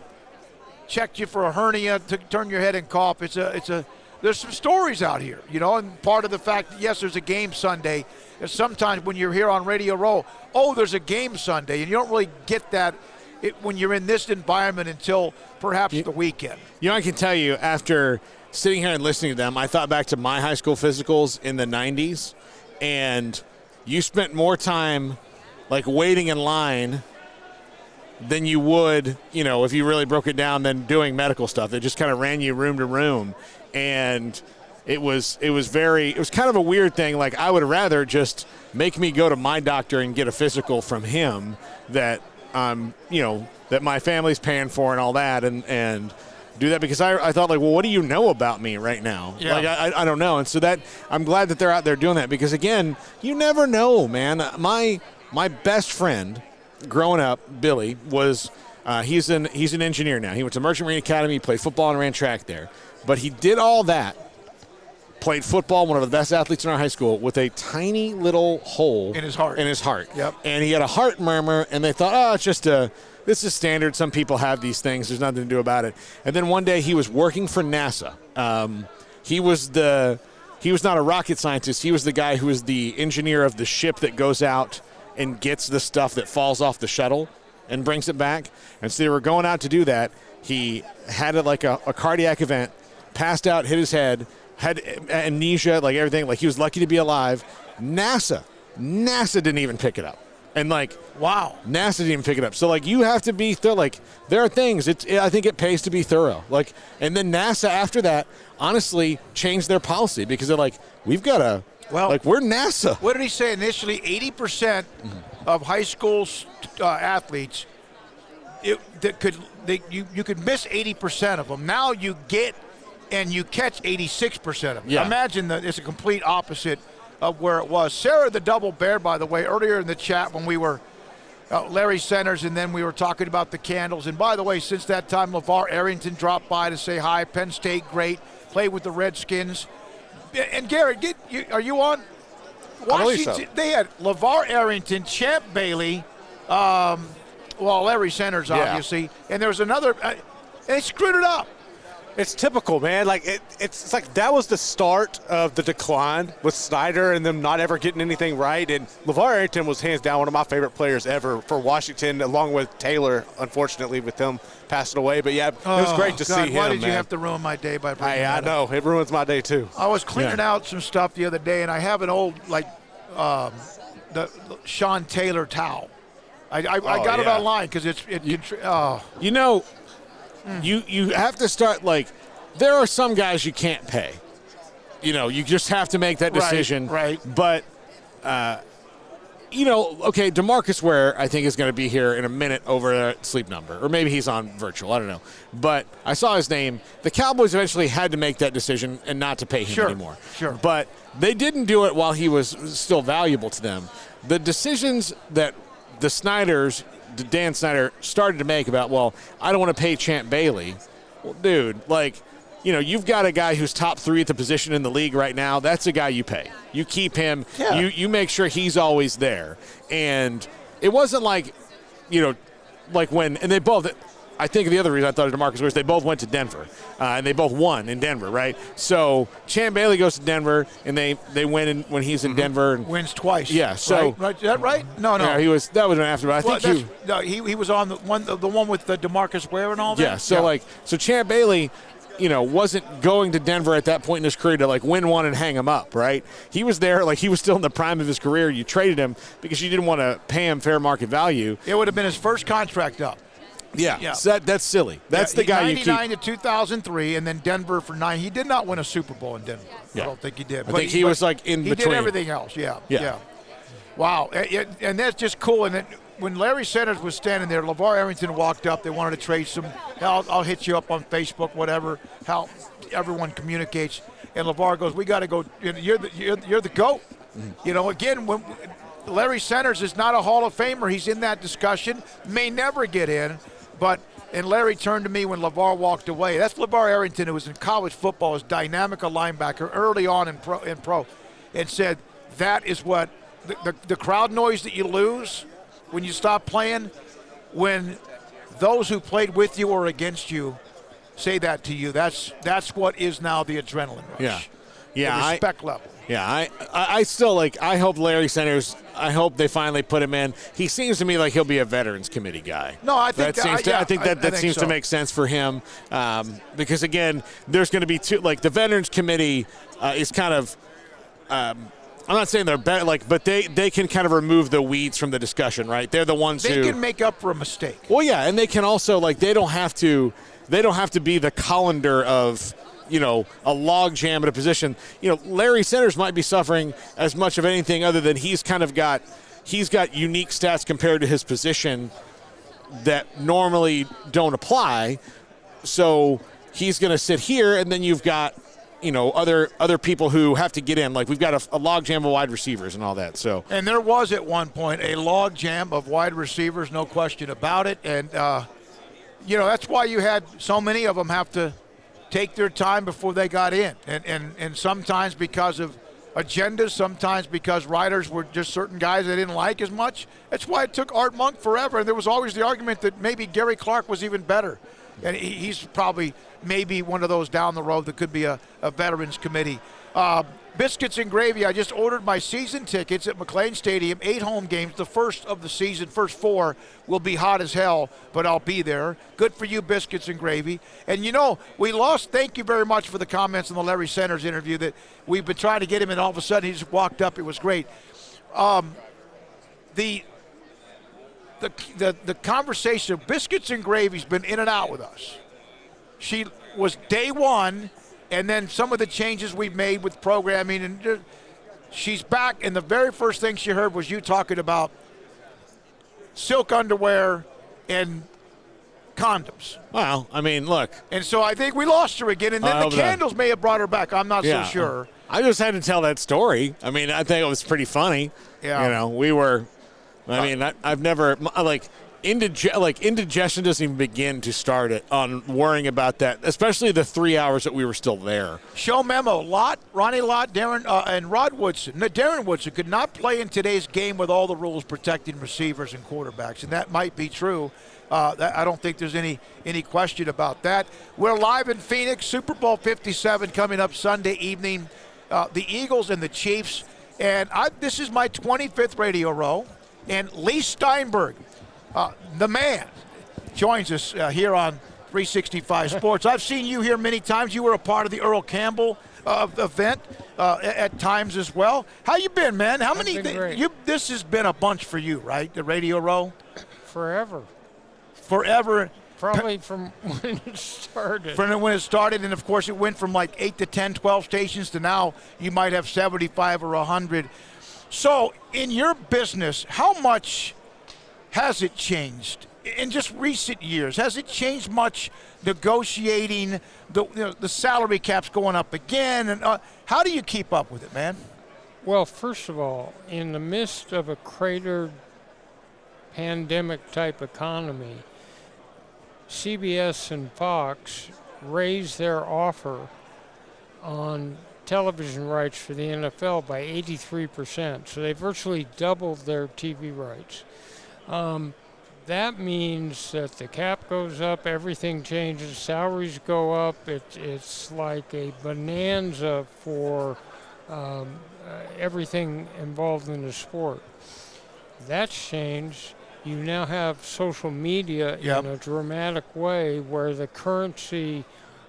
checked you for a hernia, turn your head and cough. There's some stories out here, and part of the fact that, yes, there's a game Sunday, and sometimes when you're here on Radio Row, there's a game Sunday, and you don't really get that when you're in this environment until perhaps the weekend. I can tell you, after sitting here and listening to them, I thought back to my high school physicals in the 90s, and you spent more time, waiting in line than you would, if you really broke it down, than doing medical stuff. They just kind of ran you room to room. And it was kind of a weird thing. I would rather just make me go to my doctor and get a physical from him that that my family's paying for and all that, and do that, because I thought, what do you know about me right now? Yeah. I don't know. And so that I'm glad that they're out there doing that, because again, you never know, man. My best friend growing up, Billy, was he's an engineer now. He went to Merchant Marine Academy, played football and ran track there. But he did all that, played football, one of the best athletes in our high school, with a tiny little hole in his heart. Yep. And he had a heart murmur, and they thought, it's just this is standard. Some people have these things. There's nothing to do about it. And then one day he was working for NASA. He was not a rocket scientist. He was the guy who was the engineer of the ship that goes out and gets the stuff that falls off the shuttle and brings it back. And so they were going out to do that. He had a cardiac event, passed out, hit his head, had amnesia, everything. He was lucky to be alive. NASA didn't even pick it up. And wow, NASA didn't even pick it up. So you have to be thorough. There are things. I think it pays to be thorough. And then NASA after that, honestly, changed their policy, because they're we've got to. Well, we're NASA. What did he say initially? 80% of high school athletes, you could miss 80% of them. Now you get and you catch 86% of them. Yeah. Imagine that it's a complete opposite of where it was. Sarah the Double Bear, by the way, earlier in the chat when we were Larry Centers, and then we were talking about the candles. And by the way, since that time, LeVar Arrington dropped by to say hi. Penn State, great. Played with the Redskins. And Garrett, are you on? Washington, they had LeVar Arrington, Champ Bailey, Larry Centers, obviously, and there was another, and they screwed it up. It's typical, man. It's that was the start of the decline with Snyder and them not ever getting anything right. And LeVar Arrington was hands down one of my favorite players ever for Washington, along with Taylor, unfortunately, with them passing away. But, it was great to see him, why did you have to ruin my day by bringing that up? I know. It ruins my day, too. I was cleaning out some stuff the other day, and I have an old, the Sean Taylor towel. I got it online because You have to start, there are some guys you can't pay. You just have to make that decision. Right. But, okay, DeMarcus Ware, I think, is going to be here in a minute over at Sleep Number. Or maybe he's on virtual. I don't know. But I saw his name. The Cowboys eventually had to make that decision and not to pay him anymore. Sure. But they didn't do it while he was still valuable to them. The decisions that the Snyders, Dan Snyder, started to make about, I don't want to pay Champ Bailey. Well, dude, you've got a guy who's top 3 at the position in the league right now. That's a guy you pay. You keep him. Yeah. You make sure he's always there. And it wasn't when, and they both, I think the other reason I thought of DeMarcus was they both went to Denver, and they both won in Denver, right? So Champ Bailey goes to Denver, and they win when he's in Denver. And wins twice. Yeah. So right? Is that right? No. Yeah, that was an after. But I think he was on the one with the DeMarcus Ware and all that. Yeah. So Champ Bailey, wasn't going to Denver at that point in his career to win one and hang him up, right? He was there, he was still in the prime of his career. You traded him because you didn't want to pay him fair market value. It would have been his first contract up. Yeah. So that's silly. That's the guy you keep. 99 to 2003, and then Denver for 9. He did not win a Super Bowl in Denver. Yeah. I don't think he did. I think he was in between. He did everything else. Yeah. Wow. And that's just cool. And when Larry Centers was standing there, LeVar Arrington walked up. They wanted to trade some. I'll hit you up on Facebook, whatever, how everyone communicates. And LeVar goes, we got to go. You're the GOAT. You know, again, when Larry Centers is not a Hall of Famer. He's in that discussion. May never get in, and Larry turned to me when LeVar walked away. That's LeVar Arrington, who was in college football, as dynamic a linebacker early on in pro, and said that is what the crowd noise that you lose when you stop playing, when those who played with you or against you say that to you. That's what is now the adrenaline rush. Yeah. The respect level. Yeah, I still I hope Larry Centers, I hope they finally put him in. He seems to me like he'll be a Veterans Committee guy. No, I think that seems to make sense for him, because again, there's going to be two. Like the Veterans Committee is kind of, I'm not saying they're better, but they can kind of remove the weeds from the discussion, right? They're the ones they can make up for a mistake. Well, yeah, and they can also they don't have to be the colander of, a log jam at a position. Larry Centers might be suffering as much of anything other than he's got unique stats compared to his position that normally don't apply. So he's going to sit here, and then you've got, other people who have to get in. Like we've got a log jam of wide receivers and all that. So and there was at one point a log jam of wide receivers, no question about it. And that's why you had so many of them have to take their time before they got in, and sometimes because of agendas, sometimes because writers were just certain guys they didn't like as much. That's why it took Art Monk forever, and there was always the argument that maybe Gary Clark was even better, and he's probably maybe one of those down the road that could be a Veterans Committee. Biscuits and Gravy, I just ordered my season tickets at McLean Stadium, 8 home games, the first of the season. First 4 will be hot as hell, but I'll be there. Good for you, Biscuits and Gravy. And we lost, thank you very much for the comments on the Larry Centers interview that we've been trying to get him, and all of a sudden he just walked up. It was great. The conversation, Biscuits and Gravy's been in and out with us. She was day one, and then some of the changes we've made with programming, and she's back, and the very first thing she heard was you talking about silk underwear and condoms. Well, I mean, look. And so I think we lost her again, and then the candles may have brought her back. I'm not so sure. I just had to tell that story. I mean, I think it was pretty funny. Yeah. I've never, indigestion doesn't even begin to start it on worrying about that, especially the 3 hours that we were still there. Show memo, Ronnie Lott, Darren, and Rod Woodson. No, Darren Woodson could not play in today's game with all the rules protecting receivers and quarterbacks, and that might be true. I don't think there's any question about that. We're live in Phoenix, Super Bowl 57 coming up Sunday evening. The Eagles and the Chiefs, and this is my 25th radio row, and Lee Steinberg, the man, joins us here on 365 Sports. I've seen you here many times. You were a part of the Earl Campbell event at times as well. How you been, man? How many? This has been a bunch for you, right? The radio row. Forever. Probably from when it started. From when it started, and of course it went from 8 to 10, 12 stations to now you might have 75 or 100. So in your business, how much has it changed in just recent years? Has it changed much negotiating, the salary cap's going up again? And how do you keep up with it, man? Well, first of all, in the midst of a cratered pandemic-type economy, CBS and Fox raised their offer on television rights for the NFL by 83%. So they virtually doubled their TV rights. That means that the cap goes up, everything changes, salaries go up. It's like a bonanza for everything involved in the sport. That's changed. You now have social media in a dramatic way where the currency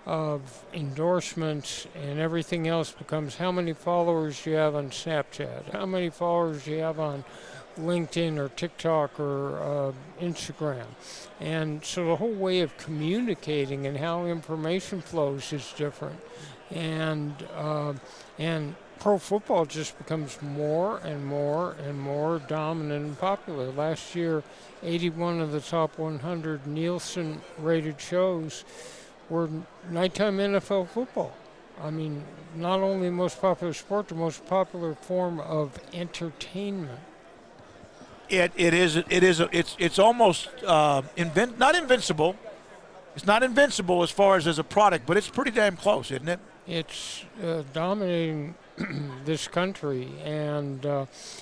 of endorsements and everything else becomes how many followers do you have on Snapchat, how many followers do you have on LinkedIn or TikTok or Instagram. And so the whole way of communicating and how information flows is different. And pro football just becomes more and more and more dominant and popular. Last year, 81 of the top 100 Nielsen-rated shows were nighttime NFL football. I mean, not only the most popular sport, the most popular form of entertainment. It's almost not invincible. It's not invincible as far as a product, but it's pretty damn close, isn't it? It's dominating this country, and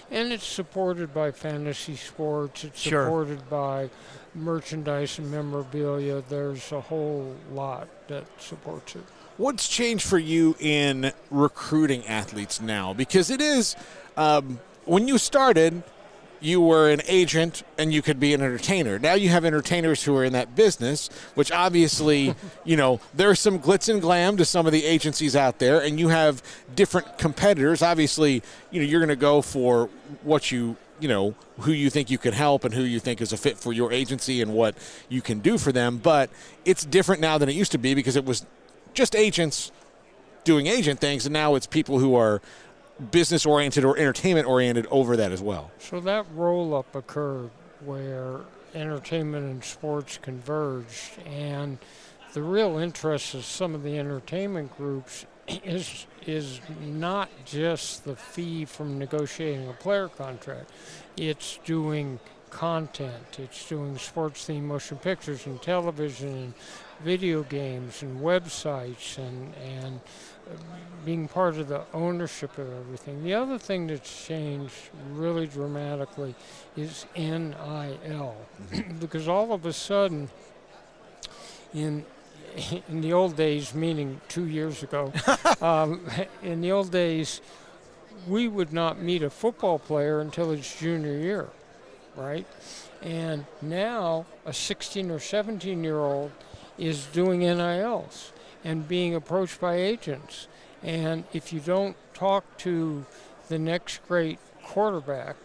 it's supported by fantasy sports. It's supported by merchandise and memorabilia. There's a whole lot that supports it. What's changed for you in recruiting athletes now? Because it is, when you started, you were an agent and you could be an entertainer. Now you have entertainers who are in that business, which obviously, there's some glitz and glam to some of the agencies out there, and you have different competitors. Obviously, you're going to go for what who you think you can help and who you think is a fit for your agency and what you can do for them. But it's different now than it used to be, because it was just agents doing agent things, and now it's people who are business-oriented or entertainment-oriented over that as well. So that roll-up occurred where entertainment and sports converged, and the real interest of some of the entertainment groups is not just the fee from negotiating a player contract. It's doing content. It's doing sports-themed motion pictures and television and video games and websites and being part of the ownership of everything. The other thing that's changed really dramatically is NIL. Because all of a sudden, in the old days, meaning 2 years ago, in the old days, we would not meet a football player until his junior year, right? And now a 16 or 17-year-old is doing NILs and being approached by agents. And if you don't talk to the next great quarterback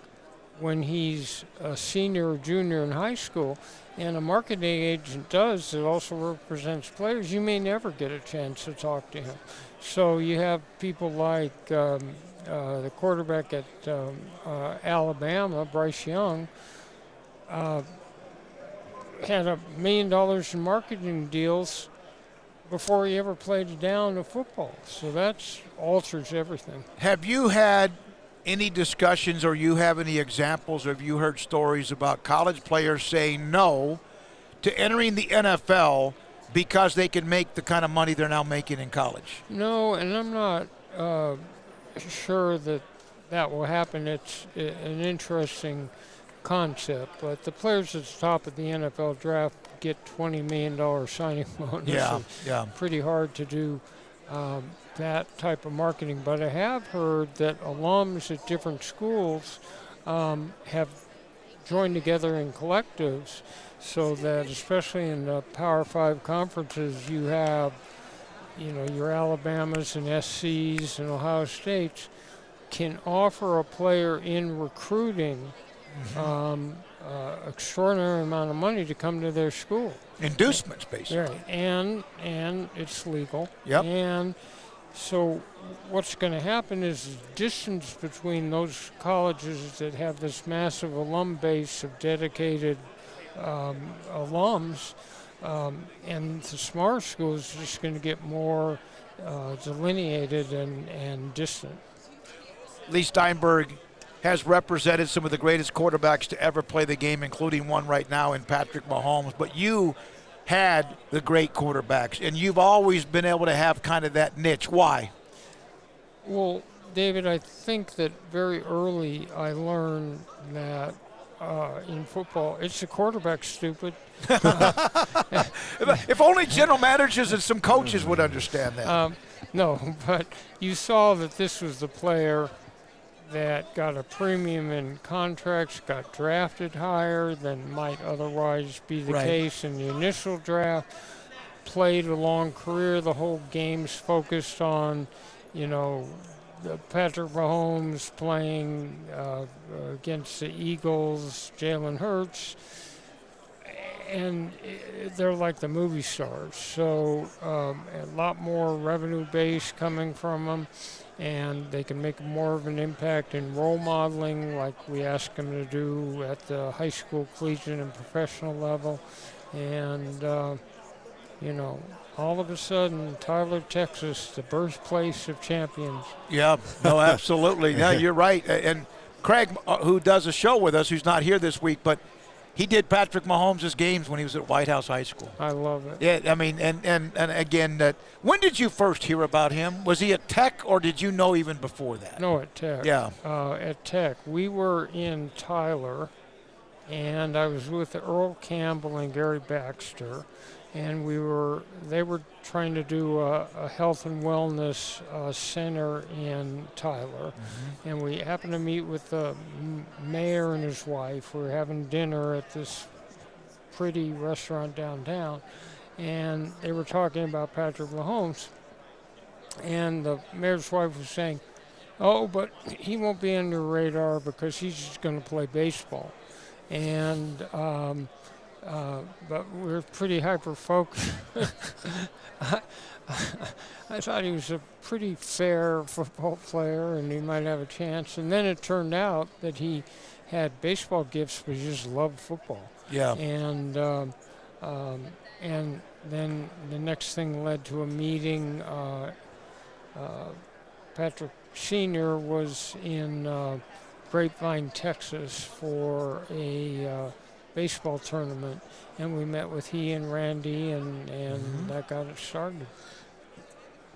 when he's a senior or junior in high school, and a marketing agent does that also represents players, you may never get a chance to talk to him. So you have people like the quarterback at Alabama, Bryce Young, had $1 million in marketing deals before he ever played a down of football. So that alters everything. Have you had any discussions, or you have any examples, or have you heard stories about college players saying no to entering the NFL because they can make the kind of money they're now making in college? No, and I'm not sure that will happen. It's an interesting concept, but the players at the top of the NFL draft get $20 million signing bonus. Yeah. Pretty hard to do that type of marketing. But I have heard that alums at different schools have joined together in collectives, so that especially in the Power 5 conferences, you have, your Alabamas and SCs and Ohio States can offer a player in recruiting extraordinary amount of money to come to their school. Inducements, basically. Right, and it's legal. Yep. And so what's going to happen is the distance between those colleges that have this massive alum base of dedicated alums and the smaller schools is just going to get more delineated and distant. Lee Steinberg has represented some of the greatest quarterbacks to ever play the game, including one right now in Patrick Mahomes. But you had the great quarterbacks, and you've always been able to have kind of that niche. Why? Well, David, I think that very early I learned that in football, it's the quarterback, stupid. If only general managers and some coaches would understand that. No, but you saw that this was the player that got a premium in contracts, got drafted higher than might otherwise be the case in the initial draft, played a long career. The whole game's focused on, Patrick Mahomes playing against the Eagles, Jalen Hurts, and they're like the movie stars. So a lot more revenue base coming from them, and they can make more of an impact in role modeling like we ask them to do at the high school, collegiate, and professional level. And you know, all of a sudden, Tyler, Texas, the birthplace of champions. Yeah, no, absolutely. No, you're right. And Craig, who does a show with us, who's not here this week, but he did Patrick Mahomes' games when he was at White House High School. I love it. Yeah, I mean, and again, when did you first hear about him? Was he at Tech, or did you know even before that? No, at Tech. Yeah. At Tech. We were in Tyler, and I was with Earl Campbell and Gary Baxter, and they were trying to do a health and wellness center in Tyler, and we happened to meet with the mayor and his wife. We were having dinner at this pretty restaurant downtown, and they were talking about Patrick Mahomes, and the mayor's wife was saying, "Oh, but he won't be on your radar because he's just going to play baseball," and but we're pretty hyper-focused. I thought he was a pretty fair football player and he might have a chance. And then it turned out that he had baseball gifts, but he just loved football. Yeah. And then the next thing led to a meeting. Patrick Sr. was in Grapevine, Texas for a baseball tournament, and we met with he and Randy, and that got it started.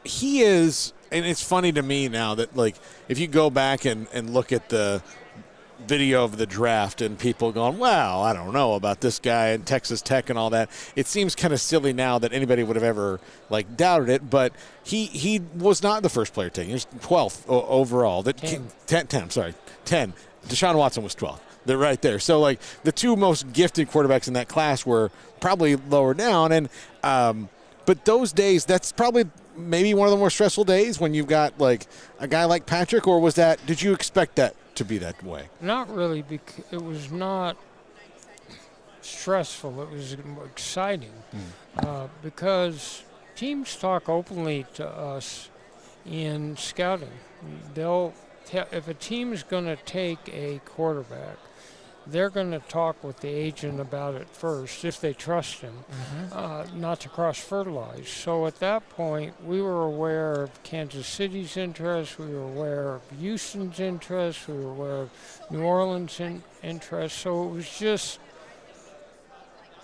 He is, and it's funny to me now that, like, if you go back and look at the video of the draft and people going, wow, I don't know about this guy and Texas Tech and all that, it seems kind of silly now that anybody would have ever, like, doubted it, but he was not the first player taken. He was 12th overall. 10. Deshaun Watson was 12th. They're right there. So, like, the two most gifted quarterbacks in that class were probably lower down. And but those days, that's probably maybe one of the more stressful days when you've got, like, a guy like Patrick, or was that, did you expect that to be that way? Not really, because it was not stressful. It was exciting because teams talk openly to us in scouting. If a team is going to take a quarterback, they're going to talk with the agent about it first, if they trust him, not to cross-fertilize. So at that point, we were aware of Kansas City's interest, we were aware of Houston's interest, we were aware of New Orleans' interest. So it was just,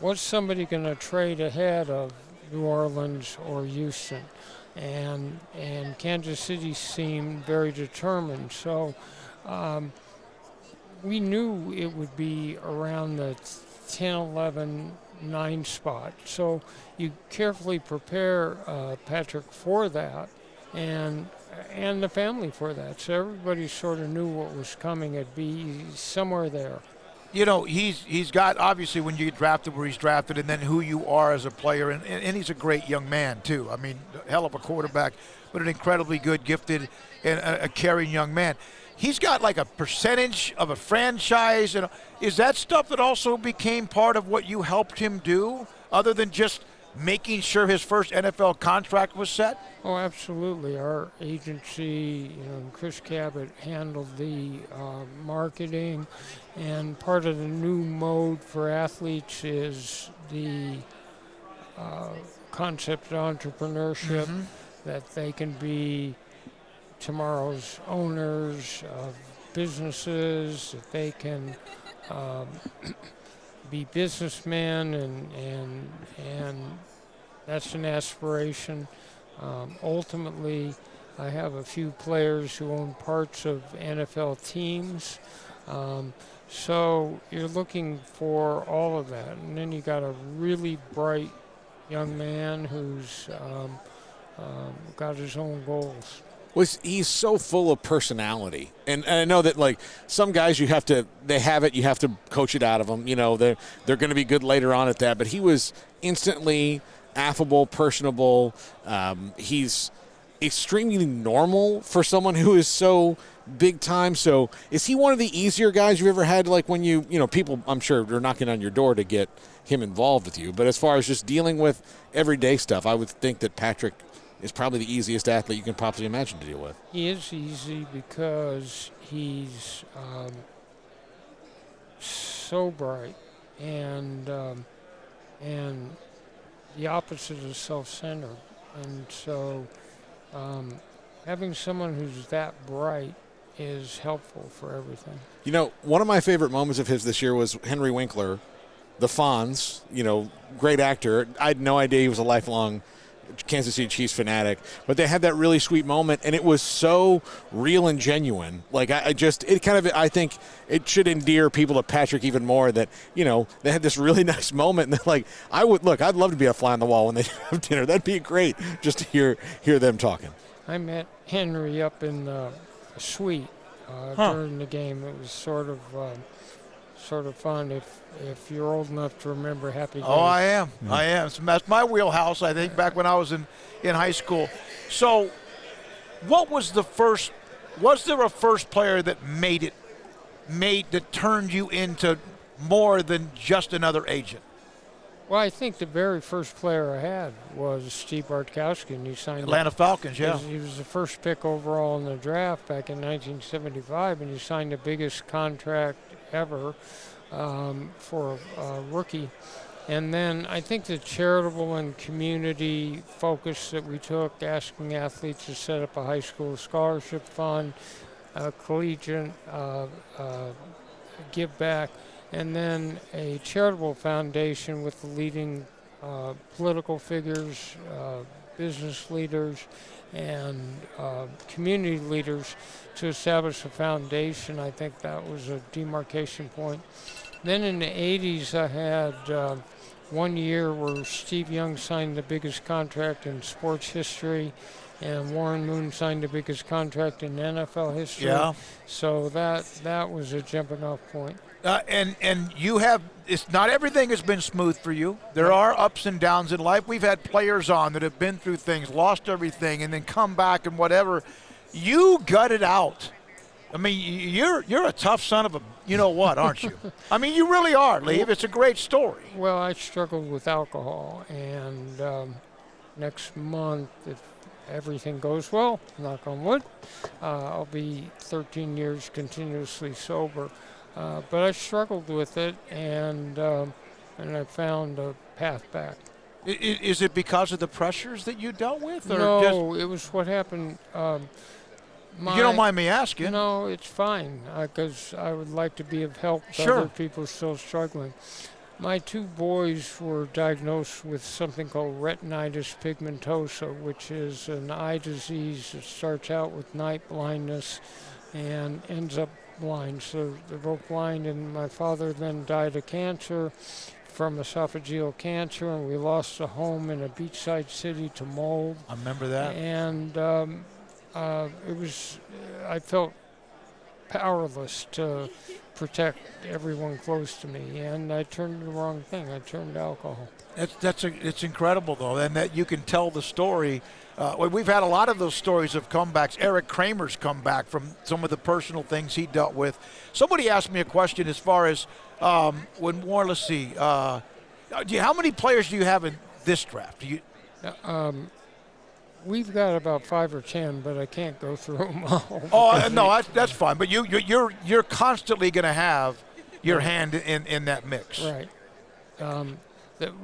what's somebody going to trade ahead of New Orleans or Houston? And Kansas City seemed very determined. So we knew it would be around the 10, 11, 9 spot. So you carefully prepare Patrick for that and the family for that. So everybody sort of knew what was coming. It'd be somewhere there. You know, he's got, obviously, when you get drafted where he's drafted, and then who you are as a player, and he's a great young man, too. I mean, hell of a quarterback, but an incredibly good, gifted, and a caring young man. He's got like a percentage of a franchise. And is that stuff that also became part of what you helped him do, other than just making sure his first NFL contract was set? Oh, absolutely. Our agency, Chris Cabot handled the marketing, and part of the new mode for athletes is the concept of entrepreneurship, that they can be tomorrow's owners of businesses, that they can be businessmen, and that's an aspiration. Ultimately, I have a few players who own parts of NFL teams. So you're looking for all of that. And then you got a really bright young man who's got his own goals. He's so full of personality, and I know that, like, some guys you have to coach it out of them. They're going to be good later on at that, but he was instantly affable, personable. He's extremely normal for someone who is so big time. So is he one of the easier guys you've ever had? Like, when people, I'm sure, are knocking on your door to get him involved with you, but as far as just dealing with everyday stuff, I would think that Patrick is probably the easiest athlete you can possibly imagine to deal with. He is easy because he's so bright and the opposite of self-centered. And so having someone who's that bright is helpful for everything. You know, one of my favorite moments of his this year was Henry Winkler, the Fonz, great actor. I had no idea he was a lifelong Kansas City Chiefs fanatic, but they had that really sweet moment, and it was so real and genuine. Like, I think it should endear people to Patrick even more that, they had this really nice moment, and they're like, I'd love to be a fly on the wall when they have dinner. That'd be great just to hear them talking. I met Henry up in a suite during the game. It was sort of fun if you're old enough to remember Happy Days. Oh, I am. I am. That's my wheelhouse, I think, back when I was in high school. So was there a first player that that turned you into more than just another agent? Well, I think the very first player I had was Steve Bartkowski, and he signed Atlanta Falcons, yeah. He was the first pick overall in the draft back in 1975, and he signed the biggest contract ever for a rookie. And then I think the charitable and community focus that we took, asking athletes to set up a high school scholarship fund, collegiate give back, and then a charitable foundation with the leading political figures, business leaders, and community leaders to establish a foundation. I think that was a demarcation point. Then in the 80s, I had 1 year where Steve Young signed the biggest contract in sports history, and Warren Moon signed the biggest contract in NFL history. Yeah. So that was a jumping off point. And you have, it's not everything has been smooth for you. There are ups and downs in life. We've had players on that have been through things, lost everything, and then come back and whatever. You gut it out. I mean, you're a tough son of a you-know-what, aren't you? I mean, you really are, Lee. It's a great story. Well, I struggled with alcohol, and next month, if everything goes well, knock on wood, I'll be 13 years continuously sober. But I struggled with it, and I found a path back. Is it because of the pressures that you dealt with? Or no, it was what happened. You don't mind me asking? No, it's fine, because I would like to be of help to other people still struggling. My two boys were diagnosed with something called retinitis pigmentosa, which is an eye disease that starts out with night blindness and ends up blind. So they're both blind, and my father then died of cancer, from esophageal cancer, and we lost a home in a beachside city to mold. I remember that. And I felt powerless to protect everyone close to me, and I turned to the wrong thing. I turned to alcohol. It's incredible, though, and that you can tell the story. We've had a lot of those stories of comebacks. Eric Kramer's come back from some of the personal things he dealt with. Somebody asked me a question as far as let's see, how many players do you have in this draft? We've got about 5 or 10, but I can't go through them all. Oh, no, that's fine. But you're constantly going to have your hand in that mix. Right.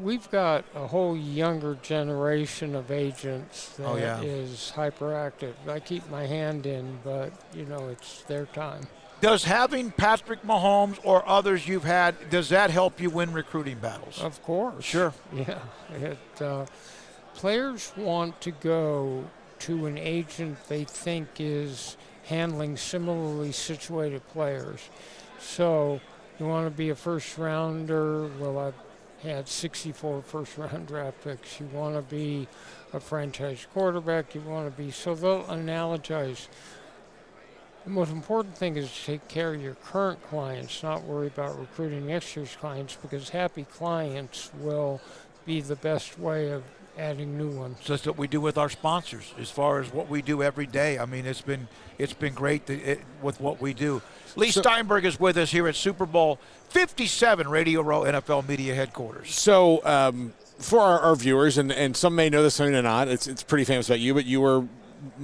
We've got a whole younger generation of agents that is hyperactive. I keep my hand in, but, it's their time. Does having Patrick Mahomes or others you've had, does that help you win recruiting battles? Of course. Sure. Yeah. Players want to go to an agent they think is handling similarly situated players. So you want to be a first rounder. Well, I've had 64 first-round draft picks. You want to be a franchise quarterback. You want to be, so they'll analogize. The most important thing is to take care of your current clients, not worry about recruiting next year's clients, because happy clients will be the best way of adding new ones. So that's what we do with our sponsors as far as what we do every day. I mean, it's been great with what we do. Lee Steinberg is with us here at Super Bowl 57 Radio Row NFL Media Headquarters. So for our viewers, and some may know this, some may not, it's pretty famous about you, but you were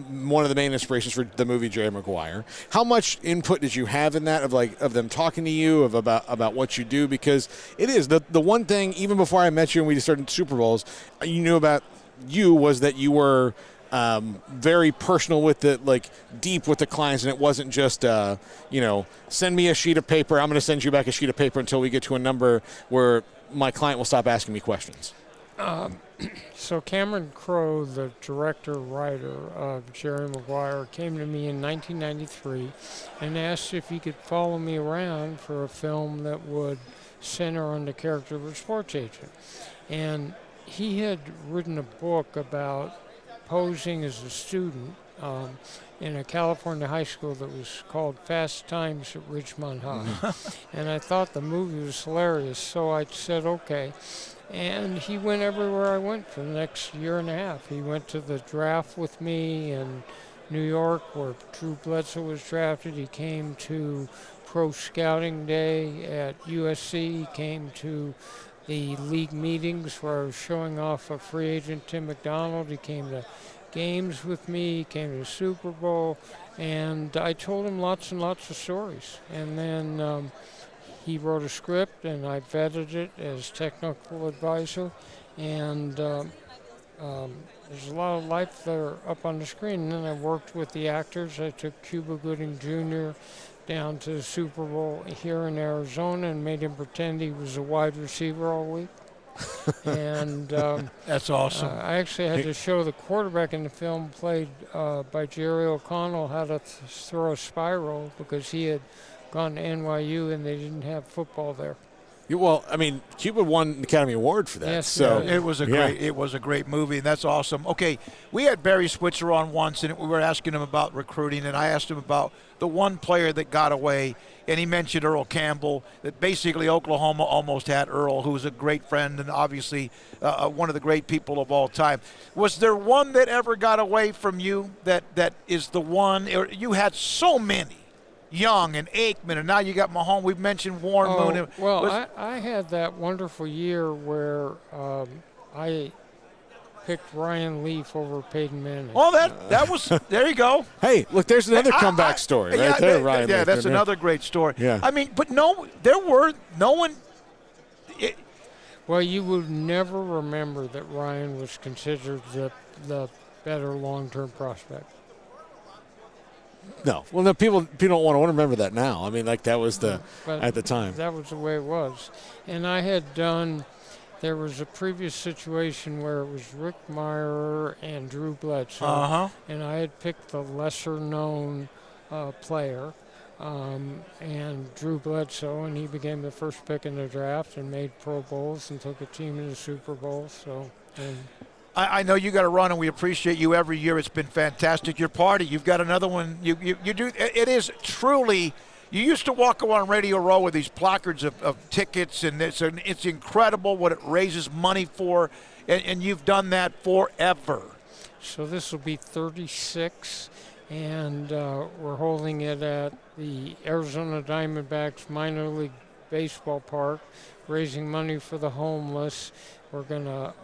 one of the main inspirations for the movie Jerry Maguire. How much input did you have in that of them talking to you about what you do? Because it is the one thing, even before I met you and we started Super Bowls, you knew about you was that you were very personal with it, like deep with the clients, and it wasn't just send me a sheet of paper, I'm going to send you back a sheet of paper until we get to a number where my client will stop asking me questions. So Cameron Crowe, the director-writer of Jerry Maguire, came to me in 1993 and asked if he could follow me around for a film that would center on the character of a sports agent. And he had written a book about posing as a student in a California high school that was called Fast Times at Ridgemont High. And I thought the movie was hilarious, so I said, okay. And he went everywhere I went for the next year and a half. He went to the draft with me in New York where Drew Bledsoe was drafted. He came to Pro Scouting Day at USC. He came to the league meetings where I was showing off a free agent, Tim McDonald. He came to games with me, he came to the Super Bowl, and I told him lots and lots of stories. And then he wrote a script, and I vetted it as technical advisor, and there's a lot of life there up on the screen. And then I worked with the actors. I took Cuba Gooding Jr. down to the Super Bowl here in Arizona and made him pretend he was a wide receiver all week. And that's awesome. I actually had to show the quarterback in the film, played by Jerry O'Connell, how to throw a spiral because he had gone to NYU and they didn't have football there. Well, I mean, Cuba won an Academy Award for that. Yes, so it was a great movie, and that's awesome. Okay, we had Barry Switzer on once, and we were asking him about recruiting, and I asked him about the one player that got away, and he mentioned Earl Campbell, that basically Oklahoma almost had Earl, who was a great friend and obviously one of the great people of all time. Was there one that ever got away from you that is the one, or you had so many? Young and Aikman, and now you got Mahomes. We've mentioned Warren Moon. Well, I had that wonderful year where I picked Ryan Leaf over Peyton Manning. Oh, that was there you go. Hey, look, there's another comeback story right there, Ryan. Yeah, that's another great story. Yeah. I mean, but no one. Well, you would never remember that Ryan was considered the better long-term prospect. No. Well, no, people don't want to remember that now. I mean, like that was at the time. That was the way it was. And I had done, there was a previous situation where it was Rick Meyer and Drew Bledsoe. And I had picked the lesser-known player, and Drew Bledsoe, and he became the first pick in the draft and made Pro Bowls and took a team in the Super Bowl. So. I know you got to run, and we appreciate you every year. It's been fantastic. Your party, you've got another one. You do. It is truly. You used to walk around Radio Row with these placards of tickets, and it's incredible what it raises money for, and you've done that forever. So this will be 36, and we're holding it at the Arizona Diamondbacks minor league baseball park, raising money for the homeless. We're going to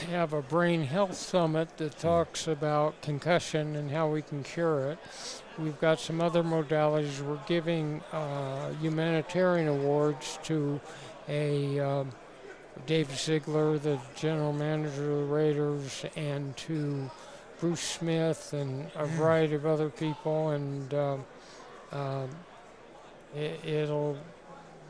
have a brain health summit that talks about concussion and how we can cure it. We've got some other modalities. We're giving humanitarian awards to a Dave Ziegler, the general manager of the Raiders, and to Bruce Smith and a variety of other people, and it'll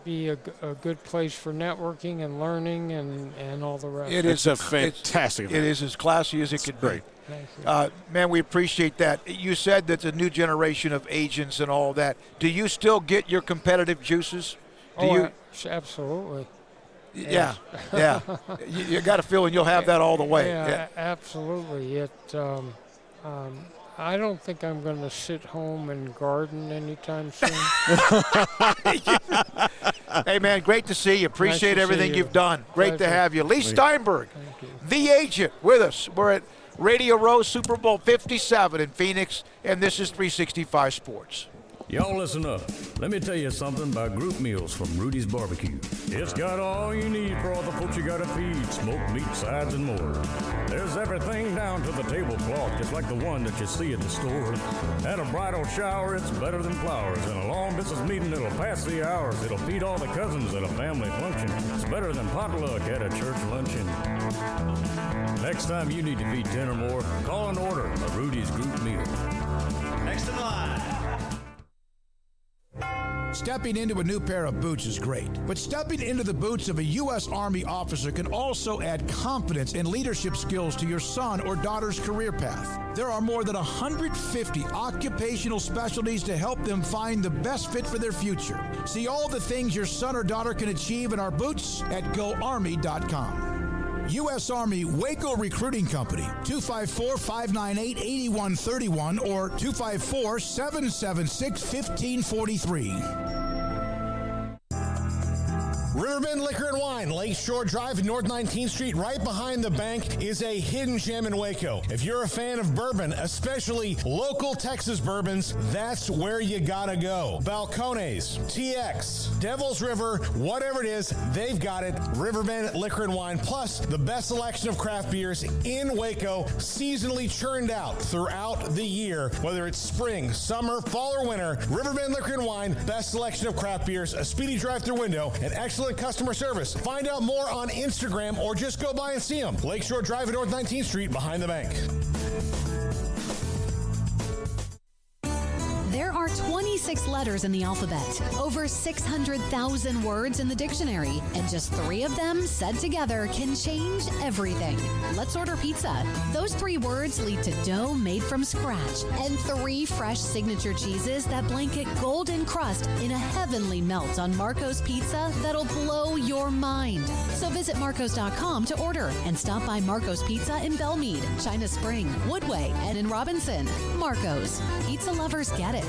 be a good place for networking and learning and all the rest. It's a fantastic event. It is as classy as it could be. Thank you. Man, we appreciate that. You said that the new generation of agents and all that. Do you still get your competitive juices? Absolutely. Yeah, yeah. You got a feeling you'll have that all the way. Yeah. Absolutely. I don't think I'm going to sit home and garden anytime soon. Hey, man, great to see you. Appreciate everything you've done. Great to have you. Lee Steinberg, the agent, with us. We're at Radio Row Super Bowl 57 in Phoenix, and this is 365 Sports. Y'all listen up. Let me tell you something about group meals from Rudy's Barbecue. It's got all you need for all the folks you gotta feed. Smoked meat, sides, and more. There's everything down to the tablecloth, just like the one that you see at the store. At a bridal shower, it's better than flowers. In a long distance meeting, it'll pass the hours. It'll feed all the cousins at a family function. It's better than potluck at a church luncheon. Next time you need to feed 10 or more, call and order a Rudy's group meal. Next in line. Stepping into a new pair of boots is great, but stepping into the boots of a U.S. Army officer can also add confidence and leadership skills to your son or daughter's career path. There are more than 150 occupational specialties to help them find the best fit for their future. See all the things your son or daughter can achieve in our boots at GoArmy.com. U.S. Army Waco Recruiting Company, 254-598-8131 or 254-776-1543. Riverbend Liquor and Wine, Lakeshore Drive, North 19th Street, right behind the bank, is a hidden gem in Waco. If you're a fan of bourbon, especially local Texas bourbons, that's where you gotta go. Balcones, TX, Devil's River, whatever it is, they've got it. Riverbend Liquor and Wine, plus the best selection of craft beers in Waco, seasonally churned out throughout the year. Whether it's spring, summer, fall, or winter, Riverbend Liquor and Wine, best selection of craft beers, a speedy drive-through window, and excellent customer service. Find out more on Instagram or just go by and see them. Lakeshore Drive at North 19th Street behind the bank. There are 26 letters in the alphabet, over 600,000 words in the dictionary, and just 3 of them said together can change everything. Let's order pizza. Those 3 words lead to dough made from scratch and 3 fresh signature cheeses that blanket golden crust in a heavenly melt on Marco's Pizza that'll blow your mind. So visit Marcos.com to order and stop by Marco's Pizza in Belmead, China Spring, Woodway, and in Robinson. Marco's. Pizza lovers get it.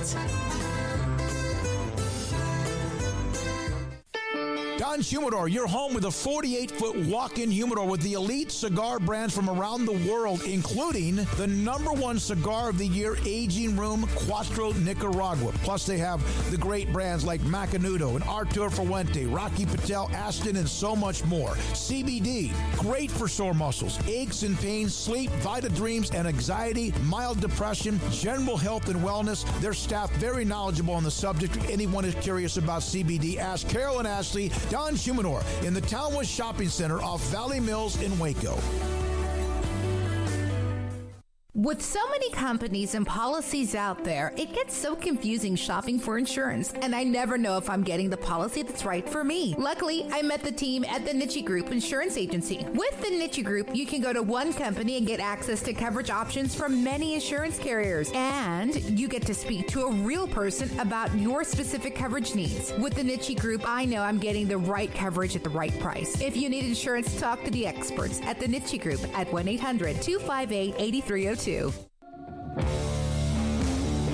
Don's Humidor, your home with a 48-foot walk-in humidor with the elite cigar brands from around the world, including the #1 cigar of the year, Aging Room Cuatro Nicaragua. Plus, they have the great brands like Macanudo and Artur Fuente, Rocky Patel, Aston, and so much more. CBD, great for sore muscles, aches and pains, sleep, Vita Dreams, and anxiety, mild depression, general health and wellness. Their staff very knowledgeable on the subject. If anyone is curious about CBD, ask Carol and Ashley. Don's Humidor in the Townwest Shopping Center off Valley Mills in Waco. With so many companies and policies out there, it gets so confusing shopping for insurance, and I never know if I'm getting the policy that's right for me. Luckily, I met the team at the Niche Group Insurance Agency. With the Niche Group, you can go to one company and get access to coverage options from many insurance carriers, and you get to speak to a real person about your specific coverage needs. With the Niche Group, I know I'm getting the right coverage at the right price. If you need insurance, talk to the experts at the Niche Group at 1-800-258-8302.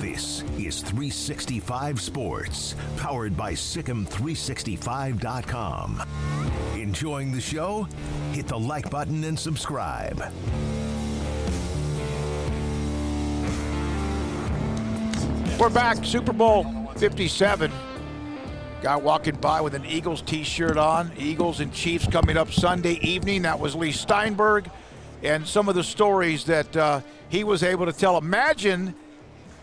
This is 365 Sports, powered by Sikkim365.com. Enjoying the show? Hit the like button and subscribe. We're back, Super Bowl 57. Guy walking by with an Eagles t-shirt on. Eagles and Chiefs coming up Sunday evening. That was Lee Steinberg. And some of the stories that he was able to tell. Imagine,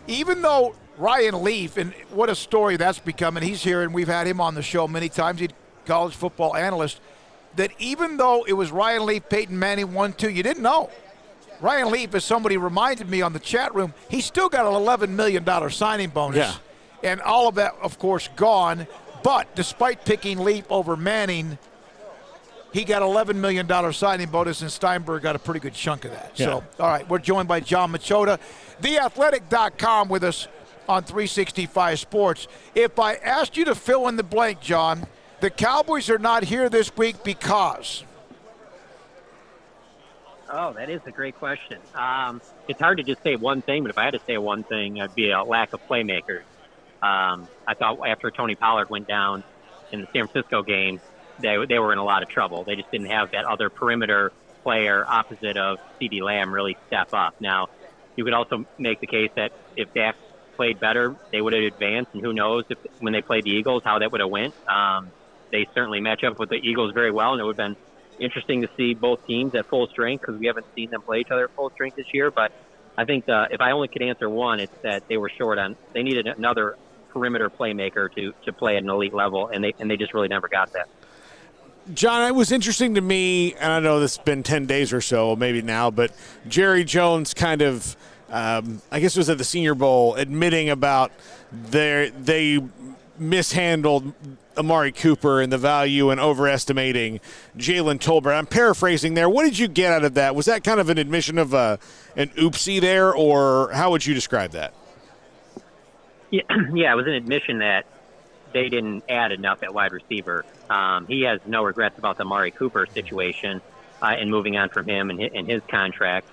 even though Ryan Leaf, and what a story that's become, and he's here, and we've had him on the show many times, he's a college football analyst, that even though it was Ryan Leaf, Peyton Manning 1-2, you didn't know. Ryan Leaf, as somebody reminded me on the chat room, he still got an $11 million signing bonus. Yeah. And all of that, of course, gone. But despite picking Leaf over Manning, he got $11 million signing bonus, and Steinberg got a pretty good chunk of that. Yeah. So, all right, we're joined by John Machota, theathletic.com, with us on 365 Sports. If I asked you to fill in the blank, John, the Cowboys are not here this week because? Oh, that is a great question. It's hard to just say one thing, but if I had to say one thing, it'd be a lack of playmakers. I thought after Tony Pollard went down in the San Francisco game, they were in a lot of trouble. They just didn't have that other perimeter player opposite of CeeDee Lamb really step up. Now, you could also make the case that if Dak played better, they would have advanced, and who knows if when they played the Eagles how that would have went. They certainly match up with the Eagles very well, and it would have been interesting to see both teams at full strength because we haven't seen them play each other at full strength this year. But I think if I only could answer one, it's that they were short on. They needed another perimeter playmaker to play at an elite level, and they just really never got that. John, it was interesting to me, and I know this has been 10 days or so, maybe now, but Jerry Jones kind of, I guess it was at the Senior Bowl, admitting about they mishandled Amari Cooper and the value and overestimating Jalen Tolbert. I'm paraphrasing there. What did you get out of that? Was that kind of an admission of an oopsie there, or how would you describe that? Yeah, it was an admission that they didn't add enough at wide receiver. He has no regrets about the Amari Cooper situation and moving on from him and his contract.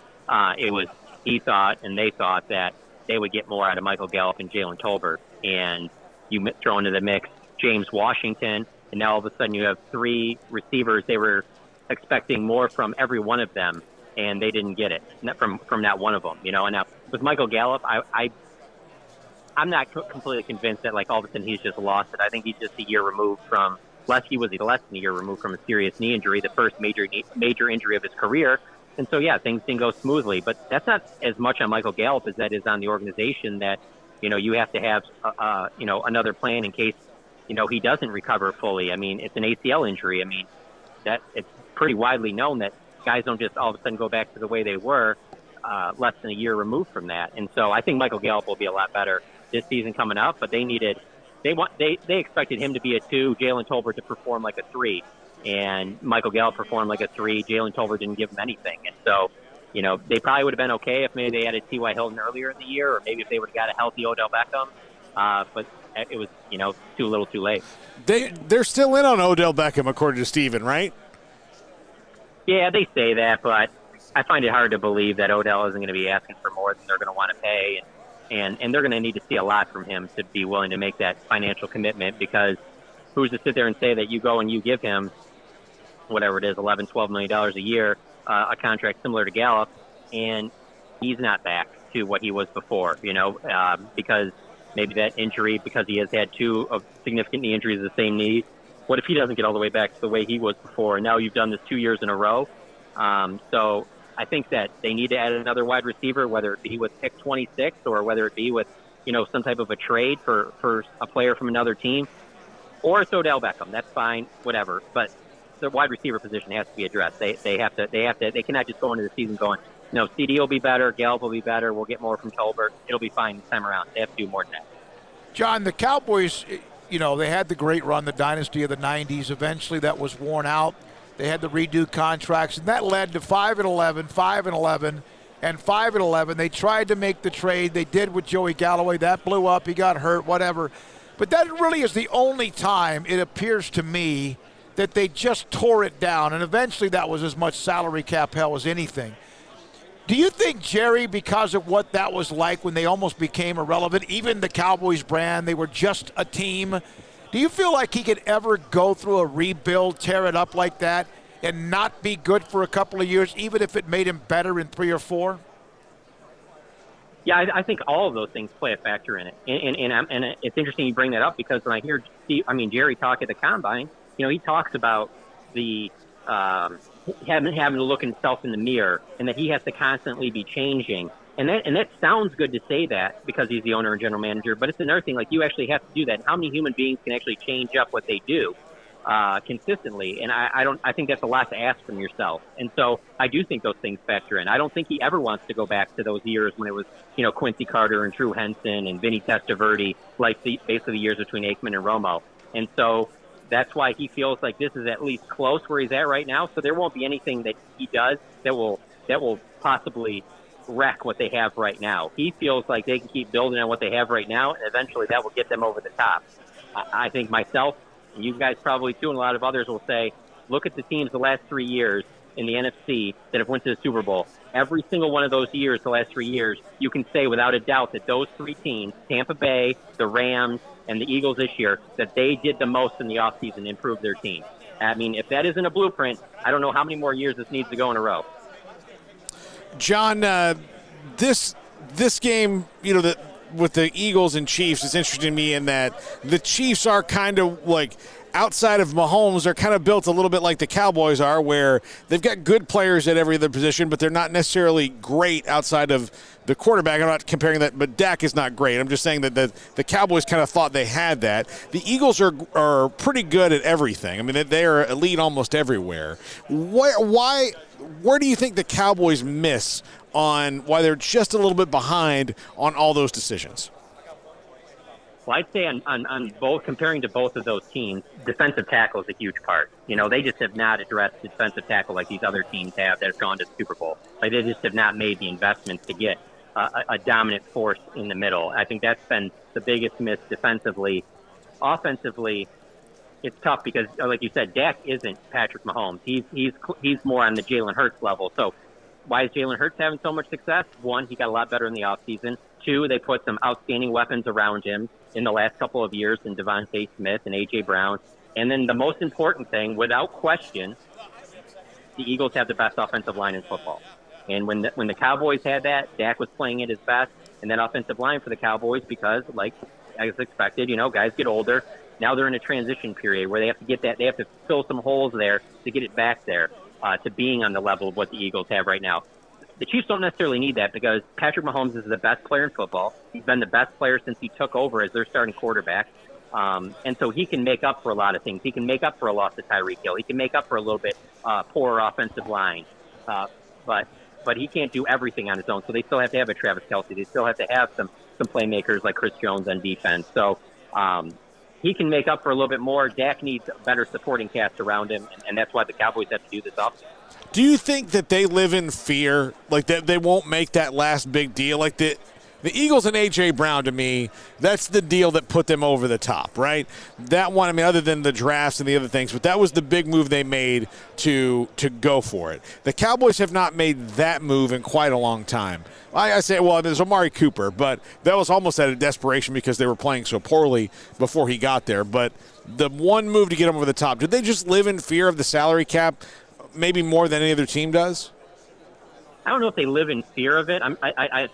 He thought and they thought that they would get more out of Michael Gallup and Jalen Tolbert. And you throw into the mix James Washington, and now all of a sudden you have three receivers. They were expecting more from every one of them, and they didn't get it from not one of them. And now with Michael Gallup, I'm not completely convinced that all of a sudden he's just lost it. I think he's just a year removed from less than a year removed from a serious knee injury, the first major injury of his career. And so, yeah, things didn't go smoothly. But that's not as much on Michael Gallup as that is on the organization that, you have to have, another plan in case, he doesn't recover fully. I mean, it's an ACL injury. I mean, that it's pretty widely known that guys don't just all of a sudden go back to the way they were less than a year removed from that. And so I think Michael Gallup will be a lot better this season coming up, but they expected him to be a 2, Jalen Tolbert to perform like a 3, and Michael Gallup performed like a 3. Jalen Tolbert didn't give him anything. And so, they probably would have been okay if maybe they added T.Y. Hilton earlier in the year, or maybe if they would have got a healthy Odell Beckham. But it was, too little too late. They're still in on Odell Beckham, according to Steven, right? Yeah, they say that, but I find it hard to believe that Odell isn't going to be asking for more than they're going to want to pay. And they're going to need to see a lot from him to be willing to make that financial commitment, because who's to sit there and say that you go and you give him whatever it is, $11, $12 million a year, a contract similar to Gallup, and he's not back to what he was before, because maybe that injury, because he has had 2 of significant knee injuries of the same knee. What if he doesn't get all the way back to the way he was before? And now you've done this 2 years in a row. So I think that they need to add another wide receiver, whether it be with pick 26 or whether it be with, some type of a trade for a player from another team, or it's Odell Beckham. That's fine, whatever. But the wide receiver position has to be addressed. They cannot just go into the season going, no, CD will be better, Gallup will be better, we'll get more from Tolbert, it'll be fine this time around. They have to do more than that. John, the Cowboys, they had the great run, the dynasty of the 90s. Eventually that was worn out. They had the redo contracts, and that led to 5-11, 5-11, and 5-11. They tried to make the trade. They did with Joey Galloway. That blew up. He got hurt, whatever. But that really is the only time, it appears to me, that they just tore it down, and eventually that was as much salary cap hell as anything. Do you think, Jerry, because of what that was like when they almost became irrelevant, even the Cowboys brand, they were just a team, do you feel like he could ever go through a rebuild, tear it up like that, and not be good for a couple of years, even if it made him better in 3 or 4? Yeah, I think all of those things play a factor in it. And it's interesting you bring that up, because when I hear Jerry talk at the Combine, he talks about the having to look himself in the mirror, and that he has to constantly be changing. And that sounds good to say that because he's the owner and general manager, but it's another thing, you actually have to do that. How many human beings can actually change up what they do consistently? And I think that's a lot to ask from yourself. And so I do think those things factor in. I don't think he ever wants to go back to those years when it was, Quincy Carter and Drew Henson and Vinny Testaverde, basically the years between Aikman and Romo. And so that's why he feels like this is at least close where he's at right now. So there won't be anything that he does that will possibly wreck what they have right now. He feels like they can keep building on what they have right now, and eventually that will get them over the top. I think myself, and you guys probably too, and a lot of others will say, look at the teams the last 3 years in the NFC that have went to the Super Bowl. Every single one of those years, the last 3 years, you can say without a doubt that those 3 teams, Tampa Bay, the Rams, and the Eagles this year, that they did the most in the offseason to improve their team. I mean, if that isn't a blueprint, I don't know how many more years this needs to go in a row. John, this game, with the Eagles and Chiefs is interesting to me in that the Chiefs are kind of like outside of Mahomes, they're kind of built a little bit like the Cowboys are, where they've got good players at every other position, but they're not necessarily great outside of the quarterback. I'm not comparing that, but Dak is not great. I'm just saying that the Cowboys kind of thought they had that. The Eagles are pretty good at everything. I mean, they are elite almost everywhere. Where do you think the Cowboys miss on why they're just a little bit behind on all those decisions? Well, I'd say on both, comparing to both of those teams, defensive tackle is a huge part. You know, they just have not addressed defensive tackle like these other teams have that have gone to the Super Bowl. Like, they just have not made the investments to get a dominant force in the middle. I think that's been the biggest miss defensively. Offensively, it's tough because, like you said, Dak isn't Patrick Mahomes. He's more on the Jalen Hurts level. So why is Jalen Hurts having so much success? One, he got a lot better in the offseason. Two, they put some outstanding weapons around him in the last couple of years in Devontae Smith and A.J. Brown. And then the most important thing, without question, the Eagles have the best offensive line in football. And when the Cowboys had that, Dak was playing at his best. And that offensive line for the Cowboys, because, like as expected, you know, guys get older. Now they're in a transition period where they have to get that. They have to fill some holes there to get it back there to being on the level of what the Eagles have right now. The Chiefs don't necessarily need that because Patrick Mahomes is the best player in football. He's been the best player since he took over as their starting quarterback. And so he can make up for a lot of things. He can make up for a loss to Tyreek Hill. He can make up for a little bit poorer offensive line. But he can't do everything on his own. So they still have to have a Travis Kelce. They still have to have some playmakers like Chris Jones on defense. So he can make up for a little bit more. Dak needs a better supporting cast around him, and that's why the Cowboys have to do this offseason. Do you think that they live in fear, like that they won't make that last big deal? Like the Eagles and A.J. Brown, to me, that's the deal that put them over the top, right? That one, I mean, other than the drafts and the other things, but that was the big move they made to go for it. The Cowboys have not made that move in quite a long time. I say, well, there's Amari Cooper, but that was almost out of desperation because they were playing so poorly before he got there. But the one move to get him over the top, did they just live in fear of the salary cap maybe more than any other team does? I don't know if they live in fear of it. I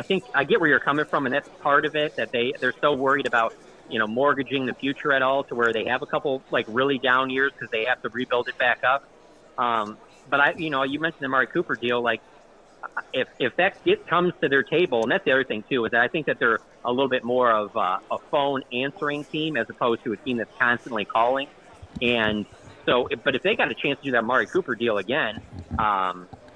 think I get where you're coming from, and that's part of it, that they're so worried about, you know, mortgaging the future at all to where they have a couple, like, really down years because they have to rebuild it back up. But, you mentioned the Amari Cooper deal. Like, if that comes to their table, and that's the other thing, too, is that I think that they're a little bit more of a phone answering team as opposed to a team that's constantly calling. And so, but if they got a chance to do that Amari Cooper deal again,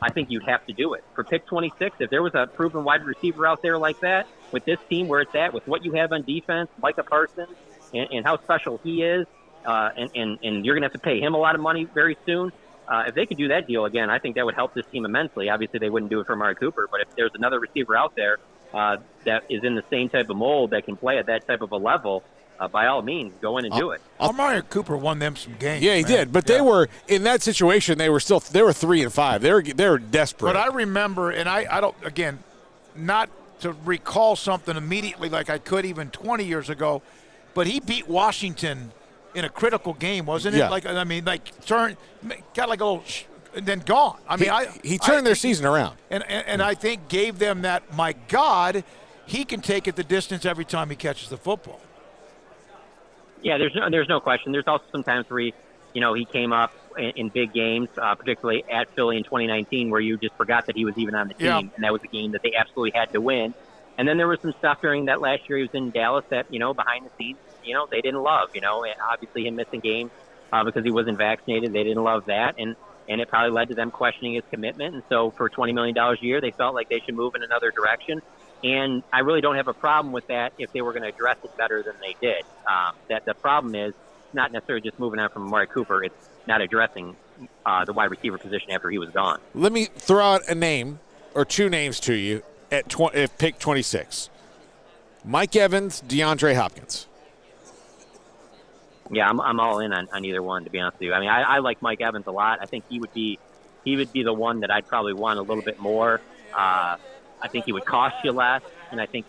I think you'd have to do it. For pick 26, if there was a proven wide receiver out there like that, with this team where it's at, with what you have on defense, Micah Parsons, and how special he is, and you're going to have to pay him a lot of money very soon, if they could do that deal again, I think that would help this team immensely. Obviously, they wouldn't do it for Amari Cooper, but if there's another receiver out there that is in the same type of mold that can play at that type of a level, by all means, go in and do it. Amari Cooper won them some games. Yeah, he did. But they were in that situation. They were 3-5. They were desperate. But I remember, and I don't, again, not to recall something immediately like I could even 20 years ago, but he beat Washington in a critical game, wasn't it? Yeah. Got like a little, and then gone. I mean, he turned their season around, and I think gave them that. My God, he can take it the distance every time he catches the football. Yeah, there's no question. There's also some times where he came up in big games, particularly at Philly in 2019, where you just forgot that he was even on the team, and that was a game that they absolutely had to win. And then there was some stuff during that last year he was in Dallas that, behind the scenes, they didn't love, and obviously him missing games because he wasn't vaccinated. They didn't love that, and it probably led to them questioning his commitment. And so for $20 million a year, they felt like they should move in another direction. And I really don't have a problem with that if they were going to address it better than they did. That the problem is not necessarily just moving on from Amari Cooper. It's not addressing the wide receiver position after he was gone. Let me throw out a name or two names to you at pick 26. Mike Evans, DeAndre Hopkins. Yeah, I'm all in on either one, to be honest with you. I mean, I like Mike Evans a lot. I think he would be the one that I'd probably want a little bit more. I think he would cost you less, and I think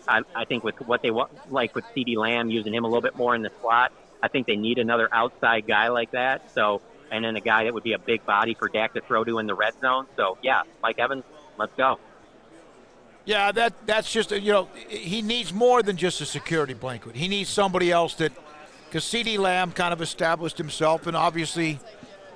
with what they want, like with CeeDee Lamb, using him a little bit more in the slot, I think they need another outside guy like that. So, and then a guy that would be a big body for Dak to throw to in the red zone. So, yeah, Mike Evans, let's go. Yeah, that's just, he needs more than just a security blanket. He needs somebody else because CeeDee Lamb kind of established himself and obviously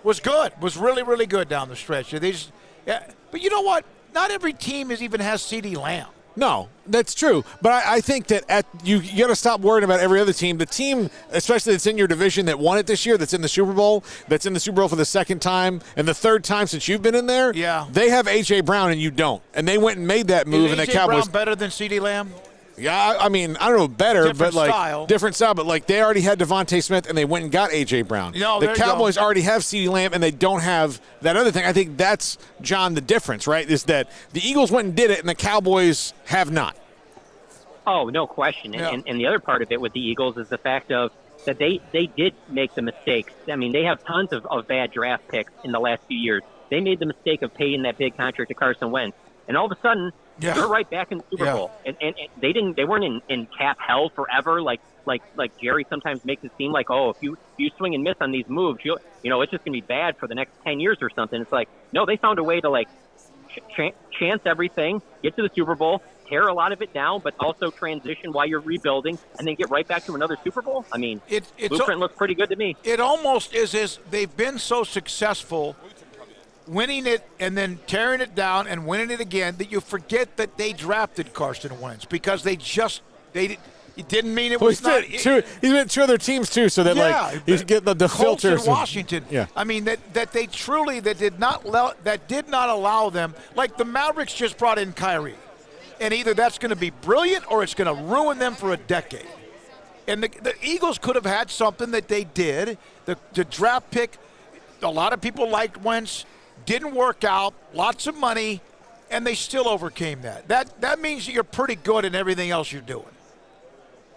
was good, was really, really good down the stretch. But you know what? Not every team even has CeeDee Lamb. No, that's true. But I think that you got to stop worrying about every other team. The team, especially that's in your division that won it this year, that's in the Super Bowl for the second time and the third time since you've been in there, they have A.J. Brown and you don't. And they went and made that move. Is and the A.J. Cowboys Brown better than CeeDee Lamb? Yeah, I mean, I don't know better, Different but style. Different style. But they already had Devontae Smith and they went and got A.J. Brown. No, the Cowboys already have CeeDee Lamb and they don't have that other thing. I think that's, John, the difference, right, is that the Eagles went and did it and the Cowboys have not. Oh, no question. And the other part of it with the Eagles is the fact of that they did make the mistakes. I mean, they have tons of bad draft picks in the last few years. They made the mistake of paying that big contract to Carson Wentz. And all of a sudden, they're right back in the Super Bowl. And they weren't in cap hell forever like Jerry sometimes makes it seem like, oh, if you swing and miss on these moves, it's just going to be bad for the next 10 years or something. It's like, no, they found a way to chance everything, get to the Super Bowl, tear a lot of it down, but also transition while you're rebuilding, and then get right back to another Super Bowl. I mean, blueprint looks pretty good to me. It almost is they've been so successful winning it and then tearing it down and winning it again that you forget that they drafted Carson Wentz because it didn't mean it was not. He's been two other teams too, so that he's getting the Colts filters. In Washington. Yeah. I mean that they truly did not allow them. Like the Mavericks just brought in Kyrie, and either that's going to be brilliant or it's going to ruin them for a decade. And the Eagles could have had something that they did. The draft pick, a lot of people liked Wentz, didn't work out, lots of money, and they still overcame that. That means that you're pretty good in everything else you're doing.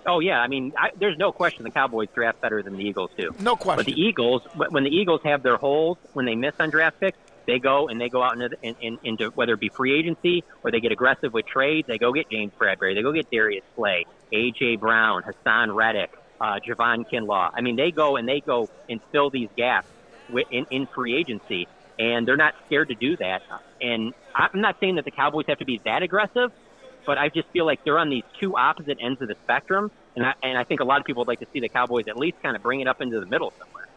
Oh, yeah. I mean, there's no question the Cowboys draft better than the Eagles do. No question. But the Eagles, when the Eagles have their holes, when they miss on draft picks, they go out into whether it be free agency or they get aggressive with trades. They go get James Bradbury. They go get Darius Slay, A.J. Brown, Hassan Reddick, Javon Kinlaw. I mean, they go and fill these gaps in free agency, and they're not scared to do that. And I'm not saying that the Cowboys have to be that aggressive, but I just feel like they're on these two opposite ends of the spectrum, and I think a lot of people would like to see the Cowboys at least kind of bring it up into the middle somewhere.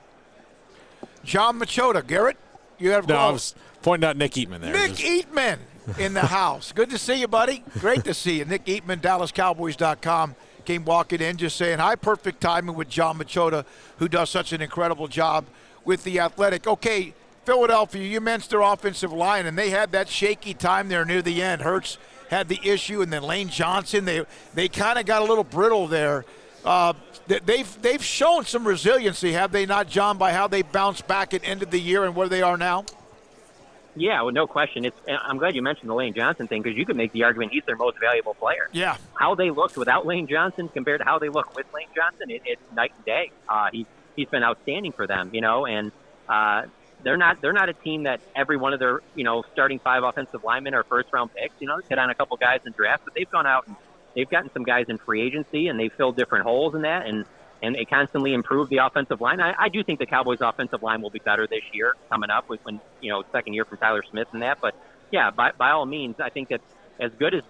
John Machota, Garrett, you have I was pointing out Nick Eatman there. Nick Eatman in the house. Good to see you, buddy. Great to see you. Nick Eatman, DallasCowboys.com, came walking in just saying hi. Perfect timing with John Machota, who does such an incredible job with The Athletic. Okay, Philadelphia, you mentioned their offensive line, and they had that shaky time there near the end. Hurts had the issue, and then Lane Johnson, they kind of got a little brittle there. They've shown some resiliency, have they not, John, by how they bounced back at end of the year and where they are now? Yeah, well, no question. I'm glad you mentioned the Lane Johnson thing because you could make the argument he's their most valuable player. Yeah. How they looked without Lane Johnson compared to how they look with Lane Johnson, it's night and day. He's been outstanding for them, and they're not a team that every one of their starting five offensive linemen are first round picks. They hit on a couple guys in draft, but they've gone out and they've gotten some guys in free agency and they filled different holes in that and they constantly improve the offensive line. I do think the Cowboys' offensive line will be better this year coming up when second year from Tyler Smith and that. But yeah, by all means, I think that as good as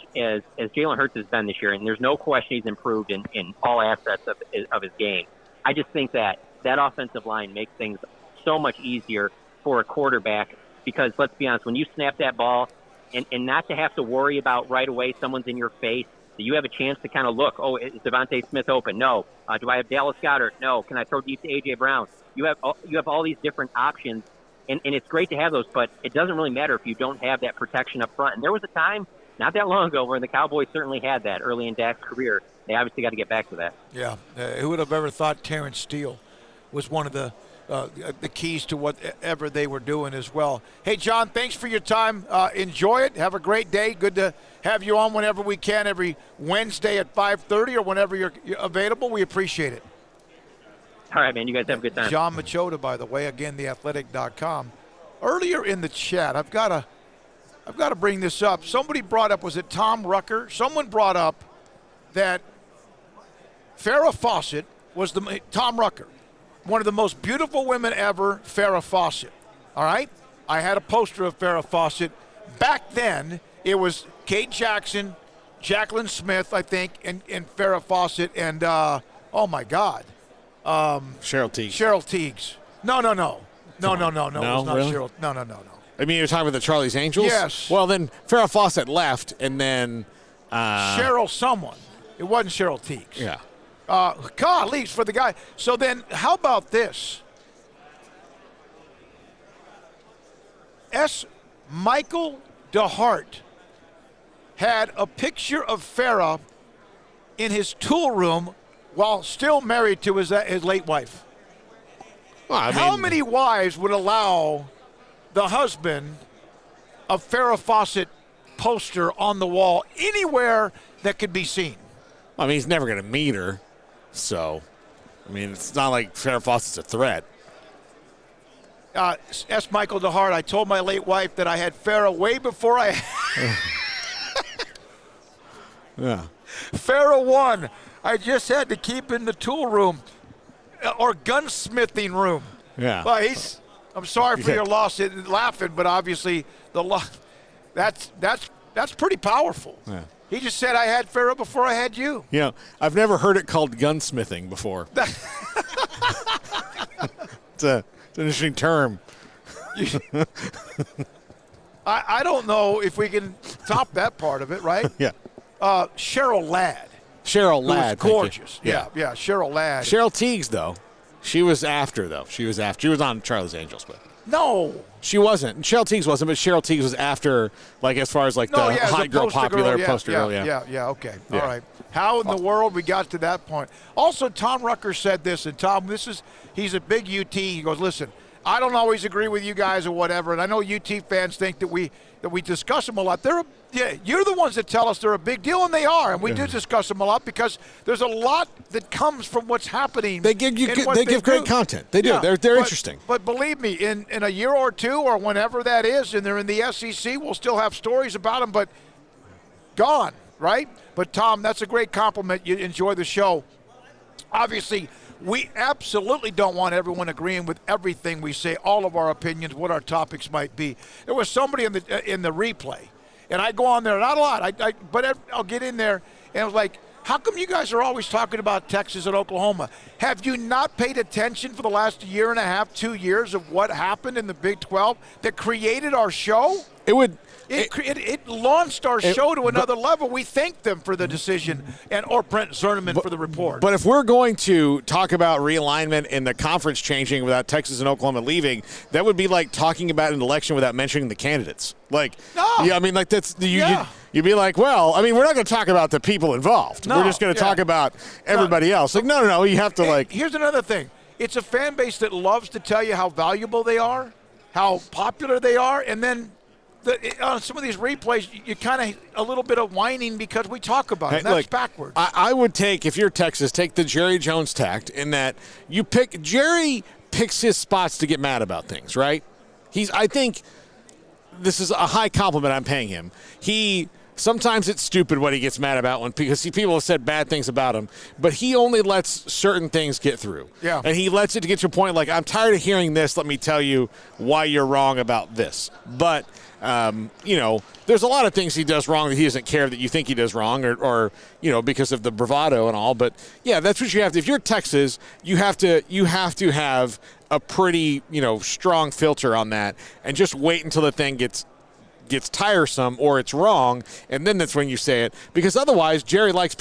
Jalen Hurts has been this year, and there's no question he's improved in all aspects of his game. I just think that offensive line makes things so much easier for a quarterback because let's be honest, when you snap that ball and not to have to worry about right away someone's in your face, that you have a chance to kind of look, oh, is Devontae Smith open? No. Do I have Dallas Goedert? No. Can I throw deep to A.J. Brown? You have all these different options, and it's great to have those, but it doesn't really matter if you don't have that protection up front. And there was a time not that long ago where the Cowboys certainly had that early in Dak's career. They obviously got to get back to that. Yeah. Who would have ever thought Terrence Steele was one of the keys to whatever they were doing as well. Hey, John, thanks for your time. Enjoy it. Have a great day. Good to have you on whenever we can, every Wednesday at 5:30 or whenever you're available. We appreciate it. All right, man. You guys have a good time. John Machota, by the way, again, theathletic.com. Earlier in the chat, I've got to bring this up. Somebody brought up, was it Tom Rucker? Someone brought up that Farrah Fawcett was Tom Rucker. One of the most beautiful women ever, Farrah Fawcett. All right? I had a poster of Farrah Fawcett back then, It was Kate Jackson, Jacqueline Smith, I think, and Farrah Fawcett, and oh my God, Cheryl Teague. Cheryl Teagues. No. It was not really? Cheryl. No. I mean, you're talking about the Charlie's Angels? Yes. Well, then Farrah Fawcett left, and then Cheryl someone. It wasn't Cheryl Teagues. Yeah. God, leaves for the guy. So then, how about this? Michael DeHart had a picture of Farrah in his tool room while still married to his late wife. Well, How many wives would allow the husband of Farrah Fawcett poster on the wall anywhere that could be seen? I mean, he's never going to meet her, so, I mean, it's not like Farrah Fawcett's a threat. Michael DeHart, I told my late wife that I had Farrah way before I Yeah. Farrah won. I just had to keep in the tool room or gunsmithing room. Yeah. Well, I'm sorry for your loss in laughing, but obviously the loss, that's pretty powerful. Yeah. He just said I had Farrah before I had you. You know, I've never heard it called gunsmithing before. It's an interesting term. I don't know if we can top that part of it, right? Yeah. Cheryl Ladd. Cheryl Who Ladd. was gorgeous. Yeah, Cheryl Ladd. Cheryl Teagues, though. She was after, though. She was on Charlie's Angels, but. No. She wasn't. Cheryl Teagues wasn't, but Cheryl Teagues was after, like, as far as, like, the hot girl popular poster girl. Yeah, okay. Yeah. All right. How in the world we got to that point? Also, Tom Rucker said this, and Tom, he's a big UT. He goes, listen, I don't always agree with you guys or whatever, and I know UT fans think that we discuss them a lot. You're the ones that tell us they're a big deal, and they are, and we do discuss them a lot because there's a lot that comes from what's happening. They give great content. They do. Yeah, they're interesting. But believe me, in a year or two or whenever that is, and they're in the SEC, we'll still have stories about them, but gone, right? But, Tom, that's a great compliment. You enjoy the show. Obviously, we absolutely don't want everyone agreeing with everything we say, all of our opinions, what our topics might be. There was somebody in the replay, and I go on there, not a lot, but I'll get in there, and I was like, how come you guys are always talking about Texas and Oklahoma? Have you not paid attention for the last year and a half, 2 years of what happened in the Big 12 that created our show? It launched our show to another level. We thank them for the decision, or Brent Zerneman for the report. But if we're going to talk about realignment and the conference changing without Texas and Oklahoma leaving, that would be like talking about an election without mentioning the candidates. Like, yeah, I mean, like that's you'd be like, well, I mean, we're not going to talk about the people involved. We're just going to talk about everybody else. Like, no, you have to Here's another thing. It's a fan base that loves to tell you how valuable they are, how popular they are, and then on some of these replays, you kind of a little bit of whining because we talk about it. And that's backwards. I would take, if you're Texas, take the Jerry Jones tact in that Jerry picks his spots to get mad about things, right? I think this is a high compliment I'm paying him. Sometimes it's stupid what he gets mad about because people have said bad things about him, but he only lets certain things get through. Yeah. And he lets it get to a point like, I'm tired of hearing this. Let me tell you why you're wrong about this. But there's a lot of things he does wrong that he doesn't care that you think he does wrong or because of the bravado and all. But, yeah, that's what you have to. If you're Texas, you have to have a pretty, strong filter on that and just wait until the thing gets tiresome or it's wrong, and then that's when you say it. Because otherwise, Jerry loves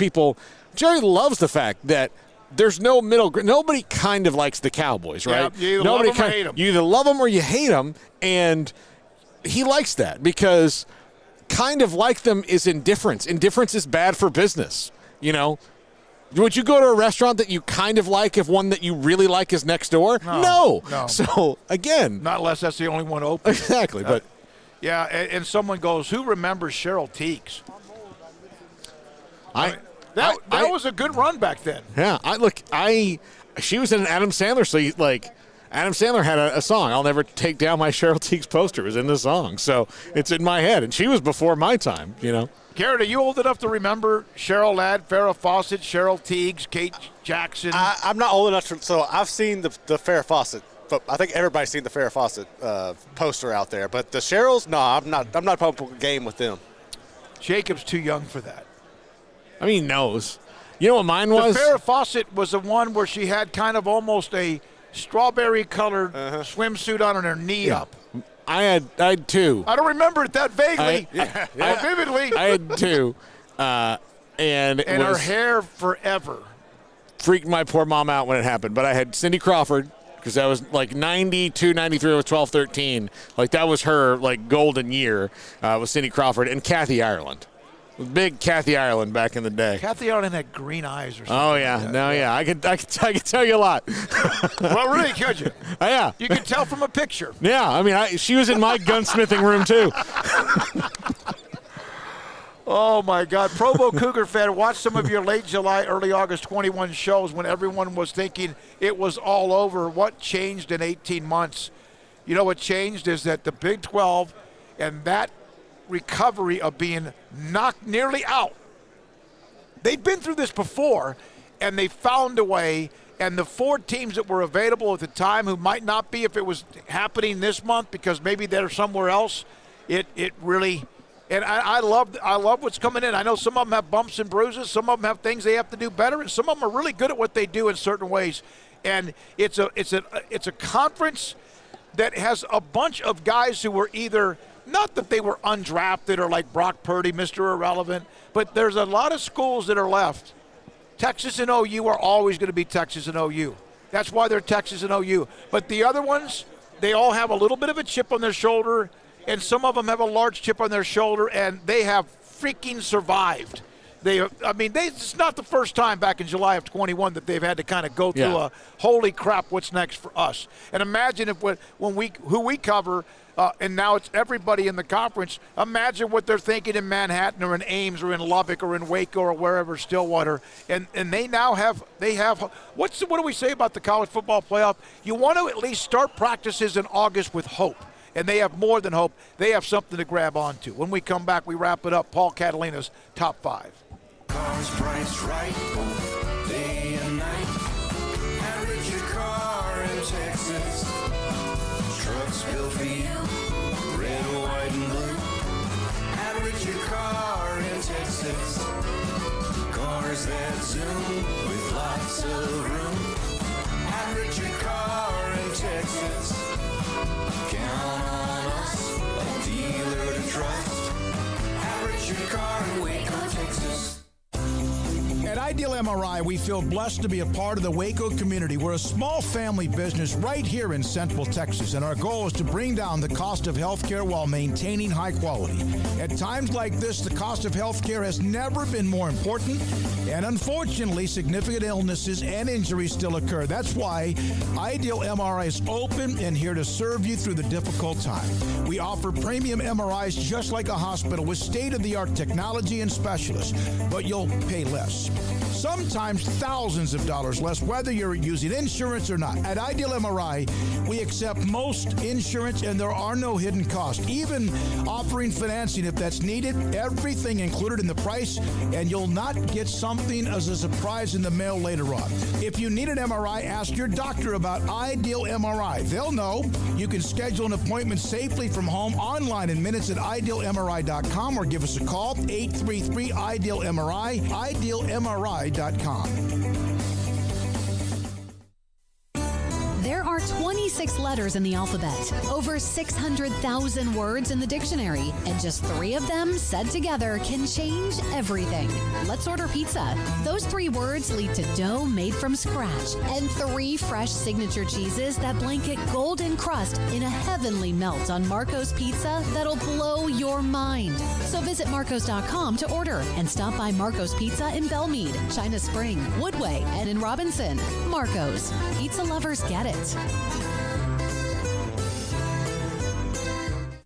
the fact that there's no middle ground. Nobody kind of likes the Cowboys, right? Yeah, you either love them or hate them. You either love them or you hate them, and he likes that because kind of like them is indifference. Indifference is bad for business, Would you go to a restaurant that you kind of like if one that you really like is next door? No. So, again. Not unless that's the only one open. Exactly, but. Yeah, and someone goes, who remembers Cheryl Teagues? That was a good run back then. Yeah, she was in an Adam Sandler, so Adam Sandler had a song, I'll never take down my Cheryl Teagues poster. It was in the song, so it's in my head, and she was before my time, Garrett, are you old enough to remember Cheryl Ladd, Farrah Fawcett, Cheryl Teagues, Kate Jackson? I'm not old enough so I've seen the Farrah Fawcett. But I think everybody's seen the Farrah Fawcett poster out there. But the Cheryls, no, I'm not pumping game with them. Jacob's too young for that. I mean, he knows. You know what mine was? The Farrah Fawcett was the one where she had kind of almost a strawberry-colored swimsuit on and her knee up. I had two. I don't remember it that vaguely, vividly. I had two. And her hair forever. Freaked my poor mom out when it happened. But I had Cindy Crawford, because that was like 92, 93, with 12, 13. Like, that was her, like, golden year with Cindy Crawford and Kathy Ireland. Big Kathy Ireland back in the day. Kathy Ireland had green eyes or something. Oh, yeah. Like that. Yeah. I could tell you a lot. Well, really, could you? Yeah. You could tell from a picture. Yeah. I mean, she was in my gunsmithing room, too. Oh, my God. Provo Cougar fan, watch some of your late July, early August 21 shows when everyone was thinking it was all over. What changed in 18 months? You know what changed is that the Big 12 and that recovery of being knocked nearly out. They'd been through this before, and they found a way, and the 4 teams that were available at the time who might not be if it was happening this month because maybe they're somewhere else, it really – and I love what's coming in. I know some of them have bumps and bruises. Some of them have things they have to do better, and some of them are really good at what they do in certain ways. And it's a conference that has a bunch of guys who were either not that they were undrafted or like Brock Purdy, Mr. Irrelevant, but there's a lot of schools that are left. Texas and OU are always going to be Texas and OU. That's why they're Texas and OU. But the other ones, they all have a little bit of a chip on their shoulder, and some of them have a large chip on their shoulder, and they have freaking survived. It's not the first time back in July of 21 that they've had to kind of go through a holy crap, what's next for us? And imagine if who we cover, and now it's everybody in the conference. Imagine what they're thinking in Manhattan or in Ames or in Lubbock or in Waco or wherever, Stillwater, and they now have what do we say about the college football playoff? You want to at least start practices in August with hope. And they have more than hope. They have something to grab onto. When we come back, we wrap it up. Paul Catalina's Top 5. Cars priced right, both day and night. Average your car in Texas. Trucks built for you, red, white, and blue. Average your car in Texas. Cars that zoom with lots of room. Average your car in Texas. Count on us, a dealer to trust. Average your car in Waco, Texas. At Ideal MRI, we feel blessed to be a part of the Waco community. We're a small family business right here in Central Texas, and our goal is to bring down the cost of healthcare while maintaining high quality. At times like this, the cost of healthcare has never been more important, and unfortunately, significant illnesses and injuries still occur. That's why Ideal MRI is open and here to serve you through the difficult time. We offer premium MRIs just like a hospital with state-of-the-art technology and specialists, but you'll pay less. Sometimes thousands of dollars less, whether you're using insurance or not. At Ideal MRI, we accept most insurance and there are no hidden costs. Even offering financing if that's needed, everything included in the price, and you'll not get something as a surprise in the mail later on. If you need an MRI, ask your doctor about Ideal MRI. They'll know. You can schedule an appointment safely from home online in minutes at idealmri.com or give us a call, 833-IDEAL-MRI, idealmri.com. There are 26 letters in the alphabet, over 600,000 words in the dictionary, and just 3 of them said together can change everything. Let's order pizza. Those 3 words lead to dough made from scratch and 3 fresh signature cheeses that blanket golden crust in a heavenly melt on Marco's Pizza that'll blow your mind. So visit marcos.com to order and stop by Marco's Pizza in Belmead, China Spring, Woodway, and in Robinson. Marco's. Pizza lovers get it.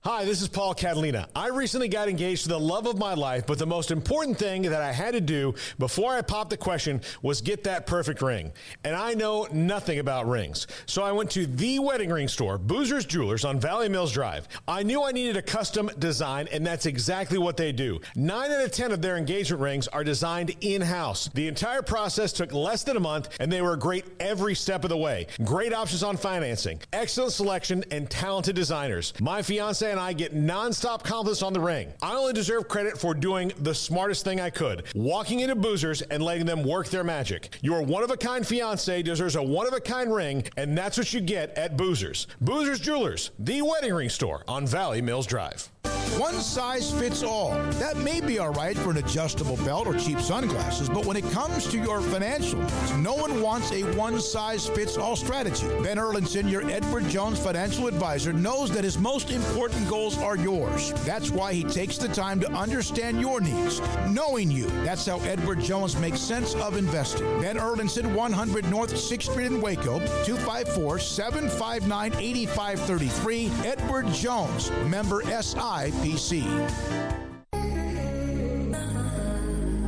Hi, this is Paul Catalina. I recently got engaged to the love of my life, but the most important thing that I had to do before I popped the question was get that perfect ring. And I know nothing about rings. So I went to the wedding ring store, Boozer's Jewelers on Valley Mills Drive. I knew I needed a custom design, and that's exactly what they do. 9 out of 10 of their engagement rings are designed in-house. The entire process took less than a month, and they were great every step of the way. Great options on financing, excellent selection, and talented designers. My fiance and and I get nonstop compliments on the ring. I only deserve credit for doing the smartest thing I could, walking into Boozers and letting them work their magic. Your one-of-a-kind fiancé deserves a one-of-a-kind ring, and that's what you get at Boozers. Boozers Jewelers, the wedding ring store on Valley Mills Drive. One size fits all. That may be all right for an adjustable belt or cheap sunglasses, but when it comes to your financial needs, no one wants a one-size-fits-all strategy. Ben Erlinson, your Edward Jones financial advisor, knows that his most important goals are yours. That's why he takes the time to understand your needs, knowing you. That's how Edward Jones makes sense of investing. Ben Erlinson, 100 North 6th Street in Waco, 254-759-8533. Edward Jones, member SIPC.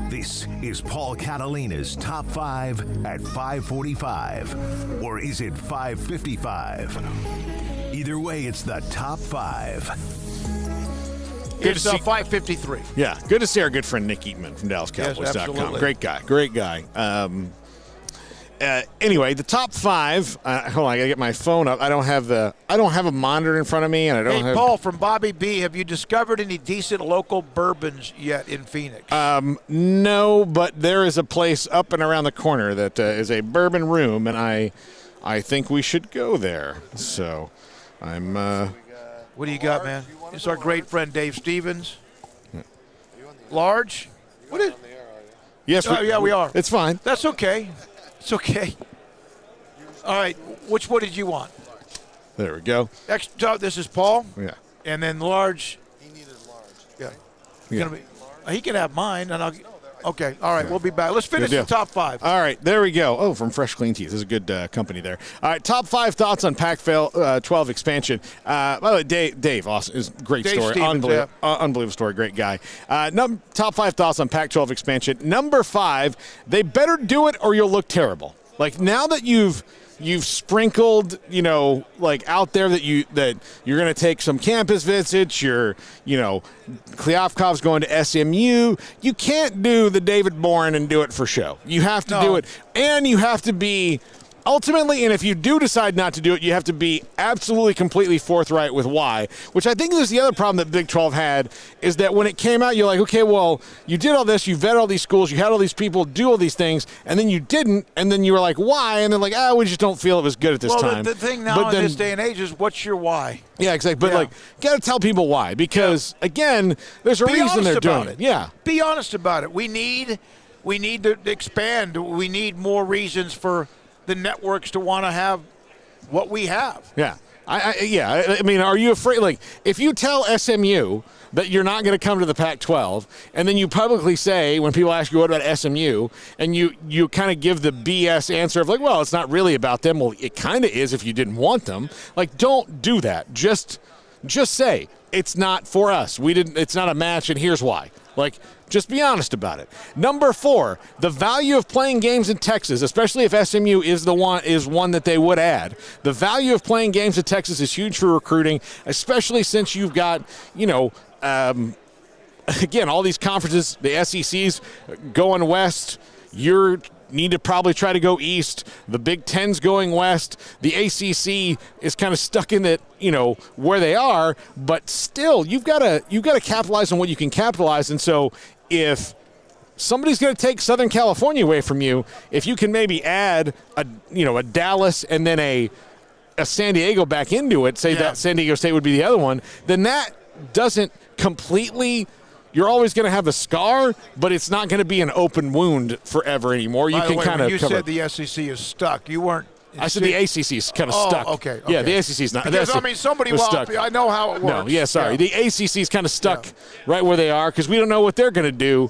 This is Paul Catalina's Top 5 at 5:45. Or is it 5:55? Either way, it's the Top 5. It's 5:53. Yeah, good to see our good friend Nick Eatman from DallasCowboys.com. Yes, absolutely. Great guy. Anyway, the top 5. Hold on, I gotta get my phone up. I don't have a monitor in front of me, and I don't have. Paul from Bobby B. Have you discovered any decent local bourbons yet in Phoenix? No, but there is a place up and around the corner that is a bourbon room, and I think we should go there. So, I'm. What do you got, man? It's our great friend Dave Stevens. Large? What is? Yes. We are. It's fine. That's okay. It's okay. All right. Which one did you want? There we go. This is Paul. Yeah. And then large. He needed large. Yeah. He can have mine, and I'll. Okay. All right. We'll be back. Let's finish the top 5. All right. There we go. Oh, from Fresh Clean Teeth. This is a good company there. All right. Top 5 thoughts on Pac-12 expansion. By the way, Dave, awesome. Is great Dave story. Stevens, Unbelievable story. Great guy. Top 5 thoughts on Pac-12 expansion. Number 5, they better do it or you'll look terrible. Like, now that you've sprinkled, out there that you're going to take some campus visits. Kliavkov's going to SMU. You can't do the David Bourne and do it for show. You have to do it, and you have to be ultimately. And if you do decide not to do it, you have to be absolutely, completely forthright with why. Which I think is the other problem that Big 12 had, is that when it came out, you're like, okay, well, you did all this, you vetted all these schools, you had all these people do all these things, and then you didn't, and then you were like, why? And they're like, we just don't feel it was good at this time. The thing now in this day and age is, what's your why? Yeah, exactly. But got to tell people why, because again, there's a reason they're doing it. Yeah, be honest about it. We need to expand. We need more reasons for the networks to want to have what we have. Yeah. I mean, are you afraid? Like, if you tell SMU that you're not going to come to the Pac-12, and then you publicly say, when people ask you what about SMU, and you kind of give the BS answer of like, well, it's not really about them. Well, it kind of is if you didn't want them. Like, don't do that. Just say it's not for us. It's not a match, and here's why. Like, just be honest about it. Number 4, the value of playing games in Texas, especially if SMU is one that they would add. The value of playing games in Texas is huge for recruiting, especially since you've got, again, all these conferences, the SEC's going west. You need to probably try to go east. The Big Ten's going west. The ACC is kind of stuck in that, where they are. But still, you've got to capitalize on what you can capitalize. And so, if somebody's going to take Southern California away from you, if you can maybe add a Dallas and then a San Diego back into it, say that San Diego State would be the other one, then that doesn't completely. You're always going to have the scar, but it's not going to be an open wound forever anymore. You can kind of. You said the SEC is stuck. You weren't. I said the ACC is kind of stuck. Okay. Yeah, the ACC is not. Because, somebody was stuck. I know how it works. No, yeah, sorry. The ACC is kind of stuck right where they are because we don't know what they're going to do,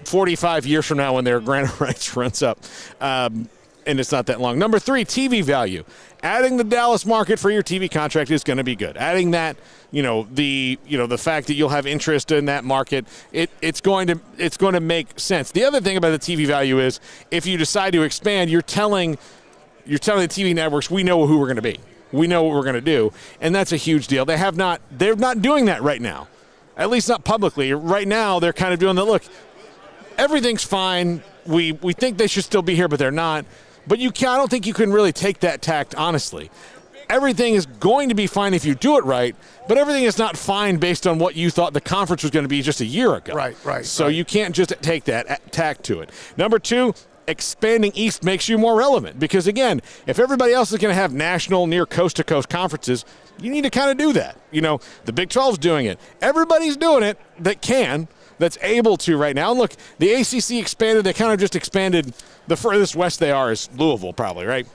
45 years from now when their grant rights runs up. And it's not that long. Number 3, TV value. Adding the Dallas market for your TV contract is going to be good. Adding that, the fact that you'll have interest in that market, it's going to make sense. The other thing about the TV value is if you decide to expand, you're telling the TV networks, we know who we're going to be. We know what we're going to do, and that's a huge deal. They're not doing that right now, at least not publicly. Right now, they're kind of doing that. Look, everything's fine. We think they should still be here, but they're not. But I don't think you can really take that tact honestly. everything is going to be fine if you do it right, but everything is not fine based on what you thought the conference was going to be just a year ago. Right. So you can't just take that tack to it. Number 2, expanding east makes you more relevant because, again, if everybody else is going to have national, near coast-to-coast conferences, you need to kind of do that. The Big 12's doing it. Everybody's doing it that's able to right now. And look, the ACC expanded. They kind of just expanded. The furthest west they are is Louisville, probably, right?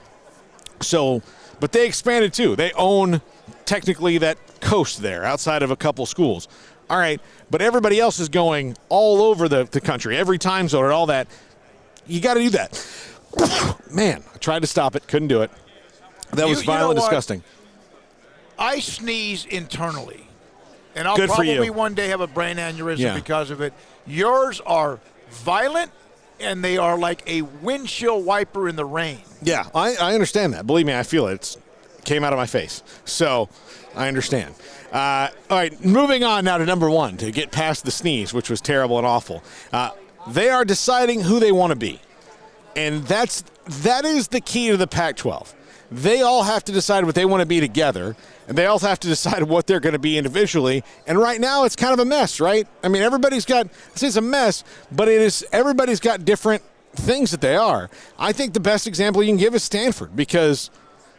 So, but they expanded too. They own technically that coast there outside of a couple schools. All right, but everybody else is going all over the country, every time zone and all that. You got to do that. Man, I tried to stop it, couldn't do it. That was violent, disgusting. I sneeze internally, and I'll Good for probably you. one day have a brain aneurysm because of it. Yours are violent, and they are like a windshield wiper in the rain. Yeah, I understand that. Believe me, I feel it. It came out of my face. So I understand. All right, moving on now to number 1, to get past the sneeze, which was terrible and awful. They are deciding who they want to be. And that is the key to the Pac-12. They all have to decide what they want to be together, and they also have to decide what they're going to be individually. And right now, it's kind of a mess, right? I mean, everybody's got – it's a mess, but everybody's got different things that they are. I think the best example you can give is Stanford, because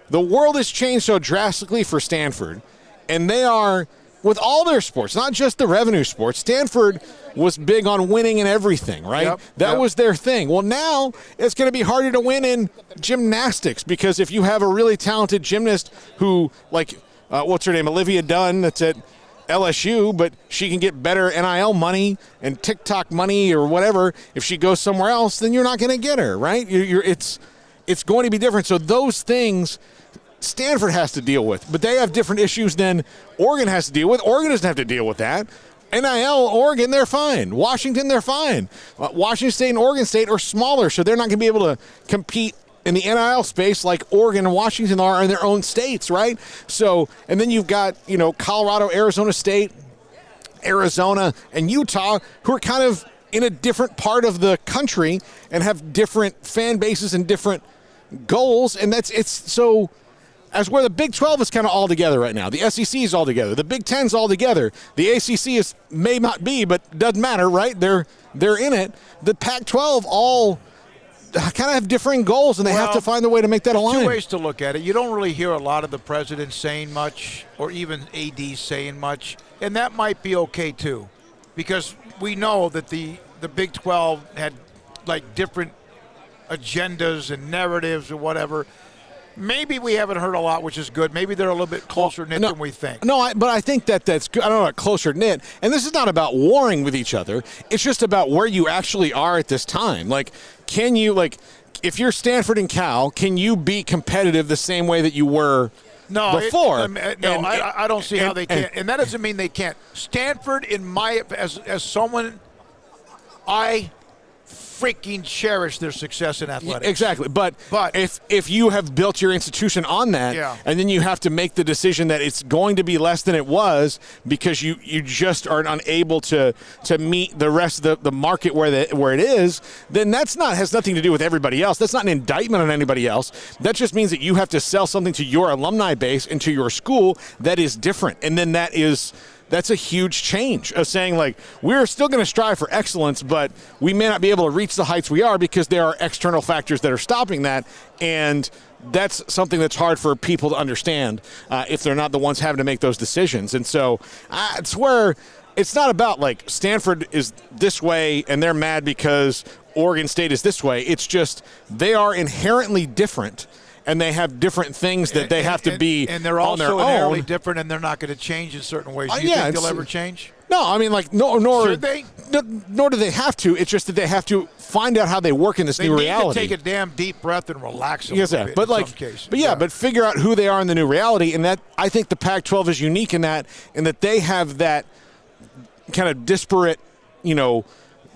the world has changed so drastically for Stanford, and they are – with all their sports, not just the revenue sports. Stanford was big on winning in everything, right? That was their thing. Well, now it's going to be harder to win in gymnastics because if you have a really talented gymnast who, like, what's her name, Olivia Dunn, that's at LSU, but she can get better NIL money and TikTok money or whatever. If she goes somewhere else, then you're not going to get her, right? It's going to be different. So those things Stanford has to deal with, but they have different issues than Oregon has to deal with. Oregon doesn't have to deal with that. NIL, Oregon, they're fine. Washington, they're fine. Washington State and Oregon State are smaller, so they're not going to be able to compete in the NIL space like Oregon and Washington are in their own states, right? So, and then you've got, Colorado, Arizona State, Arizona, and Utah, who are kind of in a different part of the country and have different fan bases and different goals, and so as where the Big 12 is kind of all together right now. The SEC is all together. The Big 10's all together. The ACC may not be, but doesn't matter, right? They're in it. The Pac-12 all kind of have differing goals, and they have to find a way to make that align. Two ways to look at it. You don't really hear a lot of the presidents saying much or even ADs saying much, and that might be okay too because we know that the Big 12 had like different agendas and narratives or whatever. Maybe we haven't heard a lot, which is good. Maybe they're a little bit closer knit than we think. But I think that's good. I don't know about closer knit. And this is not about warring with each other. It's just about where you actually are at this time. Like, can you, if you're Stanford and Cal, can you be competitive the same way that you were before? I don't see how they can. And that doesn't mean they can't. Stanford, as someone, I freaking cherish their success in athletics. Exactly. But if you have built your institution on that, and then you have to make the decision that it's going to be less than it was because you just are unable to meet the rest of the market where it is, then has nothing to do with everybody else. That's not an indictment on anybody else. That just means that you have to sell something to your alumni base and to your school that is different. And then that's a huge change of saying, like, we're still going to strive for excellence, but we may not be able to reach the heights we are because there are external factors that are stopping that. And that's something that's hard for people to understand if they're not the ones having to make those decisions. And so it's where it's not about, like, Stanford is this way and they're mad because Oregon State is this way. It's just they are inherently different. And they have different things that they have to be on their own. And they're also inherently different, and they're not going to change in certain ways. Do you think they'll ever change? No, I mean, nor should they? Nor do they have to. It's just that they have to find out how they work in this new reality. They need to take a damn deep breath and relax a little bit in some cases. But figure out who they are in the new reality, and that I think the Pac-12 is unique in that they have that kind of disparate,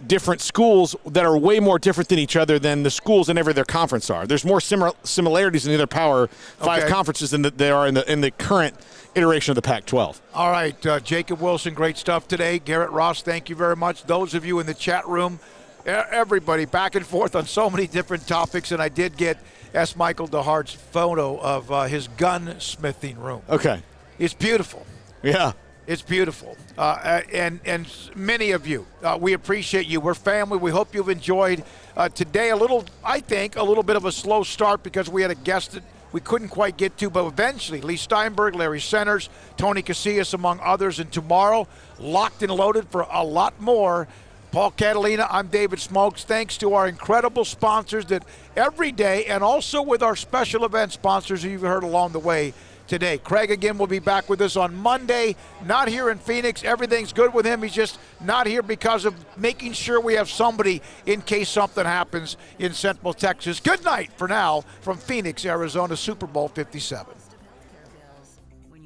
different schools that are way more different than each other than the schools in every their conference are. There's more similarities in the other Power 5 conferences than there are in the current iteration of the Pac-12. All right, Jacob Wilson, great stuff today. Garrett Ross, thank you very much. Those of you in the chat room, everybody back and forth on so many different topics, and I did get S. Michael DeHart's photo of his gunsmithing room. Okay. It's beautiful. Yeah. It's beautiful. And many of you, we appreciate you. We're family. We hope you've enjoyed today. I think, a little bit of a slow start because we had a guest that we couldn't quite get to, but eventually, Lee Steinberg, Larry Centers, Tony Casillas, among others. And tomorrow, locked and loaded for a lot more. Paul Catalina, I'm David Smokes. Thanks to our incredible sponsors that every day, and also with our special event sponsors who you've heard along the way today. Craig again will be back with us on Monday. Not here in Phoenix. Everything's good with him. He's just not here because of making sure we have somebody in case something happens in Central Texas. Good night for now from Phoenix, Arizona, Super Bowl 57.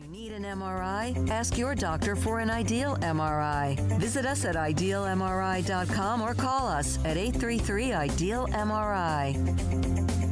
Need an MRI? Ask your doctor for an Ideal MRI. Visit us at idealmri.com or call us at 833-IDEAL-MRI.